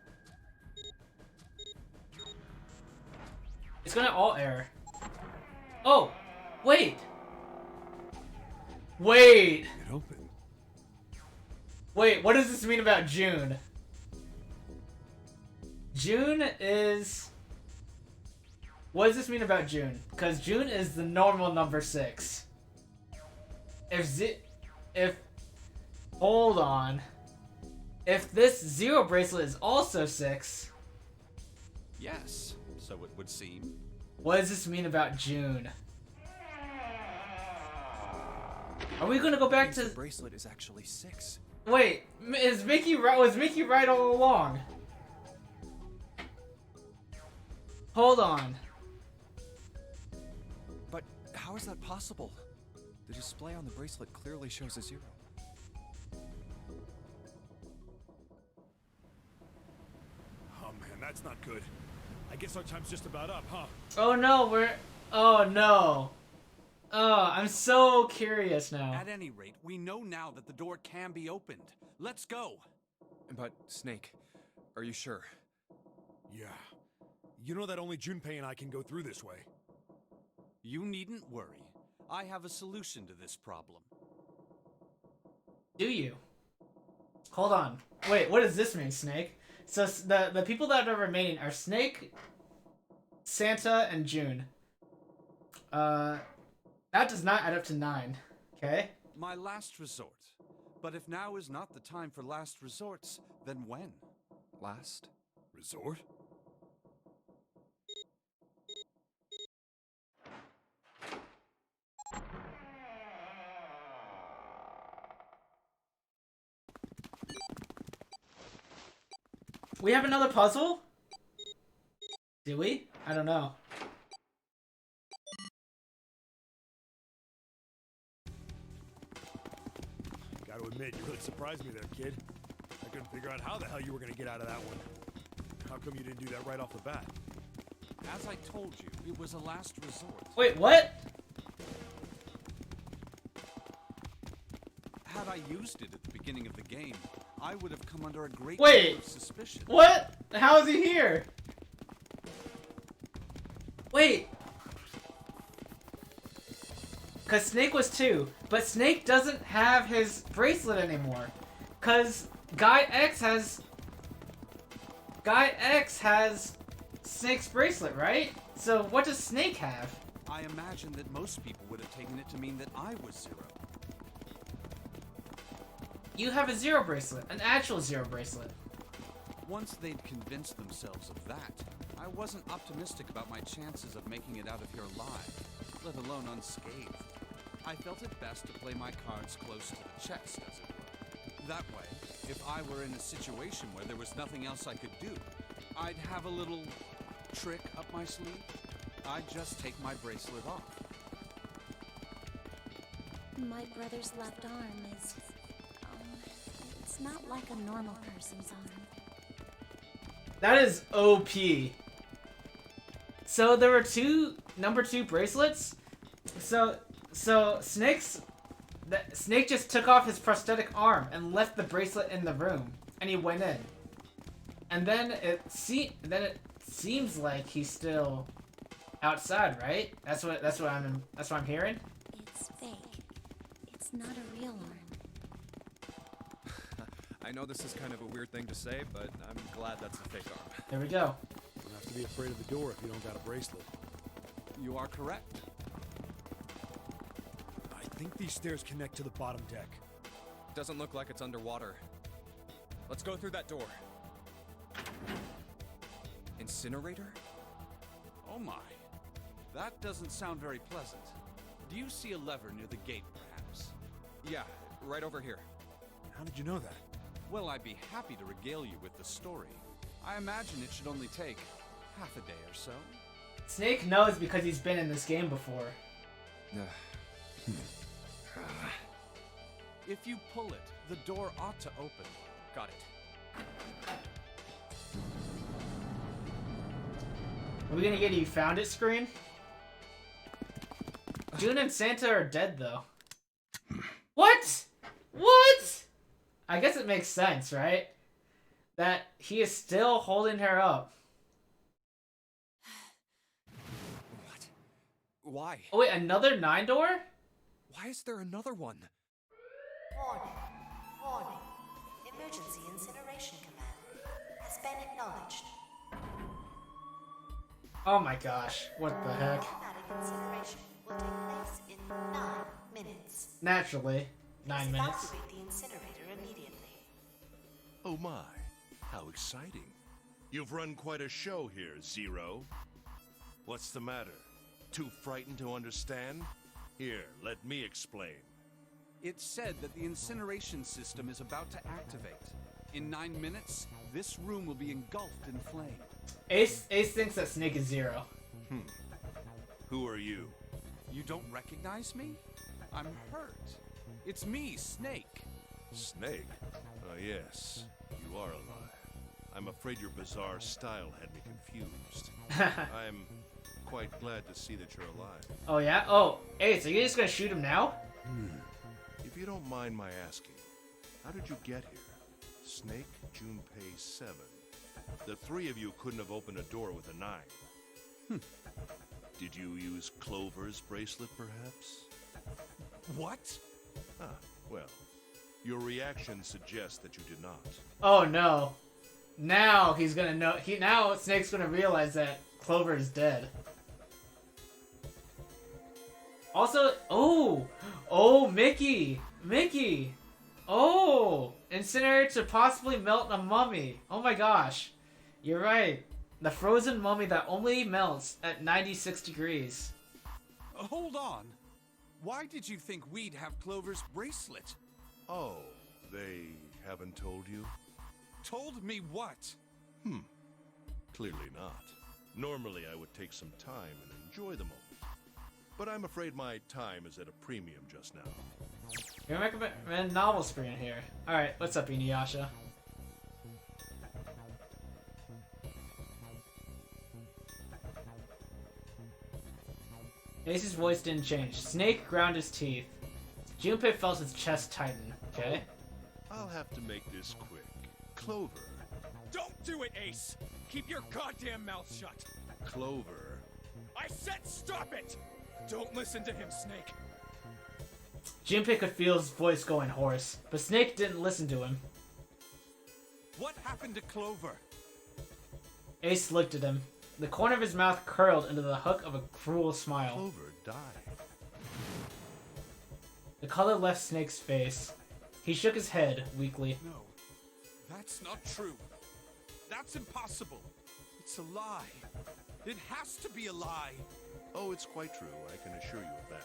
It's gonna all error. Oh! Wait! Wait! It opened. Wait, what does this mean about June? June is... What does this mean about June? Because June is the normal number 6. If... Hold on. If this 0 bracelet is also 6... Yes, so it would seem. What does this mean about June? Are we gonna go back to... The bracelet is actually 6. Wait, is Mickey right? Was Mickey right all along? Hold on. But how is that possible? The display on the bracelet clearly shows a 0. Oh man, that's not good. I guess our time's just about up, huh? Oh no, we're... Oh no. Oh, I'm so curious now. At any rate, we know now that the door can be opened. Let's go. But, Snake, are you sure? Yeah. You know that only Junpei and I can go through this way. You needn't worry. I have a solution to this problem. Do you? Hold on. Wait, what does this mean, Snake? So the people that are remaining are Snake, Santa, and June. That does not add up to 9. Okay? My last resort. But if now is not the time for last resorts, then when? Last? Resort? We have another puzzle? Do we? I don't know. Gotta admit, you really surprised me there, kid. I couldn't figure out how the hell you were gonna get out of that one. How come you didn't do that right off the bat? As I told you, it was a last resort. Wait, what? Had I used it at the beginning of the game, I would have come under a great Wait. deal of suspicion. What? How is he here? Wait. Because Snake was 2, but Snake doesn't have his bracelet anymore. Because Guy X has Snake's bracelet, right? So what does Snake have? I imagine that most people would have taken it to mean that I was 0. You have a 0 bracelet, an actual 0 bracelet. Once they'd convinced themselves of that, I wasn't optimistic about my chances of making it out of here alive, let alone unscathed. I felt it best to play my cards close to the chest, as it were. That way, if I were in a situation where there was nothing else I could do, I'd have a little trick up my sleeve. I'd just take my bracelet off. My brother's left arm is... it's not like a normal person's arm. That is OP. So there were number 2 bracelets. So Snake just took off his prosthetic arm and left the bracelet in the room, and he went in. And then it seems like he's still outside, right? That's what I'm hearing. It's fake. It's not a real arm. I know this is kind of a weird thing to say, but I'm glad that's a fake arm. There we go. You don't have to be afraid of the door if you don't got a bracelet. You are correct. I I think these stairs connect to the bottom deck. Doesn't look like it's underwater. Let's go through that door. Incinerator? Oh my. That doesn't sound very pleasant. Do you see a lever near the gate, perhaps? Yeah, right over here. How did you know that? Well, I'd be happy to regale you with the story. I imagine it should only take half a day or so. Snake knows because he's been in this game before. If you pull it, the door ought to open. Got it. Are we gonna get a "you found it" screen? June and Santa are dead though. What? What? I guess it makes sense, right? That he is still holding her up. What? Why? Oh wait, another 9 door? Why is there another one? Warning. Warning. Emergency incineration command has been acknowledged. Oh my gosh, what the heck? Automatic incineration will take place in 9 minutes. Naturally, 9 Please minutes. evacuate the incinerator immediately. Oh my, how exciting. You've run quite a show here, Zero. What's the matter? Too frightened to understand? Here, let me explain. It's said that the incineration system is about to activate. In 9 minutes, this room will be engulfed in flame. Ace thinks that Snake is Zero. Who are you? You don't recognize me? I'm hurt. It's me, Snake. Snake? Oh yes, you are alive. I'm afraid your bizarre style had me confused. I'm quite glad to see that you're alive. Oh yeah? Oh, Ace, are you just gonna shoot him now? If you don't mind my asking, how did you get here? Snake, Junpei 7. The three of you couldn't have opened a door with a 9. Did you use Clover's bracelet, perhaps? What? Ah, well, your reaction suggests that you did not. Oh no. Now he's gonna know. Now Snake's gonna realize that Clover is dead. Also, oh, Mickey, oh, incinerator to possibly melt a mummy. Oh my gosh, you're right. The frozen mummy that only melts at 96 degrees. Hold on. Why did you think we'd have Clover's bracelet? Oh, they haven't told you? Told me what? Clearly not. Normally I would take some time and enjoy the moment. But I'm afraid my time is at a premium just now. You're gonna recommend novel screen here. Alright, what's up, Inuyasha? Ace's voice didn't change. Snake ground his teeth. Junpei felt his chest tighten. Okay. I'll have to make this quick. Clover. Don't do it, Ace! Keep your goddamn mouth shut! Clover. I said stop it! Don't listen to him, Snake. Junpei could feel his voice going hoarse, but Snake didn't listen to him. What happened to Clover? Ace looked at him. The corner of his mouth curled into the hook of a cruel smile. Clover died. The color left Snake's face. He shook his head weakly. No, that's not true. That's impossible. It's a lie. It has to be a lie. Oh, it's quite true, I can assure you of that.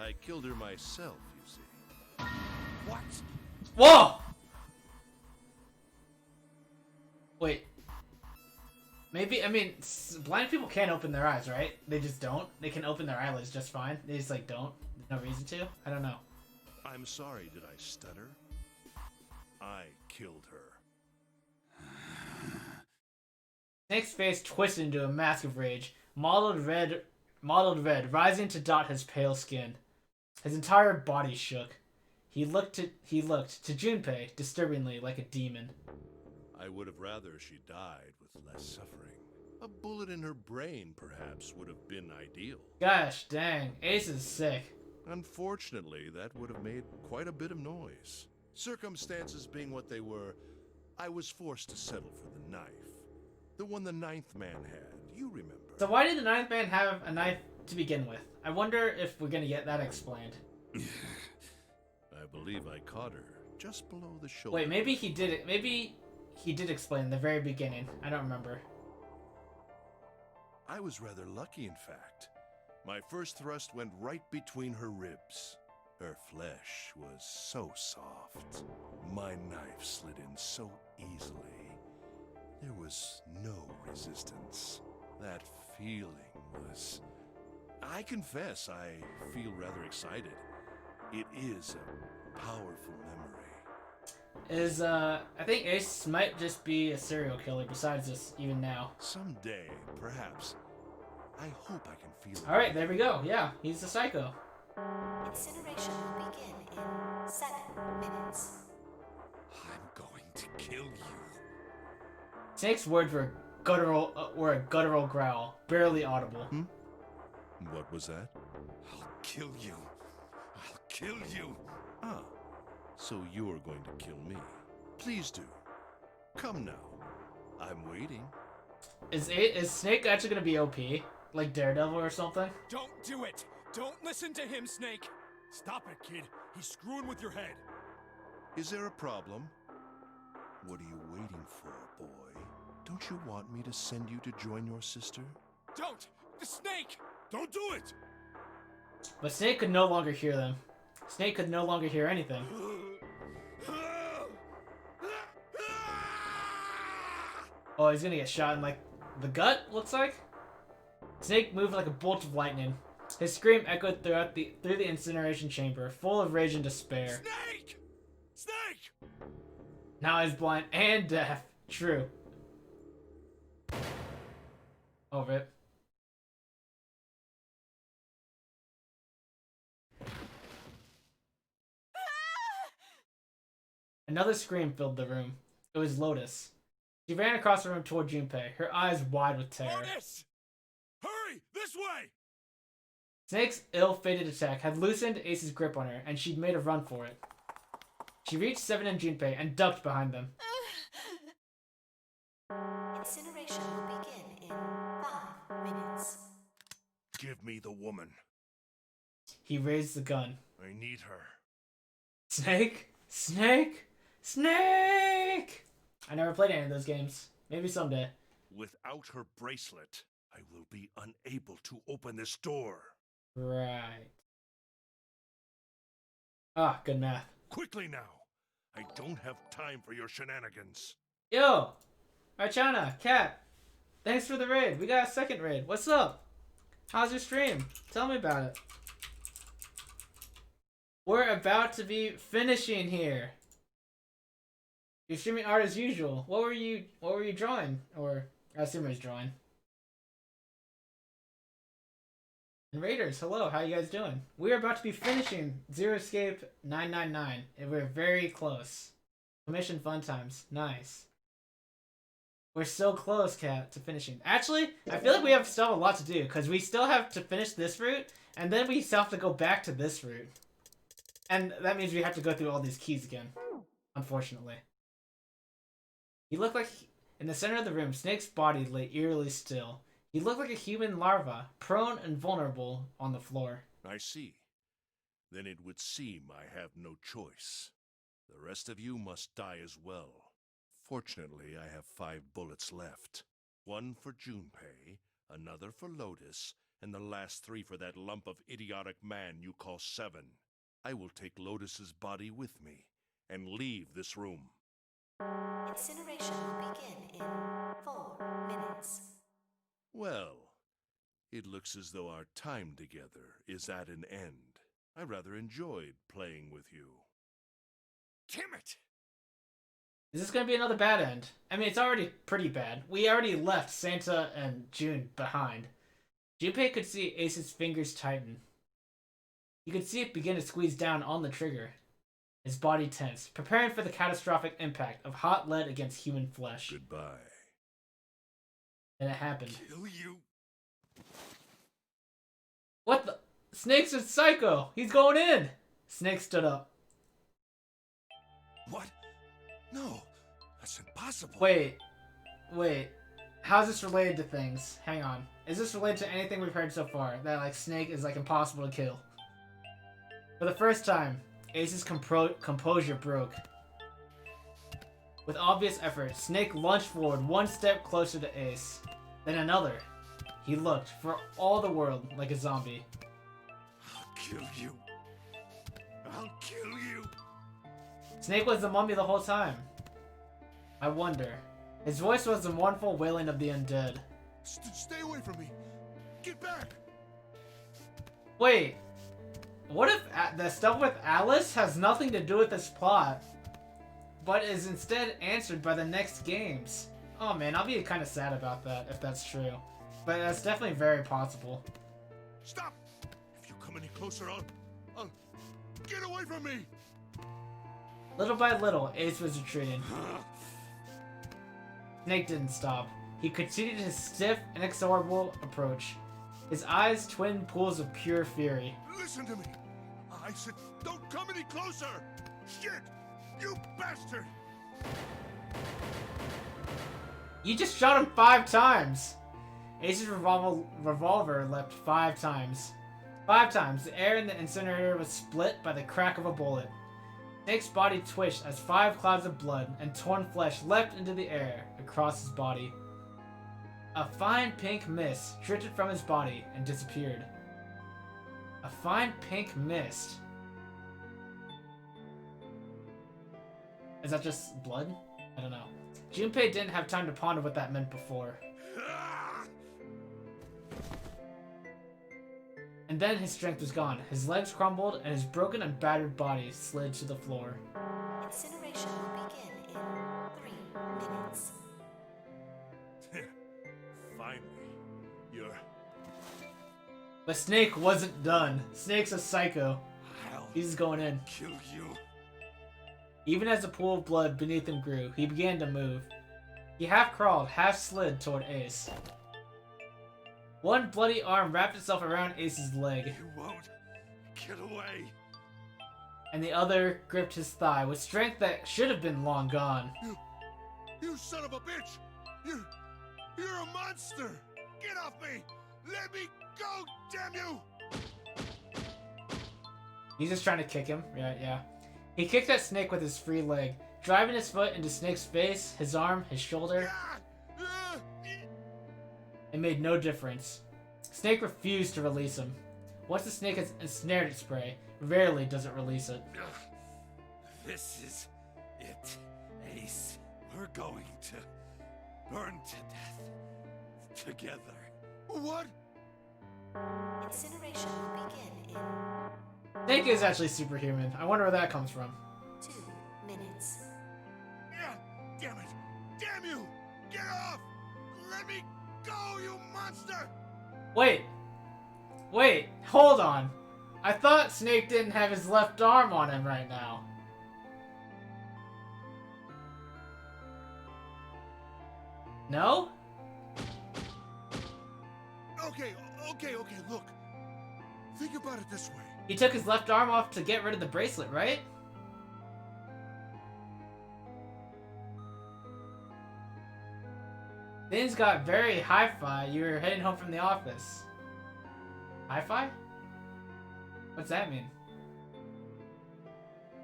I killed her myself, you see. What? Whoa! Wait. Maybe, I mean, blind people can't open their eyes, right? They just don't? They can open their eyelids just fine? They just, like, don't? There's no reason to? I don't know. I'm sorry, did I stutter? I killed her. Snake's face twisted into a mask of rage, mottled red, rising to dot his pale skin. His entire body shook. He looked to Junpei, disturbingly like a demon. I would have rather she died with less suffering. A bullet in her brain, perhaps, would have been ideal. Gosh dang, Ace is sick. Unfortunately, that would have made quite a bit of noise. Circumstances being what they were, I was forced to settle for the knife. The one the ninth man had, you remember. So why did the ninth man have a knife to begin with? I wonder if we're gonna get that explained. I believe I caught her just below the shoulder. Wait, maybe he did it. Maybe he did explain in the very beginning. I don't remember. I was rather lucky, in fact. My first thrust went right between her ribs. Her flesh was so soft. My knife slid in so easily. There was no resistance. That feeling was... I confess, I feel rather excited. It is a powerful memory. I think Ace might just be a serial killer besides this, even now. Someday, perhaps. I hope I can feel it. Alright, there we go. Yeah, he's a psycho. Incineration will begin in 7 minutes. I'm going to kill you. Snake's words were a guttural growl, barely audible. What was that? I'll kill you. I'll kill you. Ah, so you're going to kill me. Please do. Come now. I'm waiting. Is Snake actually gonna be OP? Like Daredevil or something? Don't do it! Don't listen to him, Snake! Stop it, kid. He's screwing with your head. Is there a problem? What are you waiting for, boy? Don't you want me to send you to join your sister? Don't! The snake! Don't do it! But Snake could no longer hear them. Snake could no longer hear anything. Oh, he's gonna get shot in, like, the gut, looks like? Snake moved like a bolt of lightning. His scream echoed through the incineration chamber, full of rage and despair. Snake! Snake! Now he's blind and deaf. True. Oh, rip. Another scream filled the room. It was Lotus. She ran across the room toward Junpei, her eyes wide with terror. Lotus! Hurry! This way! Snake's ill-fated attack had loosened Ace's grip on her, and she'd made a run for it. She reached Seven and Junpei and ducked behind them. Incineration will begin in 5 minutes. Give me the woman. He raised the gun. I need her. Snake? Snake? Snake! I never played any of those games. Maybe someday. Without her bracelet, I will be unable to open this door. Right. Ah, good math. Quickly now. I don't have time for your shenanigans. Yo! Archana, Cat, thanks for the raid. We got a second raid. What's up? How's your stream? Tell me about it. We're about to be finishing here. You're streaming art as usual. What were you drawing? Or I assume it was drawing. And Raiders, hello, how you guys doing? We're about to be finishing Zero Escape 999, and we're very close. Commission fun times. Nice. We're so close, Cat, to finishing. Actually, I feel like we still have a lot to do, because we still have to finish this route, and then we still have to go back to this route. And that means we have to go through all these keys again, unfortunately. He looked like... In the center of the room, Snake's body lay eerily still. He looked like a human larva, prone and vulnerable on the floor. I see. Then it would seem I have no choice. The rest of you must die as well. Fortunately, I have 5 bullets left. 1 for Junpei, another for Lotus, and the last 3 for that lump of idiotic man you call Seven. I will take Lotus's body with me and leave this room. Incineration will begin in 4 minutes. Well, it looks as though our time together is at an end. I rather enjoyed playing with you. Damn it! Is this going to be another bad end? I mean, it's already pretty bad. We already left Santa and June behind. Junpei could see Ace's fingers tighten. You could see it begin to squeeze down on the trigger. His body tense, preparing for the catastrophic impact of hot lead against human flesh. Goodbye. And it happened. Kill you. What the? Snake's a psycho! He's going in! Snake stood up. What? No, that's impossible. Wait. How's this related to things? Hang on. Is this related to anything we've heard so far? That, like, Snake is, like, impossible to kill? For the first time, Ace's composure broke. With obvious effort, Snake lunged forward one step closer to Ace, then another. He looked, for all the world, like a zombie. I'll kill you. I'll kill you. Snake was the mummy the whole time. I wonder. His voice was the mournful wailing of the undead. Stay away from me. Get back. Wait. What if the stuff with Alice has nothing to do with this plot, but is instead answered by the next games? Oh man, I'll be kind of sad about that if that's true. But that's definitely very possible. Stop! If you come any closer, I'll get away from me. Little by little, Ace was retreating. Snake didn't stop. He continued his stiff, inexorable approach. His eyes twin pools of pure fury. Listen to me. I said, don't come any closer. Shit! You bastard! You just shot him 5 times! Ace's revolver leapt 5 times. 5 times, the air in the incinerator was split by the crack of a bullet. Snake's body twitched as 5 clouds of blood and torn flesh leapt into the air across his body. A fine pink mist drifted from his body and disappeared. A fine pink mist. Is that just blood? I don't know. Junpei didn't have time to ponder what that meant before. And then his strength was gone. His legs crumbled and his broken and battered body slid to the floor. Incineration will begin in 3 minutes. Finally, you're... But Snake wasn't done. Snake's a psycho. He's going in. Kill you. Even as the pool of blood beneath him grew, he began to move. He half crawled, half slid toward Ace. One bloody arm wrapped itself around Ace's leg. You won't. Get away. And the other gripped his thigh with strength that should have been long gone. You son of a bitch! You're a monster! Get off me! Let me go, damn you! He's just trying to kick him. Yeah. He kicked at Snake with his free leg, driving his foot into Snake's face, his arm, his shoulder. It made no difference. Snake refused to release him. Once the snake has ensnared its prey, rarely does it release it. This is it, Ace. We're going to burn to death together. What? Incineration will begin in Snake is actually superhuman. I wonder where that comes from. 2 minutes. Yeah, damn it! Damn you! Get off! Let me go, you monster! Wait, hold on. I thought Snake didn't have his left arm on him right now. No? Okay, look. Think about it this way. He took his left arm off to get rid of the bracelet, right? Things got very hi-fi. You were heading home from the office. Hi-fi? What's that mean?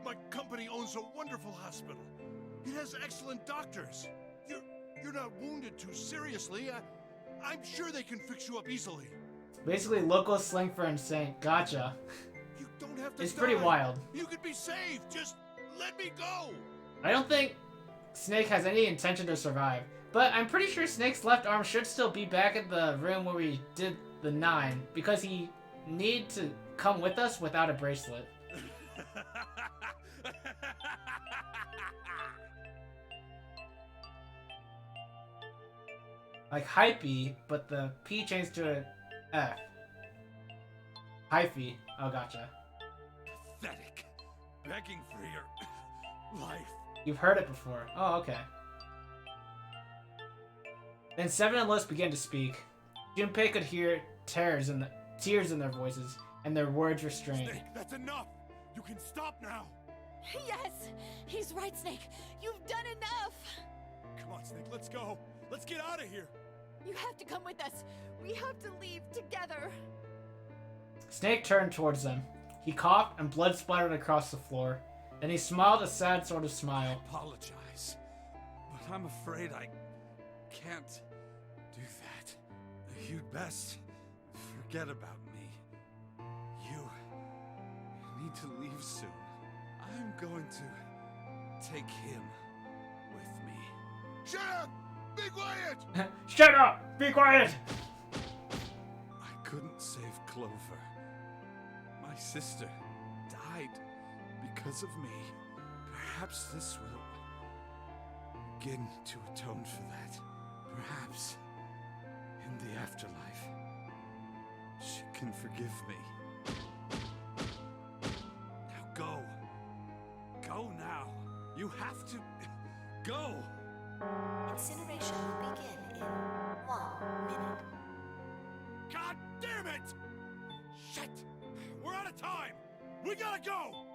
My company owns a wonderful hospital. It has excellent doctors. You're not wounded too seriously. I'm sure they can fix you up easily. Basically, local slang for insane. Gotcha. You don't have to It's die. pretty wild. You could be saved. Just let me go. I don't think Snake has any intention to survive, but I'm pretty sure Snake's left arm should still be back at the room where we did the 9, because he need to come with us without a bracelet. Like hypey, but the P changed to an F. Hyphy. Oh, gotcha. Pathetic. Begging for your life. You've heard it before. Oh, okay. Then Seven and Los began to speak. Junpei could hear tears in their voices, and their words restrained. Snake, that's enough! You can stop now! Yes! He's right, Snake! You've done enough! Come on, Snake, let's go! Let's get out of here! You have to come with us! We have to leave together! Snake turned towards them. He coughed and blood splattered across the floor. Then he smiled a sad sort of I smile. apologize, but I'm afraid I can't do that. You'd best forget about me. You need to leave soon. I'm going to take him with me. Shut up! Be quiet! Shut up! Be quiet! I couldn't save Clover. My sister died because of me. Perhaps this will begin to atone for that. Perhaps in the afterlife, she can forgive me. Now go. Go now. You have to go. Incineration will begin in 1 minute. God damn it! Shit! We're out of time! We gotta go!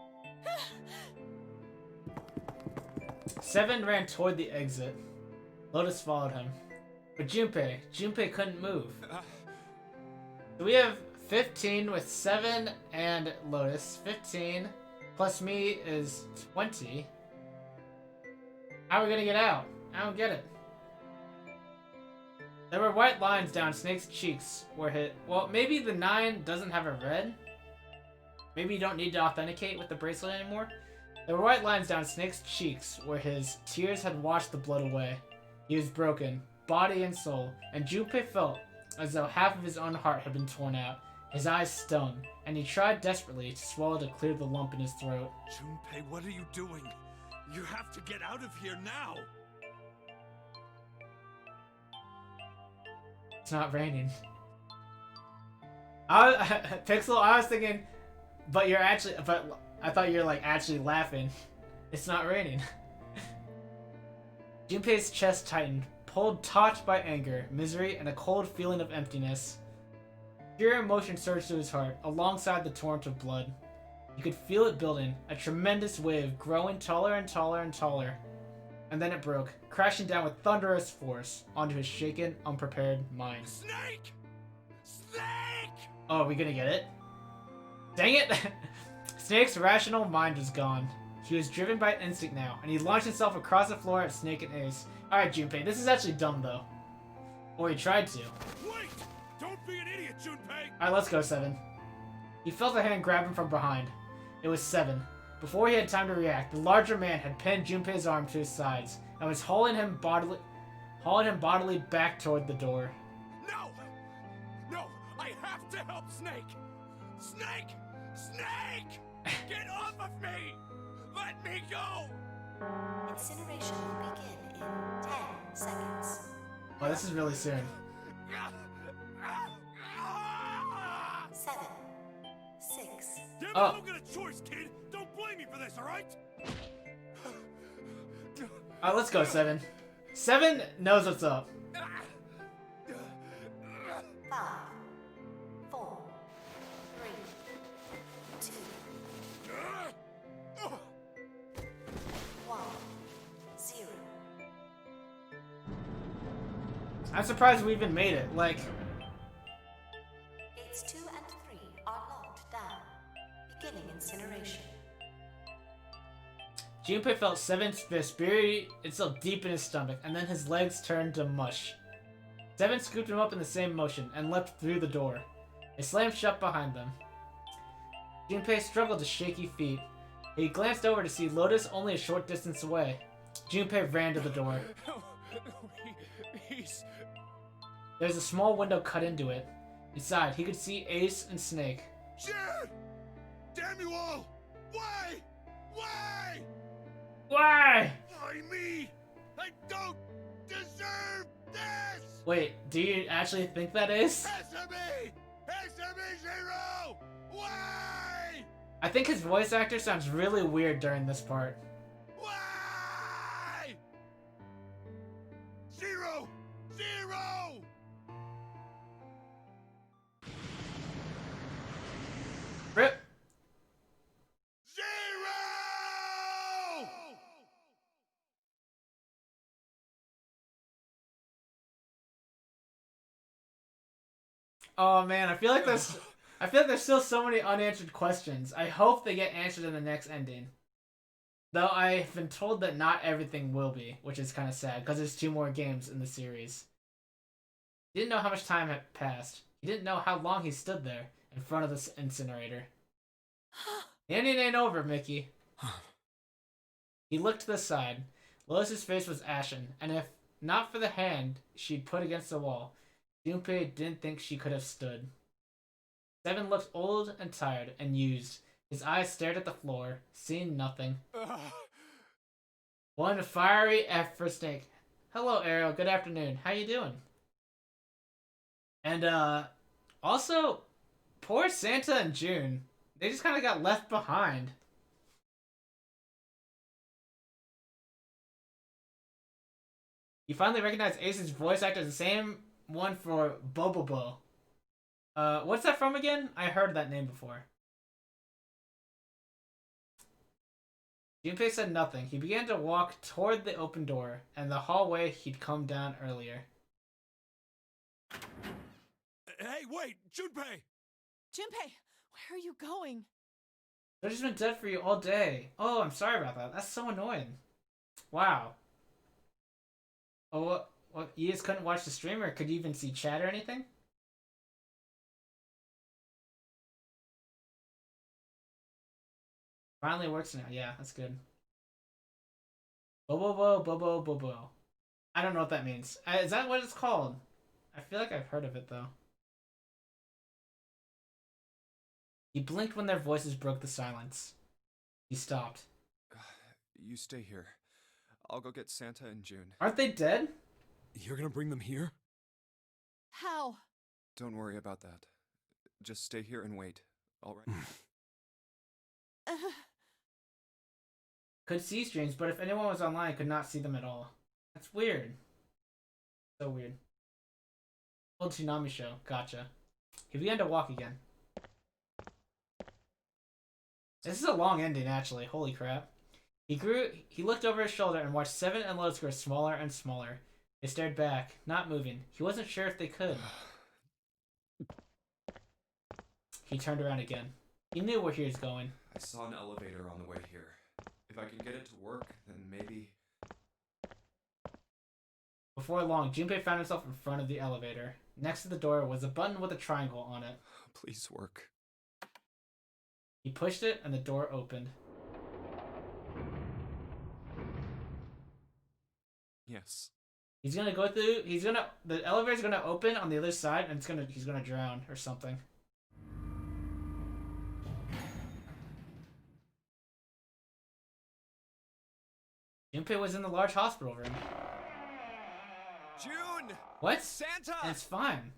7 ran toward the exit. Lotus followed him. But Junpei couldn't move. So we have 15 with 7 and Lotus. 15 plus me is 20. How are we gonna get out? I don't get it. There were white lines down Snake's cheeks where hit. Well, maybe the 9 doesn't have a red. Maybe you don't need to authenticate with the bracelet anymore. There were white lines down Snake's cheeks where his tears had washed the blood away. He was broken, body and soul, and Junpei felt as though half of his own heart had been torn out. His eyes stung, and he tried desperately to swallow to clear the lump in his throat. Junpei, what are you doing? You have to get out of here now. It's not raining. Pixel, I was thinking, but I thought you were like actually laughing. It's not raining. Junpei's chest tightened, pulled taut by anger, misery, and a cold feeling of emptiness. Pure emotion surged to his heart, alongside the torrent of blood. He could feel it building, a tremendous wave growing taller and taller and taller. And then it broke, crashing down with thunderous force onto his shaken, unprepared mind. Snake! Snake! Oh, are we gonna get it? Dang it! Snake's rational mind was gone. He was driven by instinct now, and he launched himself across the floor at Snake and Ace. Alright, Junpei, this is actually dumb though. Or he tried to. Wait! Don't be an idiot, Junpei! Alright, let's go, 7. He felt a hand grab him from behind. It was 7. Before he had time to react, the larger man had pinned Junpei's arm to his sides and was hauling him bodily back toward the door. No! No! I have to help Snake! Snake! Snake! Get off of me! Let me go! Incineration will begin in 10 seconds. Oh, this is really soon. 7, 6. Damn it, Oh. I don't get a choice, kid! Don't blame me for this, alright? Alright, let's go, 7. 7 knows what's up. 5, 4, 3, 2, 1, 0. I'm surprised we even made it. Like, Gates 2 and 3 are locked down. Beginning incineration. Junpei felt 7's fist bury itself deep in his stomach, and then his legs turned to mush. 7 scooped him up in the same motion and leapt through the door. It slammed shut behind them. Junpei struggled to shaky feet. He glanced over to see Lotus only a short distance away. Junpei ran to the door. He's... There's a small window cut into it. Inside, he could see Ace and Snake. Shit! Damn you all! Why? Why? Why? Why me? I don't deserve this! Wait, do you actually think that is? SME! SME Zero! Why? I think his voice actor sounds really weird during this part. Why? Zero! Zero! Rip. Zero! Oh man, I feel like this. I feel like there's still so many unanswered questions. I hope they get answered in the next ending. Though I've been told that not everything will be, which is kind of sad, because there's 2 more games in the series. He didn't know how much time had passed. He didn't know how long he stood there, in front of this incinerator. The ending ain't over, Mickey. He looked to the side. Lois's face was ashen, and if not for the hand she'd put against the wall, Junpei didn't think she could have stood. Seven looked old and tired and used. His eyes stared at the floor, seeing nothing. One fiery F for Snake. Hello, Ariel. Good afternoon. How you doing? And, also, poor Santa and June. They just kind of got left behind. You finally recognize Ace's voice actor as the same one for Bobobo. What's that from again? I heard that name before. Junpei said nothing. He began to walk toward the open door and the hallway he'd come down earlier. Hey, wait! Junpei! Junpei, where are you going? They've just been dead for you all day. Oh, I'm sorry about that. That's so annoying. Wow. Oh, what? You just couldn't watch the stream, or could you even see chat or anything? Finally works now. Yeah, that's good. Bobo, Bobo, Bobo. I don't know what that means. Is that what it's called? I feel like I've heard of it, though. He blinked when their voices broke the silence. He stopped. You stay here. I'll go get Santa and June. Aren't they dead? You're gonna bring them here? How? Don't worry about that. Just stay here and wait. All right? Could see streams, but if anyone was online, could not see them at all. That's weird. So weird. Old Tsunami show. Gotcha. He began to walk again. This is a long ending, actually. Holy crap. He looked over his shoulder and watched Seven and Lotus grow smaller and smaller. They stared back, not moving. He wasn't sure if they could. He turned around again. He knew where he was going. I saw an elevator on the way here. If I can get it to work, then maybe... Before long, Junpei found himself in front of the elevator. Next to the door was a button with a triangle on it. Please work. He pushed it and the door opened. Yes. He's gonna go through. The elevator's gonna open on the other side, and he's gonna drown or something. Junpei was in the large hospital room. June! What? Santa! It's fine.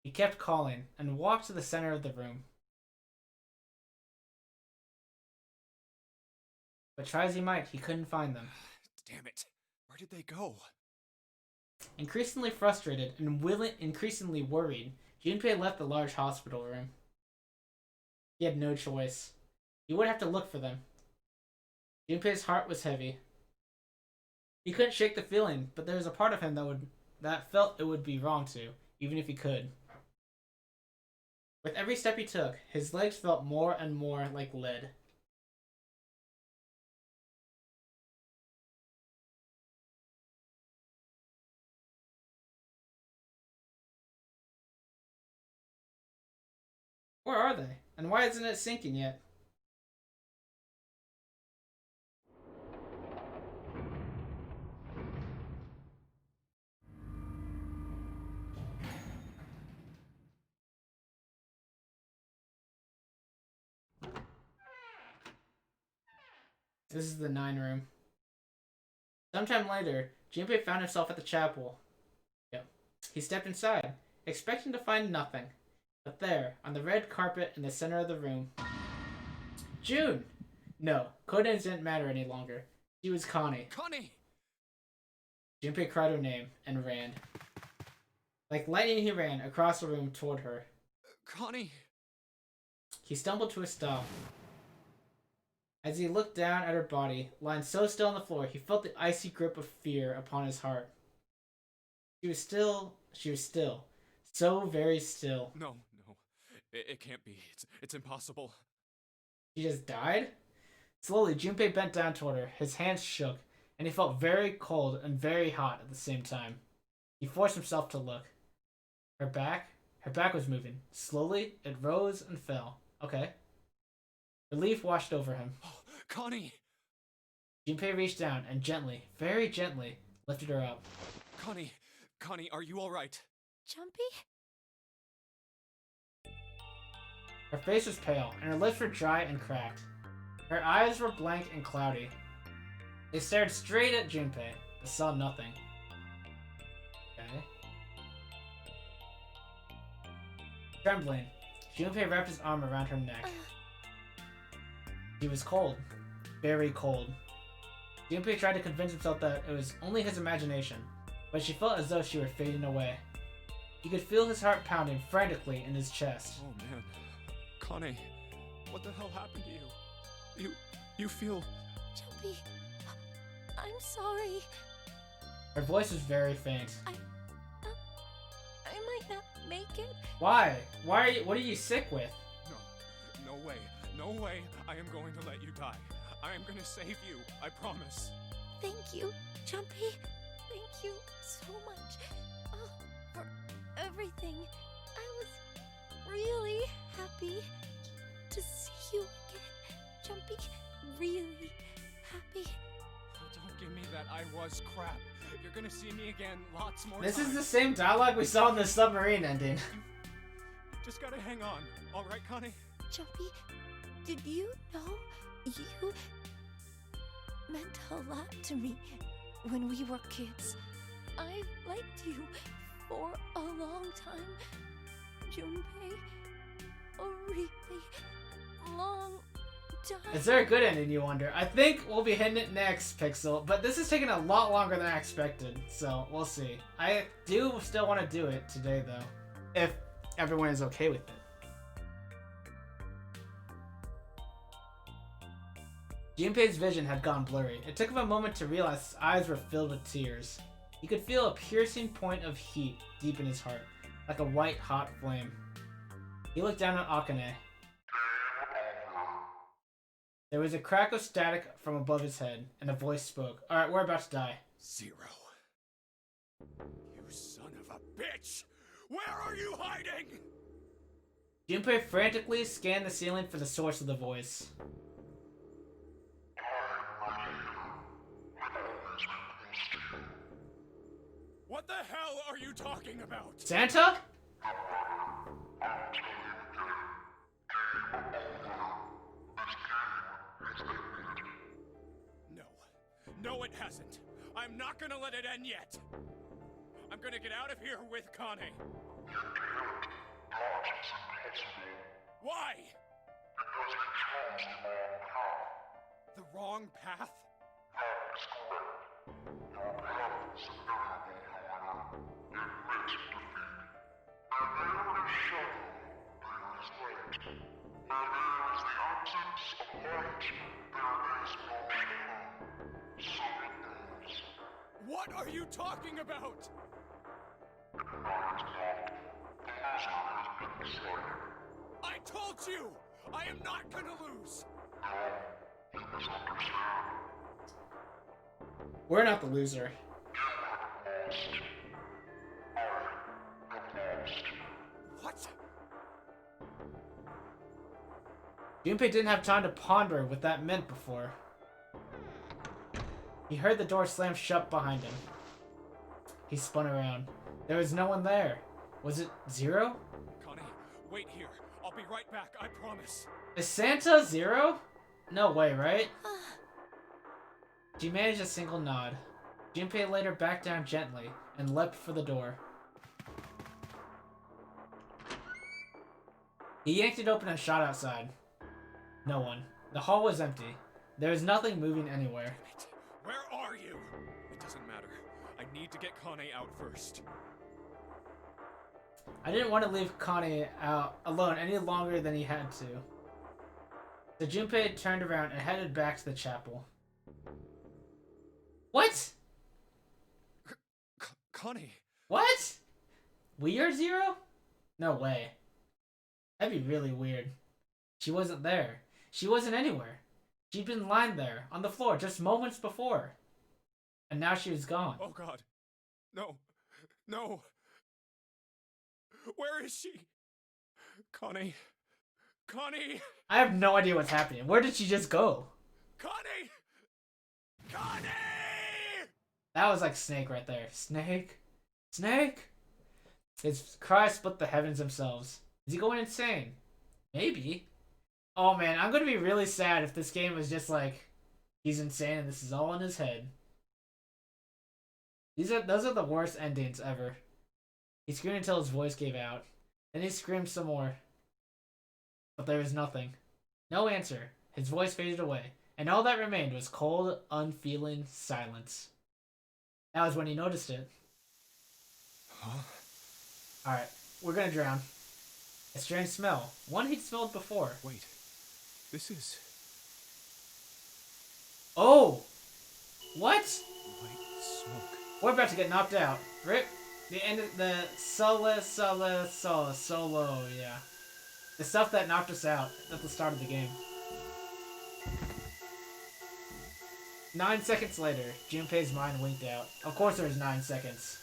He kept calling and walked to the center of the room. But try as he might, he couldn't find them. Damn it. Where did they go? Increasingly frustrated and increasingly worried, Junpei left the large hospital room. He had no choice. He would have to look for them. Junpei's heart was heavy. He couldn't shake the feeling, but there was a part of him that felt it would be wrong to, even if he could. With every step he took, his legs felt more and more like lead. Where are they? And why isn't it sinking yet? This is the 9 room. Sometime later, Junpei found himself at the chapel. Yep. He stepped inside, expecting to find nothing. But there, on the red carpet in the center of the room... June! No, codenames didn't matter any longer. She was Connie. Connie! Junpei cried her name and ran. Like lightning he ran across the room toward her. Connie! He stumbled to a stop. As he looked down at her body, lying so still on the floor, he felt the icy grip of fear upon his heart. She was still. So very still. No. It can't be. It's impossible. She just died? Slowly, Junpei bent down toward her. His hands shook, and he felt very cold and very hot at the same time. He forced himself to look. Her back was moving. Slowly, it rose and fell. Okay. Relief washed over him. Oh, Connie! Junpei reached down and gently, very gently, lifted her up. Connie, are you alright? Jumpy? Her face was pale, and her lips were dry and cracked. Her eyes were blank and cloudy. They stared straight at Junpei, but saw nothing. Okay. Trembling, Junpei wrapped his arm around her neck. She was cold. Very cold. Junpei tried to convince himself that it was only his imagination, but she felt as though she were fading away. He could feel his heart pounding frantically in his chest. Oh man. Connie, what the hell happened to you? You feel... Jumpy, I'm sorry. Her voice was very faint. I might not make it. Why? What are you sick with? No way I am going to let you die. I am gonna save you, I promise. Thank you, Jumpy. Thank you so much. For everything. I was really happy to see you again. Jumpy, really happy. Oh, don't give me that I was crap. You're gonna see me again lots more This times. is the same dialogue we saw in the submarine ending. Just gotta hang on. Alright, Connie? Jumpy, did you know you meant a lot to me when we were kids? I liked you for a long time, Junpei. A really long time. Is there a good ending, you wonder? I think we'll be hitting it next, Pixel, but this is taking a lot longer than I expected, so we'll see. I do still want to do it today, though, if everyone is okay with it. Junpei's vision had gone blurry. It took him a moment to realize his eyes were filled with tears. He could feel a piercing point of heat deep in his heart, like a white hot flame. He looked down at Akane. There was a crack of static from above his head, and a voice spoke. Alright, we're about to die. 0. You son of a bitch! Where are you hiding? Junpei frantically scanned the ceiling for the source of the voice. What the hell are you talking about? Santa? No, it hasn't. I'm not gonna let it end yet. I'm gonna get out of here with Connie. Why? The wrong path? What are you talking about? I told you! I am not gonna lose! We're not the loser. What? Junpei didn't have time to ponder what that meant before. He heard the door slam shut behind him. He spun around. There was no one there. Was it 0? Connie, wait here. I'll be right back, I promise. Is Santa 0? No way, right? She managed a single nod. Junpei laid her back down gently and leapt for the door. He yanked it open and shot outside. No one. The hall was empty. There was nothing moving anywhere. Where are you? It doesn't matter. I need to get Connie out first. I didn't want to leave Connie out alone any longer than he had to. So Junpei turned around and headed back to the chapel. What? Connie. What? We are 0? No way. That'd be really weird. She wasn't there. She wasn't anywhere. She'd been lying there on the floor just moments before. And now she was gone. Oh god. No. No. Where is she? Connie. Connie! I have no idea what's happening. Where did she just go? Connie! Connie! That was like Snake right there. Snake? Snake? His cry split the heavens themselves. Is he going insane? Maybe. Oh man, I'm gonna be really sad if this game is just like he's insane and this is all in his head. Those are the worst endings ever. He screamed until his voice gave out. Then he screamed some more. But there was nothing. No answer. His voice faded away, and all that remained was cold, unfeeling silence. That was when he noticed it. Huh? Alright, we're gonna drown. A strange smell. One he'd smelled before. Wait. This is... Oh! What? white smoke. We're about to get knocked out. Rip. The end of the solo, yeah. The stuff that knocked us out at the start of the game. 9 seconds later, Junpei's mind winked out. Of course there was 9 seconds.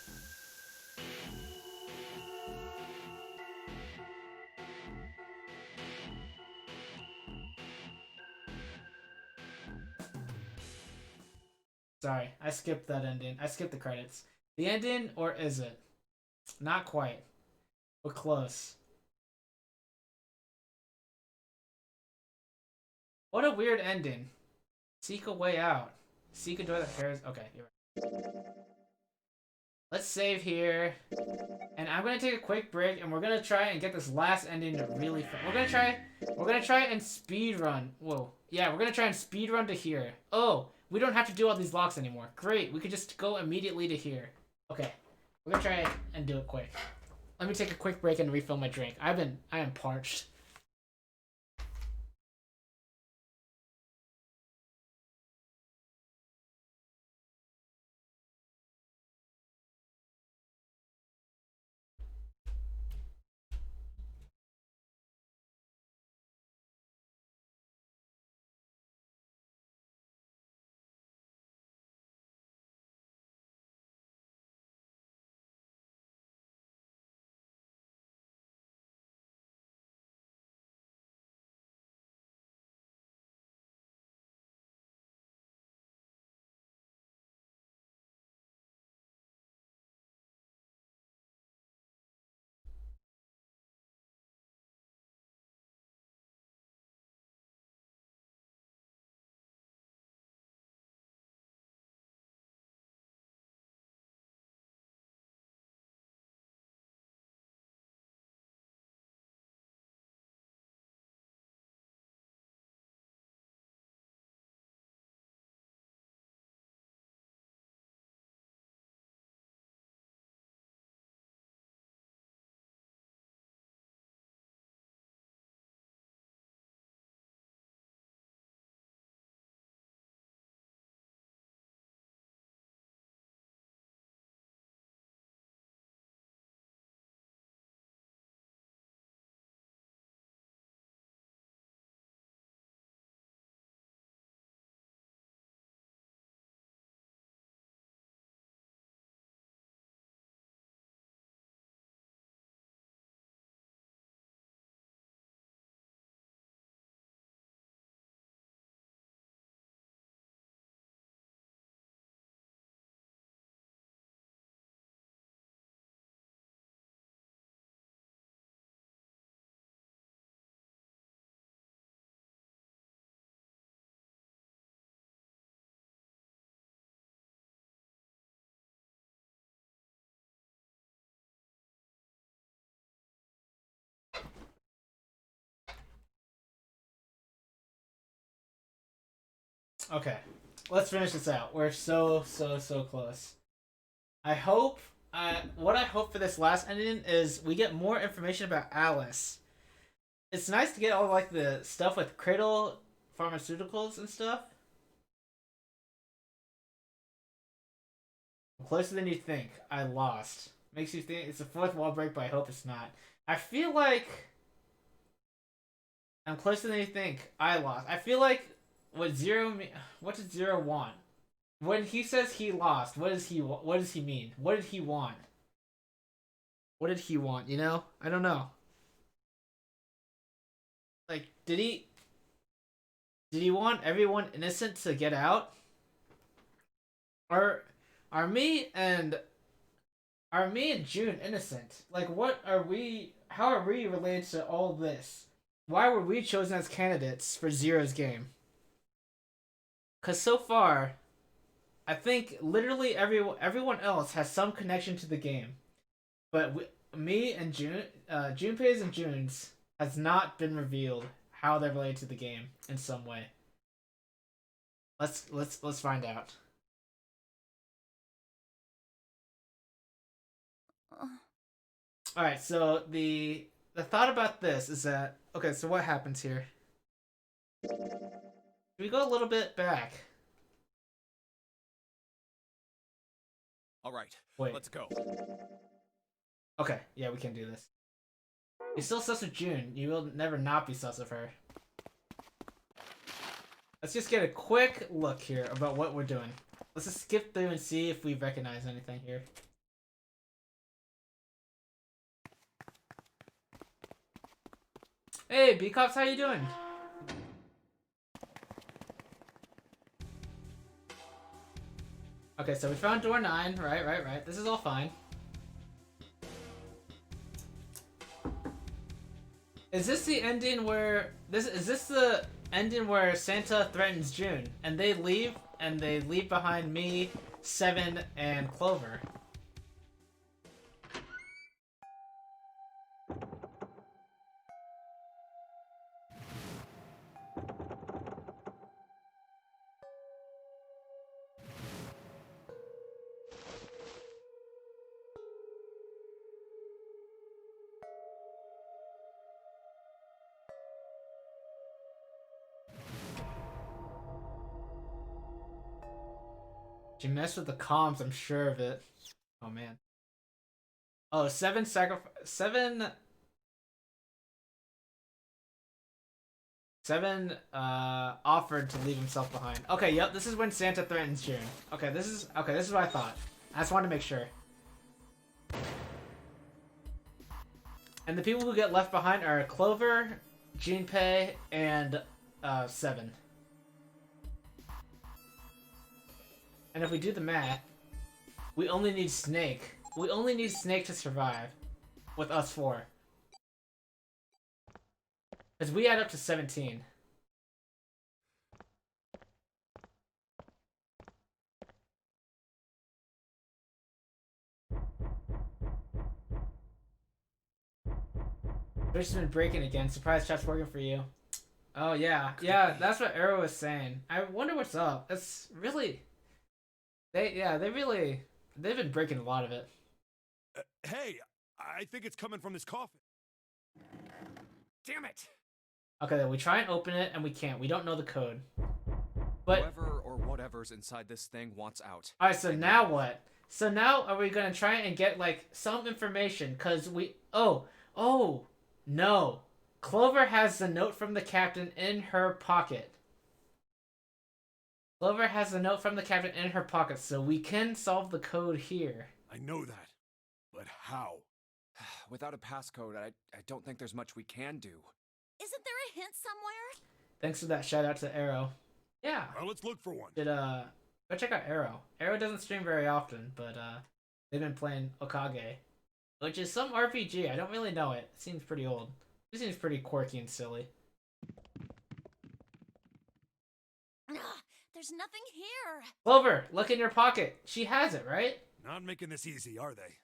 Sorry, I skipped that ending. I skipped the credits. The ending, or is it? Not quite. We're close. What a weird ending. Seek a way out. Seek a door that pairs. Okay, you're right. Let's save here. And I'm gonna take a quick break and we're gonna try and get this last ending to really fun. We're gonna try and speed run. Whoa. Yeah, we're gonna try and speed run to here. Oh, we don't have to do all these locks anymore. Great, we could just go immediately to here. Okay. We're gonna try and do it quick. Let me take a quick break and refill my drink. I am parched. Okay, let's finish this out. We're so close. I hope, what I hope for this last ending is we get more information about Alice. It's nice to get all like the stuff with Cradle Pharmaceuticals and stuff. Closer than you think. I lost. Makes you think it's a fourth wall break, but I hope it's not. I feel like I'm closer than you think. I lost. I feel like what what does Zero want? When he says he lost, what does he mean? What did he want? What did he want, you know? I don't know. Like, did he want everyone innocent to get out? Or are me and June innocent? Like, what are we? How are we related to all this? Why were we chosen as candidates for Zero's game? Because so far, I think literally everyone else has some connection to the game, but me and Junpei's and June's has not been revealed how they're related to the game in some way. Let's find out. All right, so the thought about this is that okay. So what happens here? We go a little bit back. All right, Wait. let's go. Okay, yeah, we can do this. You're still sus with June. You will never not be sus of her. Let's just get a quick look here about what we're doing. Let's just skip through and see if we recognize anything here. Hey, B-Cops, how you doing? Okay, so we found door 9. Right. This is all fine. Is this the ending where is this the ending where Santa threatens June and they leave behind me, Seven, and Clover? She messed with the comms, I'm sure of it. Oh man. Oh, Seven offered to leave himself behind. Okay, yep, this is when Santa threatens June. Okay, this is what I thought. I just wanted to make sure. And the people who get left behind are Clover, Junpei, and Seven. And if we do the math, we only need Snake. We only need Snake to survive with us 4. Because we add up to 17. Twitch has been breaking again. Surprise chat's working for you. Oh yeah. Yeah, that's what Arrow was saying. I wonder what's up. It's really... They've been breaking a lot of it. Hey, I think it's coming from this coffin. Damn it! Okay, then we try and open it and we can't. We don't know the code. But whoever or whatever's inside this thing wants out. Alright, so now what? So now are we gonna try and get like some information? Cause we oh no. Clover has the note from the captain in her pocket. Clover has the note from the captain in her pocket, so we can solve the code here. I know that, but how? Without a passcode, I don't think there's much we can do. Isn't there a hint somewhere? Thanks for that shout out to Arrow. Yeah. Well, let's look for one. Go check out Arrow. Arrow doesn't stream very often, but they've been playing Okage, which is some RPG. I don't really know it. It seems pretty old. It seems pretty quirky and silly. There's nothing here. Clover, look in your pocket. She has it, right? Not making this easy, are they?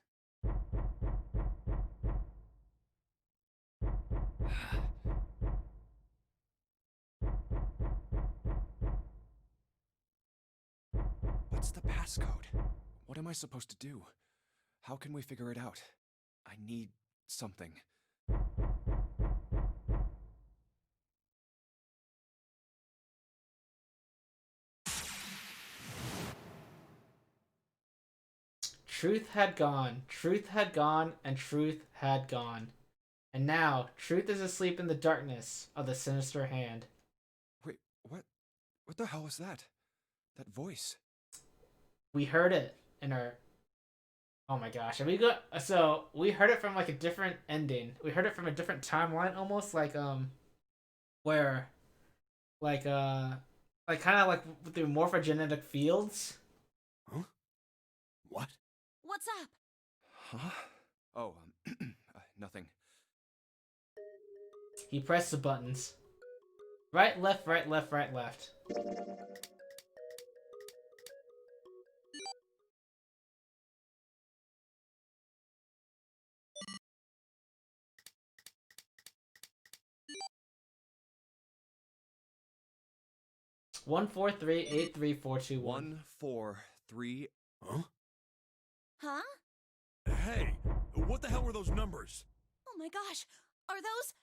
What's the passcode? What am I supposed to do? How can we figure it out? I need something. Truth had gone, and truth had gone. And now, truth is asleep in the darkness of the sinister hand. Wait, what? What the hell was that? That voice? We heard it in our... Oh my gosh. And we got... So, we heard it from, like, a different ending. We heard it from a different timeline, almost, like, where... Like, kind of like through morphogenetic fields. Huh? What? What's up? Huh? Oh, nothing. He pressed the buttons. Right, left, right, left, right, left. One, 4, 3, 8, 3, 4, 2, 1. 1, 4, 3. Huh? Huh? Hey, what the hell were those numbers? Oh my gosh. Are those?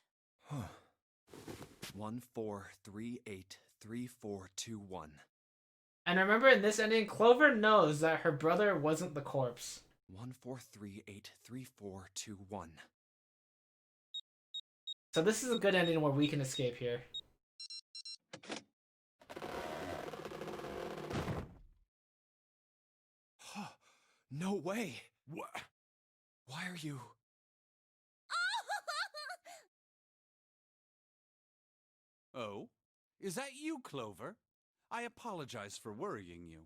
1, 4, 3, 8, 3, 4, 2, 1. And remember, in this ending, Clover knows that her brother wasn't the corpse. 1, 4, 3, 8, 3, 4, 2, 1. So this is a good ending where we can escape here. No way! What? Why are you... Oh? Is that you, Clover? I apologize for worrying you.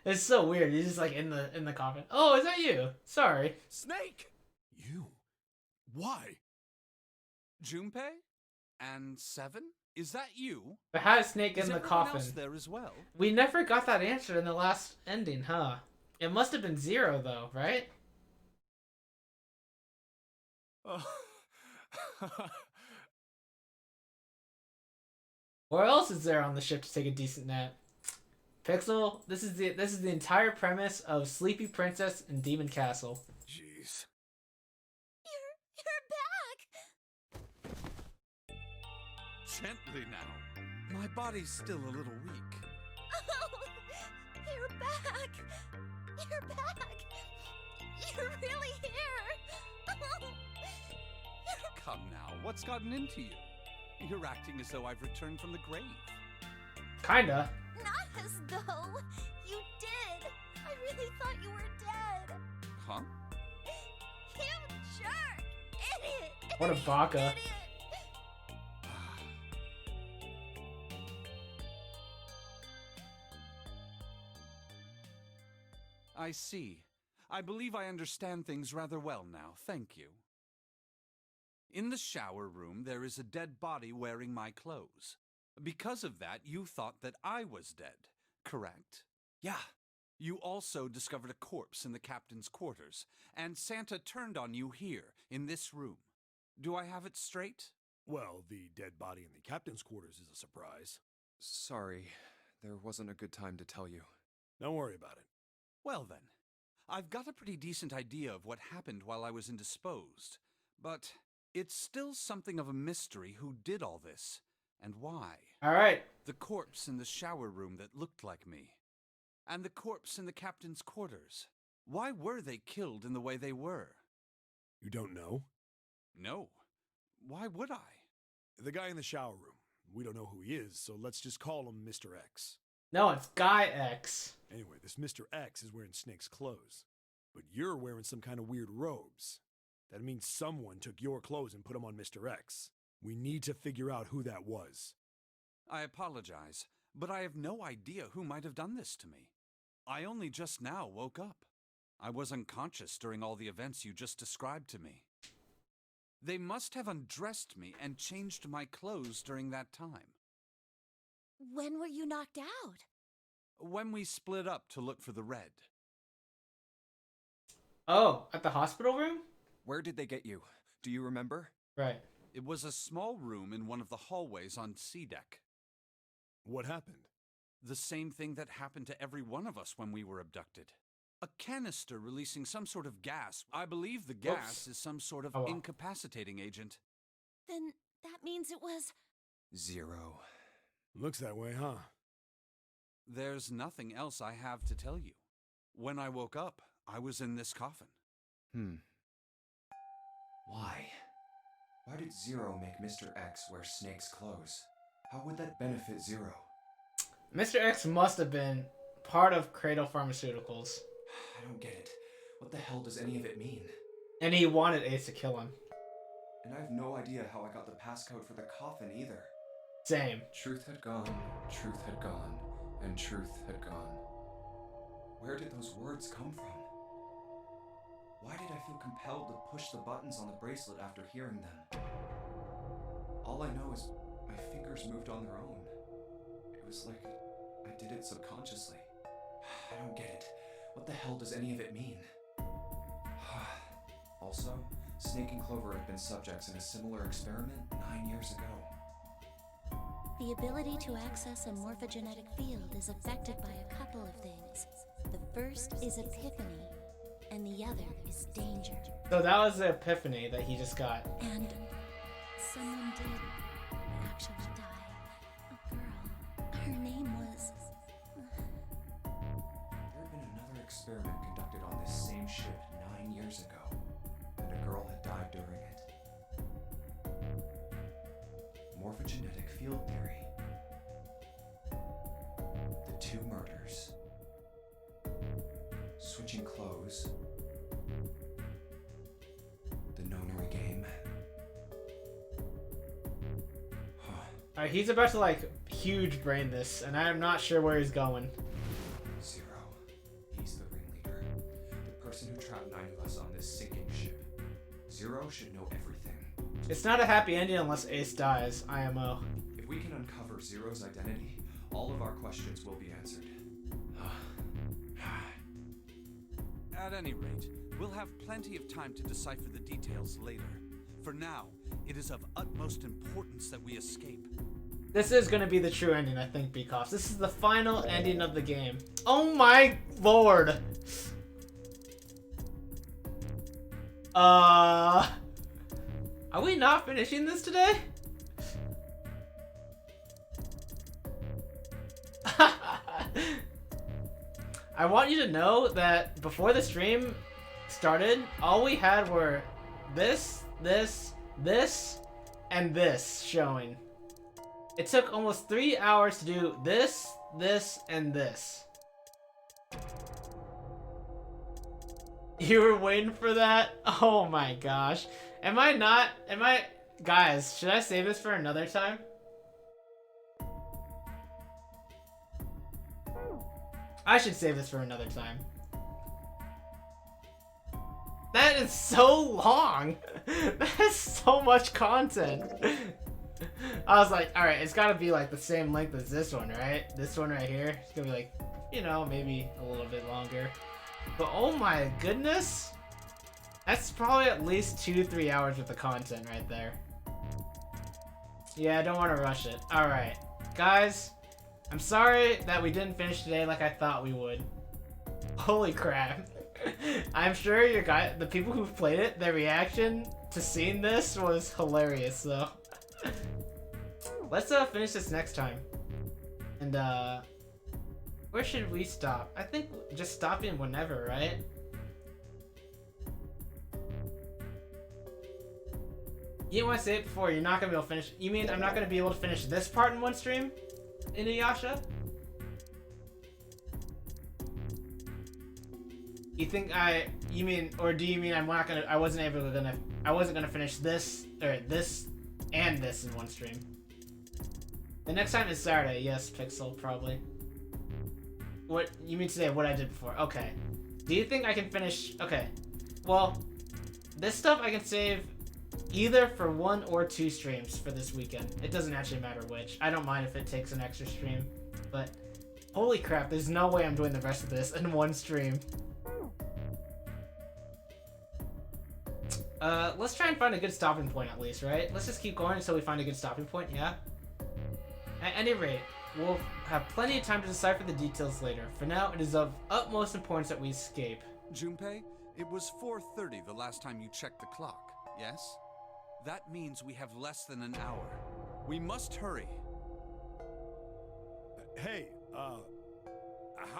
It's so weird. He's just like in the coffin. Oh, is that you? Sorry. Snake! You? Why? Junpei? And Seven? Is that you? But how is Snake Is in the everyone coffin? else there as well? We never got that answer in the last ending, huh? It must have been 0 though, right? Oh. Where else is there on the ship to take a decent nap? Pixel, this is the entire premise of Sleepy Princess and Demon Castle. Jeez. You're back. Gently now. My body's still a little weak. Oh, you're back. You're back. You're really here. Come now, what's gotten into you? You're acting as though I've returned from the grave. Kinda. Not as though you did. I really thought you were dead. Huh? You jerk! Idiot! What a baka. Idiot. I see. I believe I understand things rather well now, thank you. In the shower room, there is a dead body wearing my clothes. Because of that, you thought that I was dead, correct? Yeah. You also discovered a corpse in the captain's quarters, and Santa turned on you here, in this room. Do I have it straight? Well, the dead body in the captain's quarters is a surprise. Sorry, there wasn't a good time to tell you. Don't worry about it. Well then, I've got a pretty decent idea of what happened while I was indisposed, but it's still something of a mystery who did all this, and why. Alright. The corpse in the shower room that looked like me, and the corpse in the captain's quarters. Why were they killed in the way they were? You don't know? No. Why would I? The guy in the shower room. We don't know who he is, so let's just call him Mr. X. No, it's Guy X. Anyway, this Mr. X is wearing Snake's clothes. But you're wearing some kind of weird robes. That means someone took your clothes and put them on Mr. X. We need to figure out who that was. I apologize, but I have no idea who might have done this to me. I only just now woke up. I was unconscious during all the events you just described to me. They must have undressed me and changed my clothes during that time. When were you knocked out? When we split up to look for the red. Oh, at the hospital room? Where did they get you? Do you remember? Right. It was a small room in one of the hallways on C deck. What happened? The same thing that happened to every one of us when we were abducted. A canister releasing some sort of gas. I believe the gas is some sort of incapacitating agent. Then that means it was... 0. Looks that way, huh? There's nothing else I have to tell you. When I woke up, I was in this coffin. Why? Why did Zero make Mr. X wear Snake's clothes? How would that benefit Zero? Mr. X must have been part of Cradle Pharmaceuticals. I don't get it. What the hell does any of it mean? And he wanted Ace to kill him. And I have no idea how I got the passcode for the coffin either. Same. Truth had gone, and truth had gone. Where did those words come from? Why did I feel compelled to push the buttons on the bracelet after hearing them? All I know is my fingers moved on their own. It was like I did it subconsciously. I don't get it. What the hell does any of it mean? Also, Snake and Clover have been subjects in a similar experiment 9 years ago. The ability to access a morphogenetic field is affected by a couple of things. The first is epiphany, and the other is danger. So that was the epiphany that he just got. And someone did actually die. A girl. Her name was... There had been another experiment conducted on this same ship 9 years ago, and a girl had died during it. Morphogenetic field theory. The two murders. Switching clothes. The nonary game. Alright, he's about to like huge brain this, and I'm not sure where he's going. Zero. He's the ringleader. The person who trapped 9 of us on this sinking ship. Zero should know everything. It's not a happy ending unless Ace dies, IMO. If we can uncover Zero's identity, all of our questions will be answered. At any rate, we'll have plenty of time to decipher the details later. For now, it is of utmost importance that we escape. This is gonna be the true ending, I think, Bekoff. This is the final ending of the game. Oh my lord! Are we not finishing this today? I want you to know that before the stream started, all we had were this, and this showing. It took almost 3 hours to do this, and this. You were waiting for that? Oh my gosh. Guys, should I save this for another time? I should save this for another time. That is so long! That is so much content! I was like, alright, it's gotta be like the same length as this one, right? This one right here. It's gonna be like, you know, maybe a little bit longer. But oh my goodness! That's probably at least 2-3 hours worth of content right there. Yeah, I don't want to rush it. Alright. Guys, I'm sorry that we didn't finish today like I thought we would. Holy crap. I'm sure the people who've played it, their reaction to seeing this was hilarious, though. Let's finish this next time. And where should we stop? I think just stopping whenever, right? You didn't want to say it before, you're not going to be able to finish. You mean I'm not going to be able to finish this part in one stream? Inuyasha? You think you mean, or do you mean I wasn't gonna finish this, or this, and this in one stream? The next time is Saturday, yes, Pixel, probably. What, you mean today, what I did before, okay. Do you think I can finish, okay. Well, this stuff I can save either for 1 or 2 streams for this weekend. It doesn't actually matter which. I don't mind if it takes an extra stream, but holy crap, there's no way I'm doing the rest of this in one stream. Let's try and find a good stopping point at least, right? Let's just keep going until we find a good stopping point, yeah? At any rate, we'll have plenty of time to decipher the details later. For now, it is of utmost importance that we escape. Junpei, it was 4:30 the last time you checked the clock, yes? That means we have less than an hour. We must hurry. Hey, how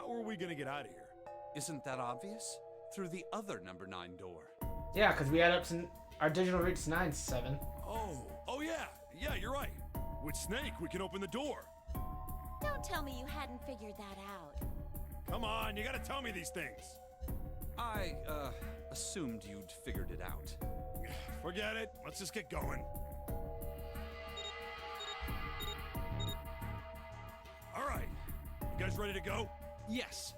are we gonna get out of here? Isn't that obvious? Through the other number 9 door. Yeah, because we had up to Our digital route's 9-7. Oh yeah. Yeah, you're right. With Snake, we can open the door. Don't tell me you hadn't figured that out. Come on, you gotta tell me these things. I, assumed you'd figured it out. Forget it. Let's just get going. All right. You guys ready to go? Yes.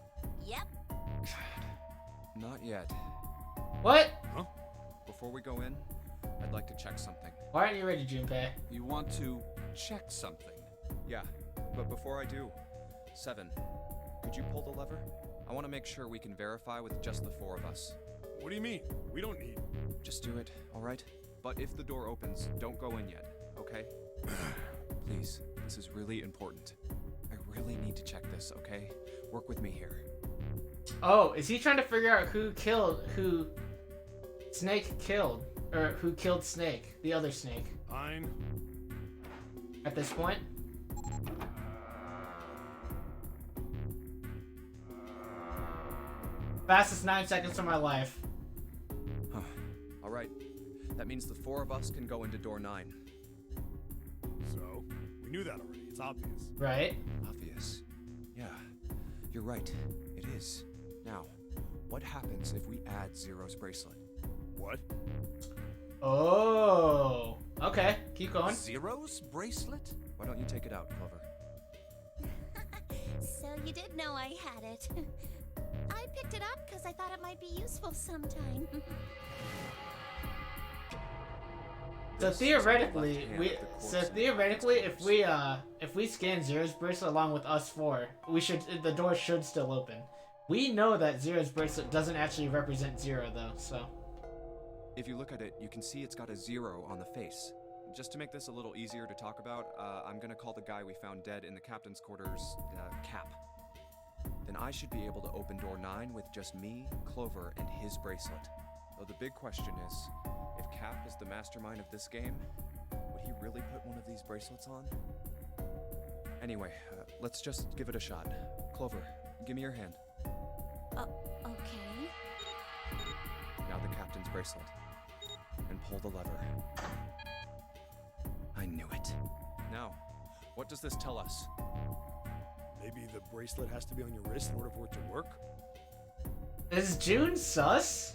Yep. Not yet. What? Huh? Before we go in, I'd like to check something. Why aren't you ready, Junpei? You want to check something? Yeah, but before I do, 7, could you pull the lever? I want to make sure we can verify with just the 4 of us. What do you mean? We don't need... Just do it, alright? But if the door opens, don't go in yet, okay? Please, this is really important. I really need to check this, okay? Work with me here. Oh, is he trying to figure out who Snake killed? Or who killed Snake? The other Snake. Fine. At this point? Fastest 9 seconds of my life. Alright, that means the 4 of us can go into door 9. So, we knew that already. It's obvious. Right? Obvious. Yeah, you're right. It is. Now, what happens if we add Zero's bracelet? What? Oh. Okay, keep going. Zero's bracelet? Why don't you take it out, Clover? So you did know I had it. I picked it up because I thought it might be useful sometime. So theoretically, if we scan Zero's bracelet along with us 4, the door should still open. We know that Zero's bracelet doesn't actually represent Zero though, so. If you look at it, you can see it's got a 0 on the face. Just to make this a little easier to talk about, I'm gonna call the guy we found dead in the captain's quarters, Cap. Then I should be able to open door 9 with just me, Clover, and his bracelet. Though the big question is, if Cap is the mastermind of this game, would he really put one of these bracelets on? Anyway, let's just give it a shot. Clover, give me your hand. Okay. Now the captain's bracelet. And pull the lever. I knew it. Now, what does this tell us? Maybe the bracelet has to be on your wrist in order for it to work? Is June sus?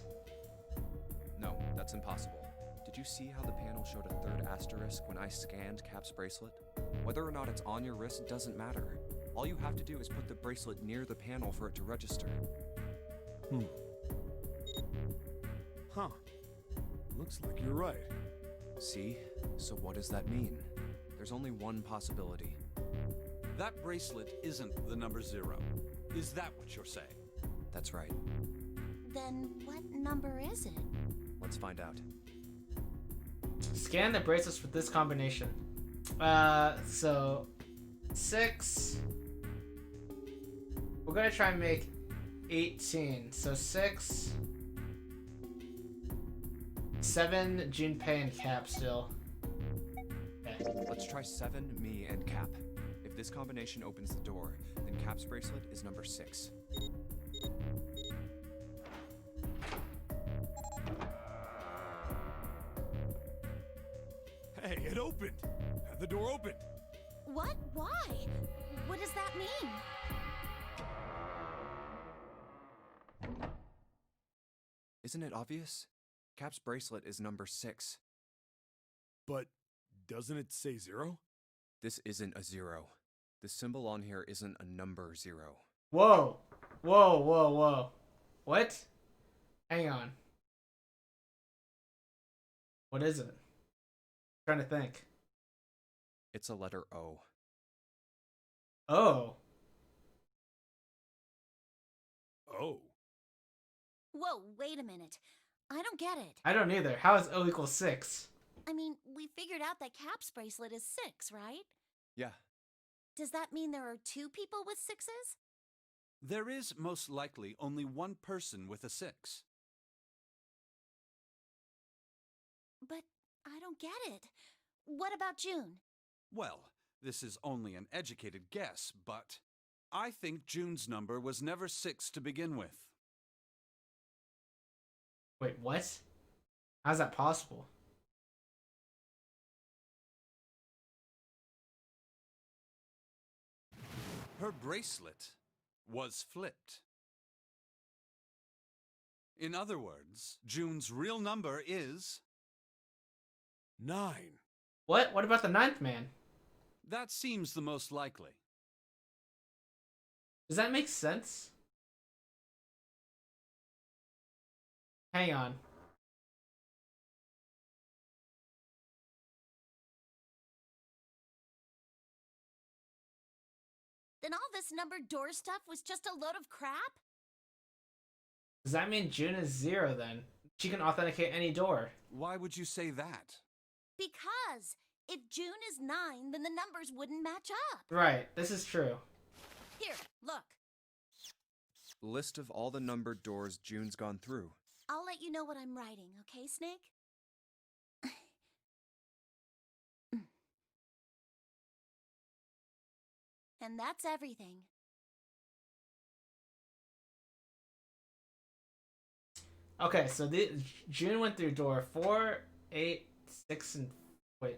No, that's impossible. Did you see how the panel showed a 3rd asterisk when I scanned Cap's bracelet? Whether or not it's on your wrist doesn't matter. All you have to do is put the bracelet near the panel for it to register. Huh. Looks like you're right. See? So what does that mean? There's only one possibility. That bracelet isn't the number 0. Is that what you're saying? That's right. Then what number is it? Let's find out. Scan the bracelets with this combination. So 6. We're gonna try and make 18. So 6, 7, Junpei and Cap still. Okay. Let's try 7, me, and Cap. If this combination opens the door, then Cap's bracelet is number 6. Hey, it opened! The door opened! What? Why? What does that mean? Isn't it obvious? Cap's bracelet is number 6. But doesn't it say 0? This isn't a 0. The symbol on here isn't a number 0. Whoa. Whoa, whoa, whoa. What? Hang on. What is it? I'm trying to think. It's a letter O. Oh. Oh. Whoa, wait a minute. I don't get it. I don't either. How is O equals 6? I mean, we figured out that Cap's bracelet is 6, right? Yeah. Does that mean there are 2 people with 6s? There is most likely only one person with a 6. But I don't get it. What about June? Well, this is only an educated guess, but I think June's number was never 6 to begin with. Wait, what? How's that possible? Her bracelet was flipped. In other words, June's real number is 9. What? What about the ninth man? that seems the most likely. Does that make sense? Hang on. Then all this numbered door stuff was just a load of crap? Does that mean June is 0 then? She can authenticate any door. Why would you say that? Because if June is 9, then the numbers wouldn't match up. Right, this is true. Here, look. List of all the numbered doors June's gone through. I'll let you know what I'm writing, okay, Snake? And that's everything. Okay, so June went through door 4, 8, 6, and wait.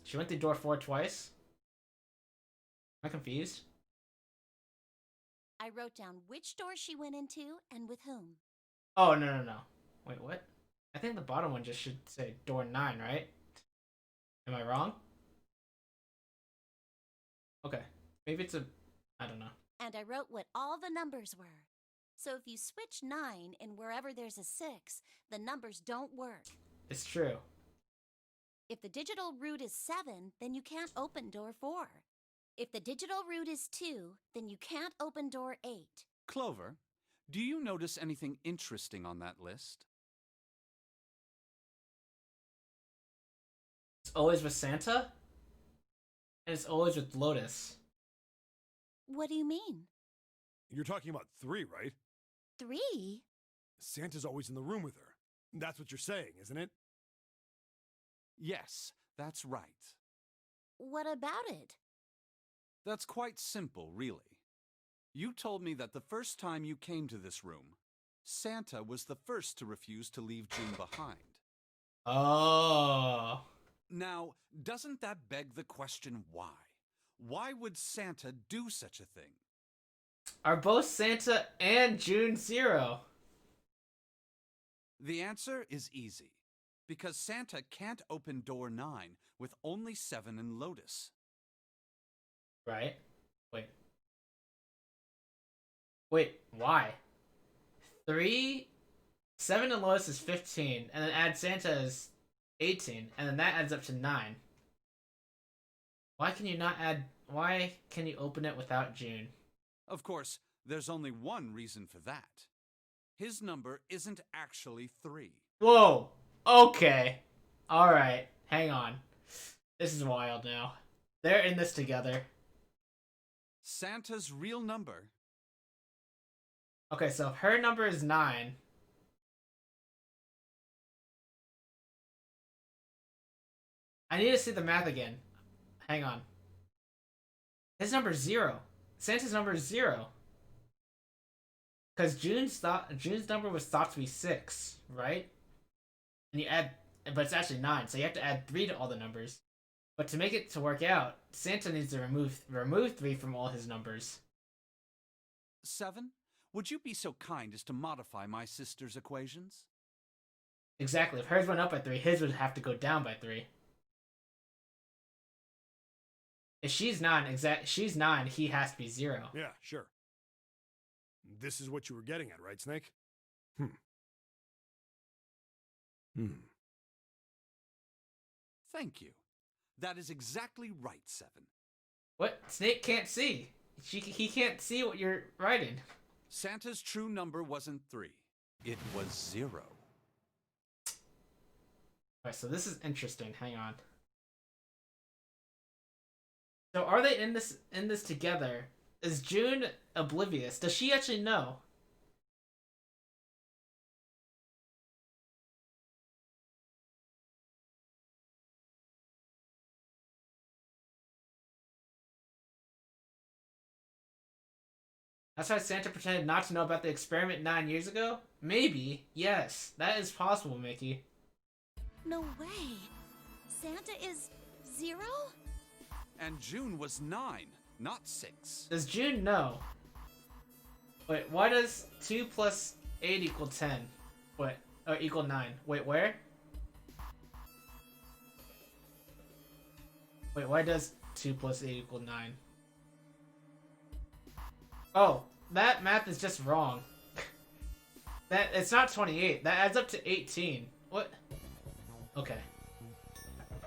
She went through door 4 twice? Am I confused? I wrote down which door she went into and with whom. Oh, no. Wait, what? I think the bottom one just should say door 9, right? Am I wrong? Okay. Maybe it's a... I don't know. And I wrote what all the numbers were. So if you switch 9 in wherever there's a 6, the numbers don't work. It's true. If the digital root is 7, then you can't open door 4. If the digital root is 2, then you can't open door 8. Clover, do you notice anything interesting on that list? It's always with Santa? And it's always with Lotus. What do you mean? You're talking about 3, right? 3? Santa's always in the room with her. That's what you're saying, isn't it? Yes, that's right. What about it? That's quite simple, really. You told me that the first time you came to this room, Santa was the first to refuse to leave June behind. Oh. Now, doesn't that beg the question why? Why would Santa do such a thing? Are both Santa and June 0? The answer is easy. Because Santa can't open door 9 with only 7 and Lotus. Right? Wait, why? 3, 7 and Lotus is 15, and then add Santa is 18, and then that adds up to 9. Why can you open it without June? Of course, there's only one reason for that. His number isn't actually 3. Whoa! Okay. Alright, hang on. This is wild now. They're in this together. Santa's real number... Okay, so if her number is 9... I need to see the math again. Hang on. His number's 0. Santa's number is 0. Because June's number was thought to be 6, right? And you add, but it's actually 9, so you have to add 3 to all the numbers. But to make it to work out, Santa needs to remove 3 from all his numbers. 7? Would you be so kind as to modify my sister's equations? Exactly. If hers went up by 3, his would have to go down by 3. If she's 9, he has to be 0. Yeah, sure. This is what you were getting at, right, Snake? Thank you. That is exactly right, 7. What? Snake can't see. He can't see what you're writing. Santa's true number wasn't 3. It was 0. Alright, so this is interesting. Hang on. So are they in this together? Is June oblivious? Does she actually know? That's why Santa pretended not to know about the experiment 9 years ago? Maybe. Yes. That is possible, Mickey. No way. Santa is 0? And June was 9, not 6. Does June know? Wait, why does 2 plus 8 equal 10? Wait, or equal 9? Wait, where? Wait, why does 2 plus 8 equal 9? Oh, that math is just wrong. That it's not 28. That adds up to 18. What? Okay.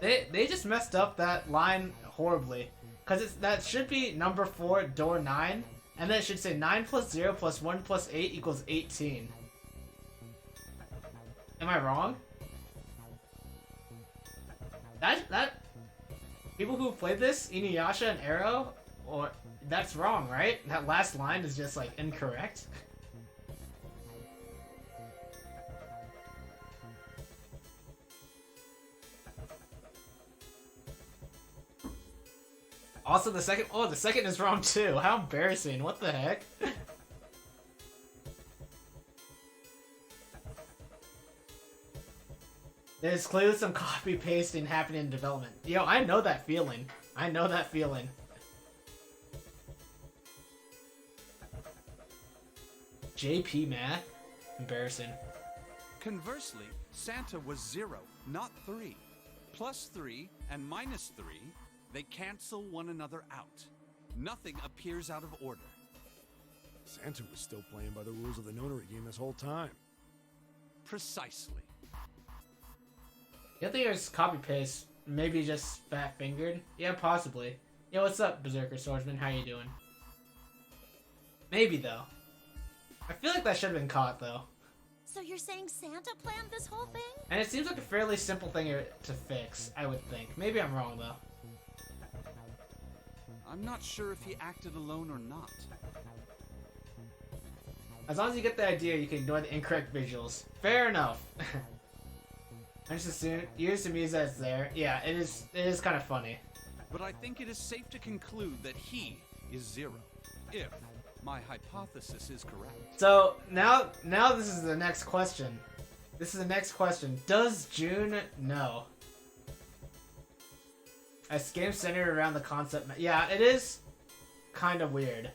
They just messed up that line horribly. Cause that should be number 4, door 9, and then it should say 9 plus 0 plus 1 plus 8 equals 18. Am I wrong? That people who played this, Inuyasha and Arrow, or that's wrong, right? That last line is just like incorrect. Also, the second is wrong too. How embarrassing! What the heck? There's clearly some copy pasting happening in development. Yo, I know that feeling. I know that feeling. JP math? Embarrassing. Conversely, Santa was 0, not 3. Plus 3 and minus 3, they cancel one another out. Nothing appears out of order. Santa was still playing by the rules of the notary game this whole time. Precisely. You think it was copy paste? Maybe just fat fingered? Yeah, possibly. Yo, what's up, Berserker Swordsman? How you doing? Maybe though. I feel like that should have been caught though. So you're saying Santa planned this whole thing? And it seems like a fairly simple thing to fix, I would think. Maybe I'm wrong though. I'm not sure if he acted alone or not. As long as you get the idea, you can ignore the incorrect visuals. Fair enough. I just assume use the music that's there. Yeah, it is kind of funny. But I think it is safe to conclude that he is 0, if my hypothesis is correct. So now this is the next question. This is the next question. Does June know? A game centered around the concept. Yeah, it is kind of weird.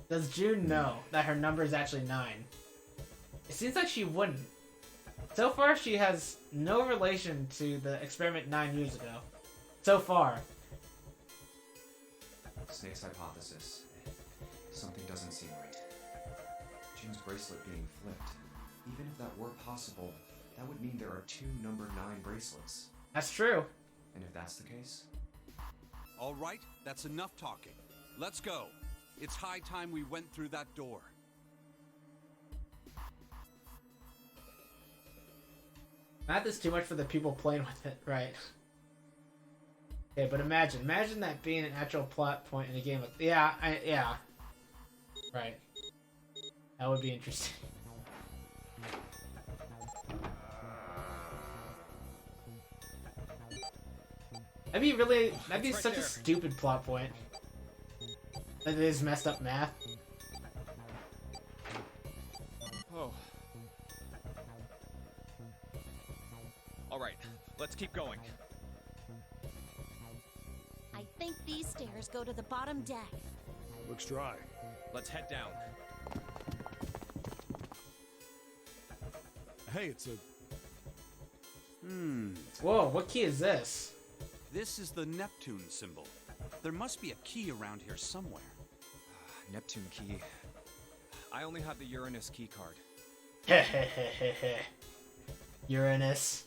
Does June know that her number is actually 9? It seems like she wouldn't. So far, she has no relation to the experiment 9 years ago. So far. Snake's hypothesis. Something doesn't seem right. June's bracelet being flipped. Even if that were possible, that would mean there are 2 number 9 bracelets. That's true. And if that's the case? All right, that's enough talking. Let's go. It's high time we went through that door. Math is too much for the people playing with it, right? Okay, but imagine that being an actual plot point in a game. Yeah, right. That would be interesting. That'd be such a stupid plot point. That it is messed up math. Oh. Alright, let's keep going. I think these stairs go to the bottom deck. Looks dry. Let's head down. Hey, it's a... Whoa, what key is this? This is the Neptune symbol. There must be a key around here somewhere. Neptune key. I only have the Uranus key card. Hehehehe. Uranus.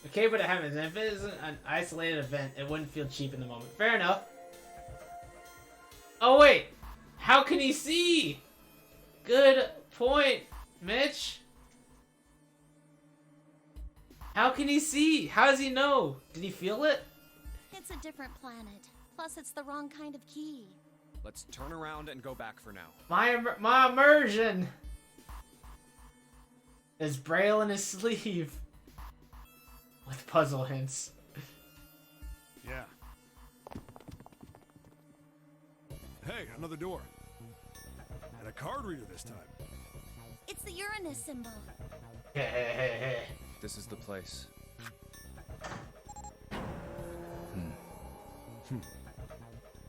Okay, but it happens. If it isn't an isolated event, it wouldn't feel cheap in the moment. Fair enough. Oh wait! How can he see? Good point, Mitch. How can he see? How does he know? Did he feel it? It's a different planet. Plus, it's the wrong kind of key. Let's turn around and go back for now. My immersion! There's Braille in his sleeve. With puzzle hints. Yeah. Hey, another door. And a card reader this time. It's the Uranus symbol. This is the place.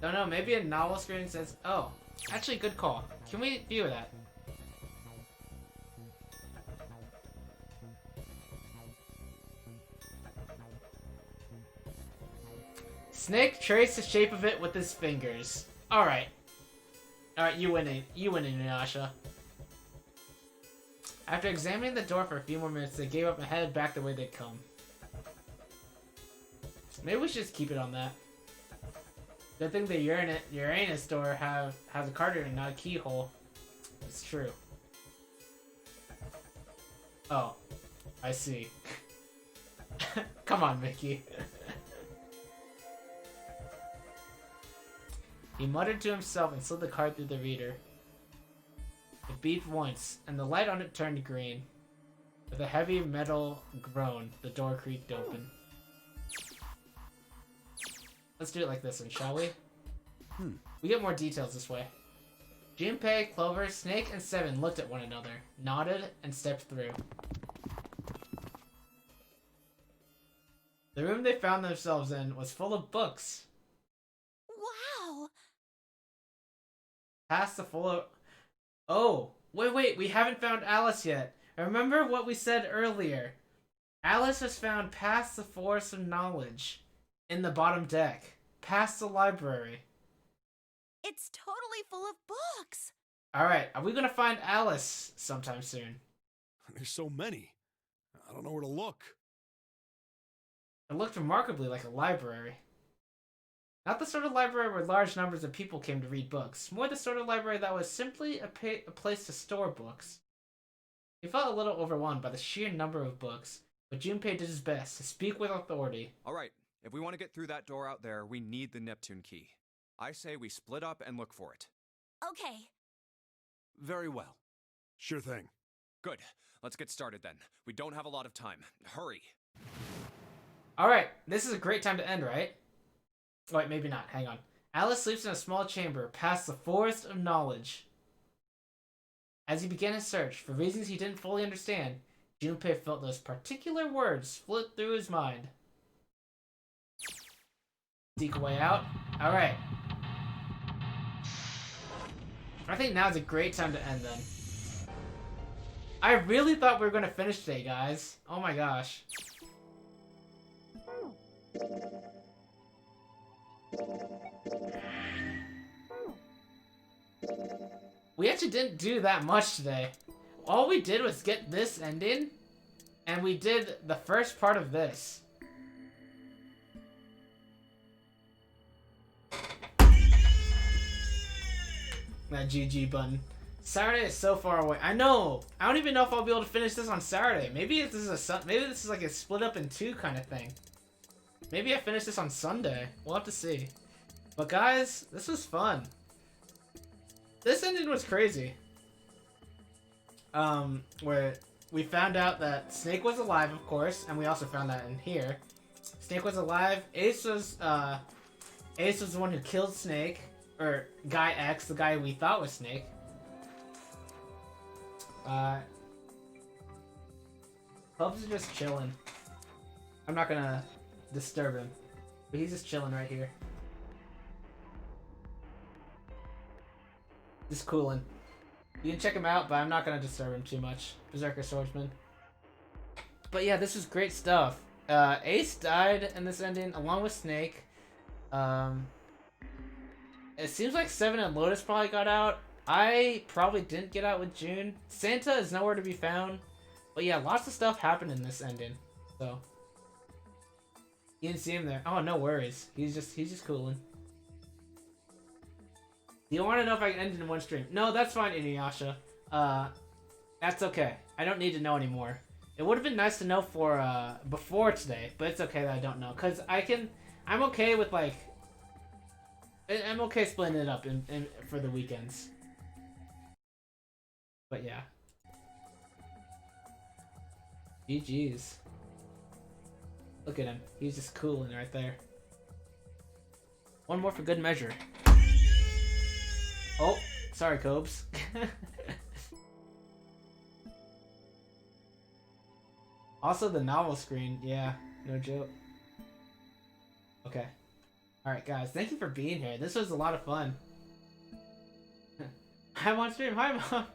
Don't know, maybe a novel screen says, oh, actually good call. Can we view that? Snake traced the shape of it with his fingers. Alright. Alright, you win, Inuyasha. After examining the door for a few more minutes, they gave up and headed back the way they'd come. Maybe we should just keep it on that. Good thing the Uranus door has a card reader, not a keyhole. It's true. Oh, I see. Come on, Mickey. He muttered to himself and slid the card through the reader. It beeped once, and the light on it turned green. With a heavy metal groan, the door creaked open. Let's do it like this one, shall we? We get more details this way. Junpei, Clover, Snake, and Seven looked at one another, nodded, and stepped through. The room they found themselves in was full of books. Wow! Past the full of... Oh, wait, we haven't found Alice yet. Remember what we said earlier. Alice was found past the forest of knowledge. In the bottom deck. Past the library. It's totally full of books! Alright, are we gonna find Alice sometime soon? There's so many. I don't know where to look. It looked remarkably like a library. Not the sort of library where large numbers of people came to read books. More the sort of library that was simply a place to store books. He felt a little overwhelmed by the sheer number of books, but Junpei did his best to speak with authority. Alright, if we want to get through that door out there, we need the Neptune key. I say we split up and look for it. Okay. Very well. Sure thing. Good. Let's get started then. We don't have a lot of time. Hurry. Alright, this is a great time to end, right? Wait, maybe not. Hang on. Alice sleeps in a small chamber past the forest of knowledge. As he began his search, for reasons he didn't fully understand, Junpei felt those particular words flit through his mind. Seek a way out? Alright. I think now's a great time to end then. I really thought we were going to finish today, guys. Oh my gosh. We actually didn't do that much today. All we did was get this ending, and we did the first part of this. That GG button. Saturday is so far away. I know. I don't even know if I'll be able to finish this on Saturday. Maybe this is like a split up in two kind of thing. Maybe I finish this on Sunday. We'll have to see. But guys, this was fun. This ending was crazy. Where we found out that Snake was alive, of course, and we also found that in here. Snake was alive. Ace was the one who killed Snake. Or Guy X, the guy we thought was Snake. Hubs is just chilling. I'm not gonna disturb him. But he's just chilling right here. Just cooling. You can check him out, but I'm not gonna disturb him too much. Berserker Swordsman. But yeah, this is great stuff. Ace died in this ending, along with Snake. It seems like Seven and Lotus probably got out. I probably didn't get out with June. Santa is nowhere to be found. But yeah, lots of stuff happened in this ending. So you didn't see him there. Oh, no worries. He's just cooling. Do you want to know if I can end it in one stream? No, that's fine, Inuyasha. That's okay. I don't need to know anymore. It would have been nice to know for before today, but it's okay that I don't know, cause I'm okay with like. I'm okay splitting it up in for the weekends. But yeah. GG's. Look at him. He's just cooling right there. One more for good measure. Oh, sorry, Cobes. Also, the novel screen. Yeah, no joke. Okay. Alright, guys. Thank you for being here. This was a lot of fun. I'm on stream. Hi, Mom.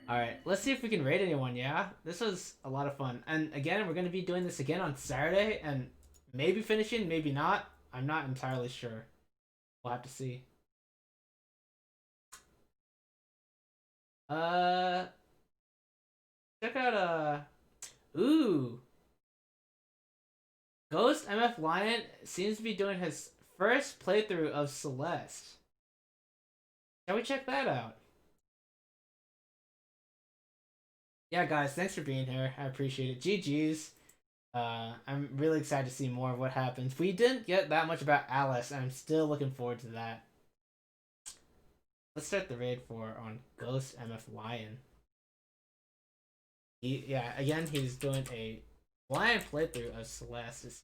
Alright, let's see if we can raid anyone, yeah? This was a lot of fun. And again, we're going to be doing this again on Saturday, and maybe finishing, maybe not. I'm not entirely sure. We'll have to see. Check out, ooh. Ghost MF Lion seems to be doing his first playthrough of Celeste. Shall we check that out? Yeah, guys, thanks for being here. I appreciate it. GG's. I'm really excited to see more of what happens. We didn't get that much about Alice, and I'm still looking forward to that. Let's start the raid on Ghost MF Lion. Yeah, again, he's doing a blind playthrough of Celeste.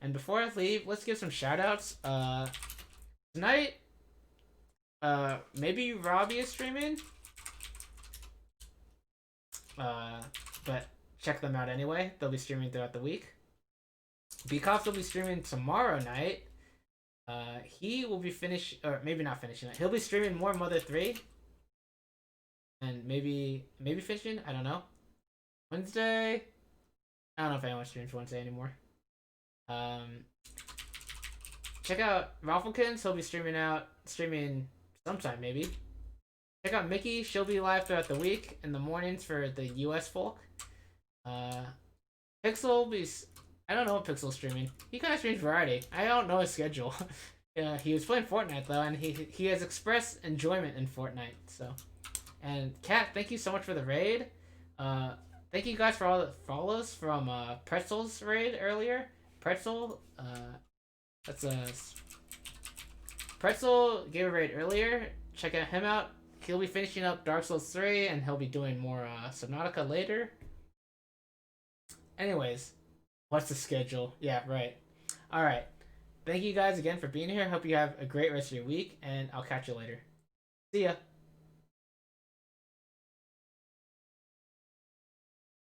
And before I leave, let's give some shoutouts. Tonight, maybe Robbie is streaming. But check them out anyway. They'll be streaming throughout the week. Bekoff will be streaming tomorrow night. He will be or maybe not finishing it. He'll be streaming more Mother 3. And maybe finishing. I don't know. Wednesday. I don't know if anyone streams Wednesday anymore. Check out Ralphikins. He'll be streaming sometime maybe. Check out Mickey. She'll be live throughout the week in the mornings for the US folk. Pixel will be. I don't know what Pixel's streaming. He kind of streams variety. I don't know his schedule. He was playing Fortnite though, and he has expressed enjoyment in Fortnite. So, and Kat, thank you so much for the raid. Thank you guys for all the follows from Pretzel's raid earlier. Pretzel, that's Pretzel gave a raid earlier. Check out him out. He'll be finishing up Dark Souls 3, and he'll be doing more Subnautica later. Anyways, what's the schedule? Yeah, right. Alright. Thank you guys again for being here. Hope you have a great rest of your week, and I'll catch you later. See ya.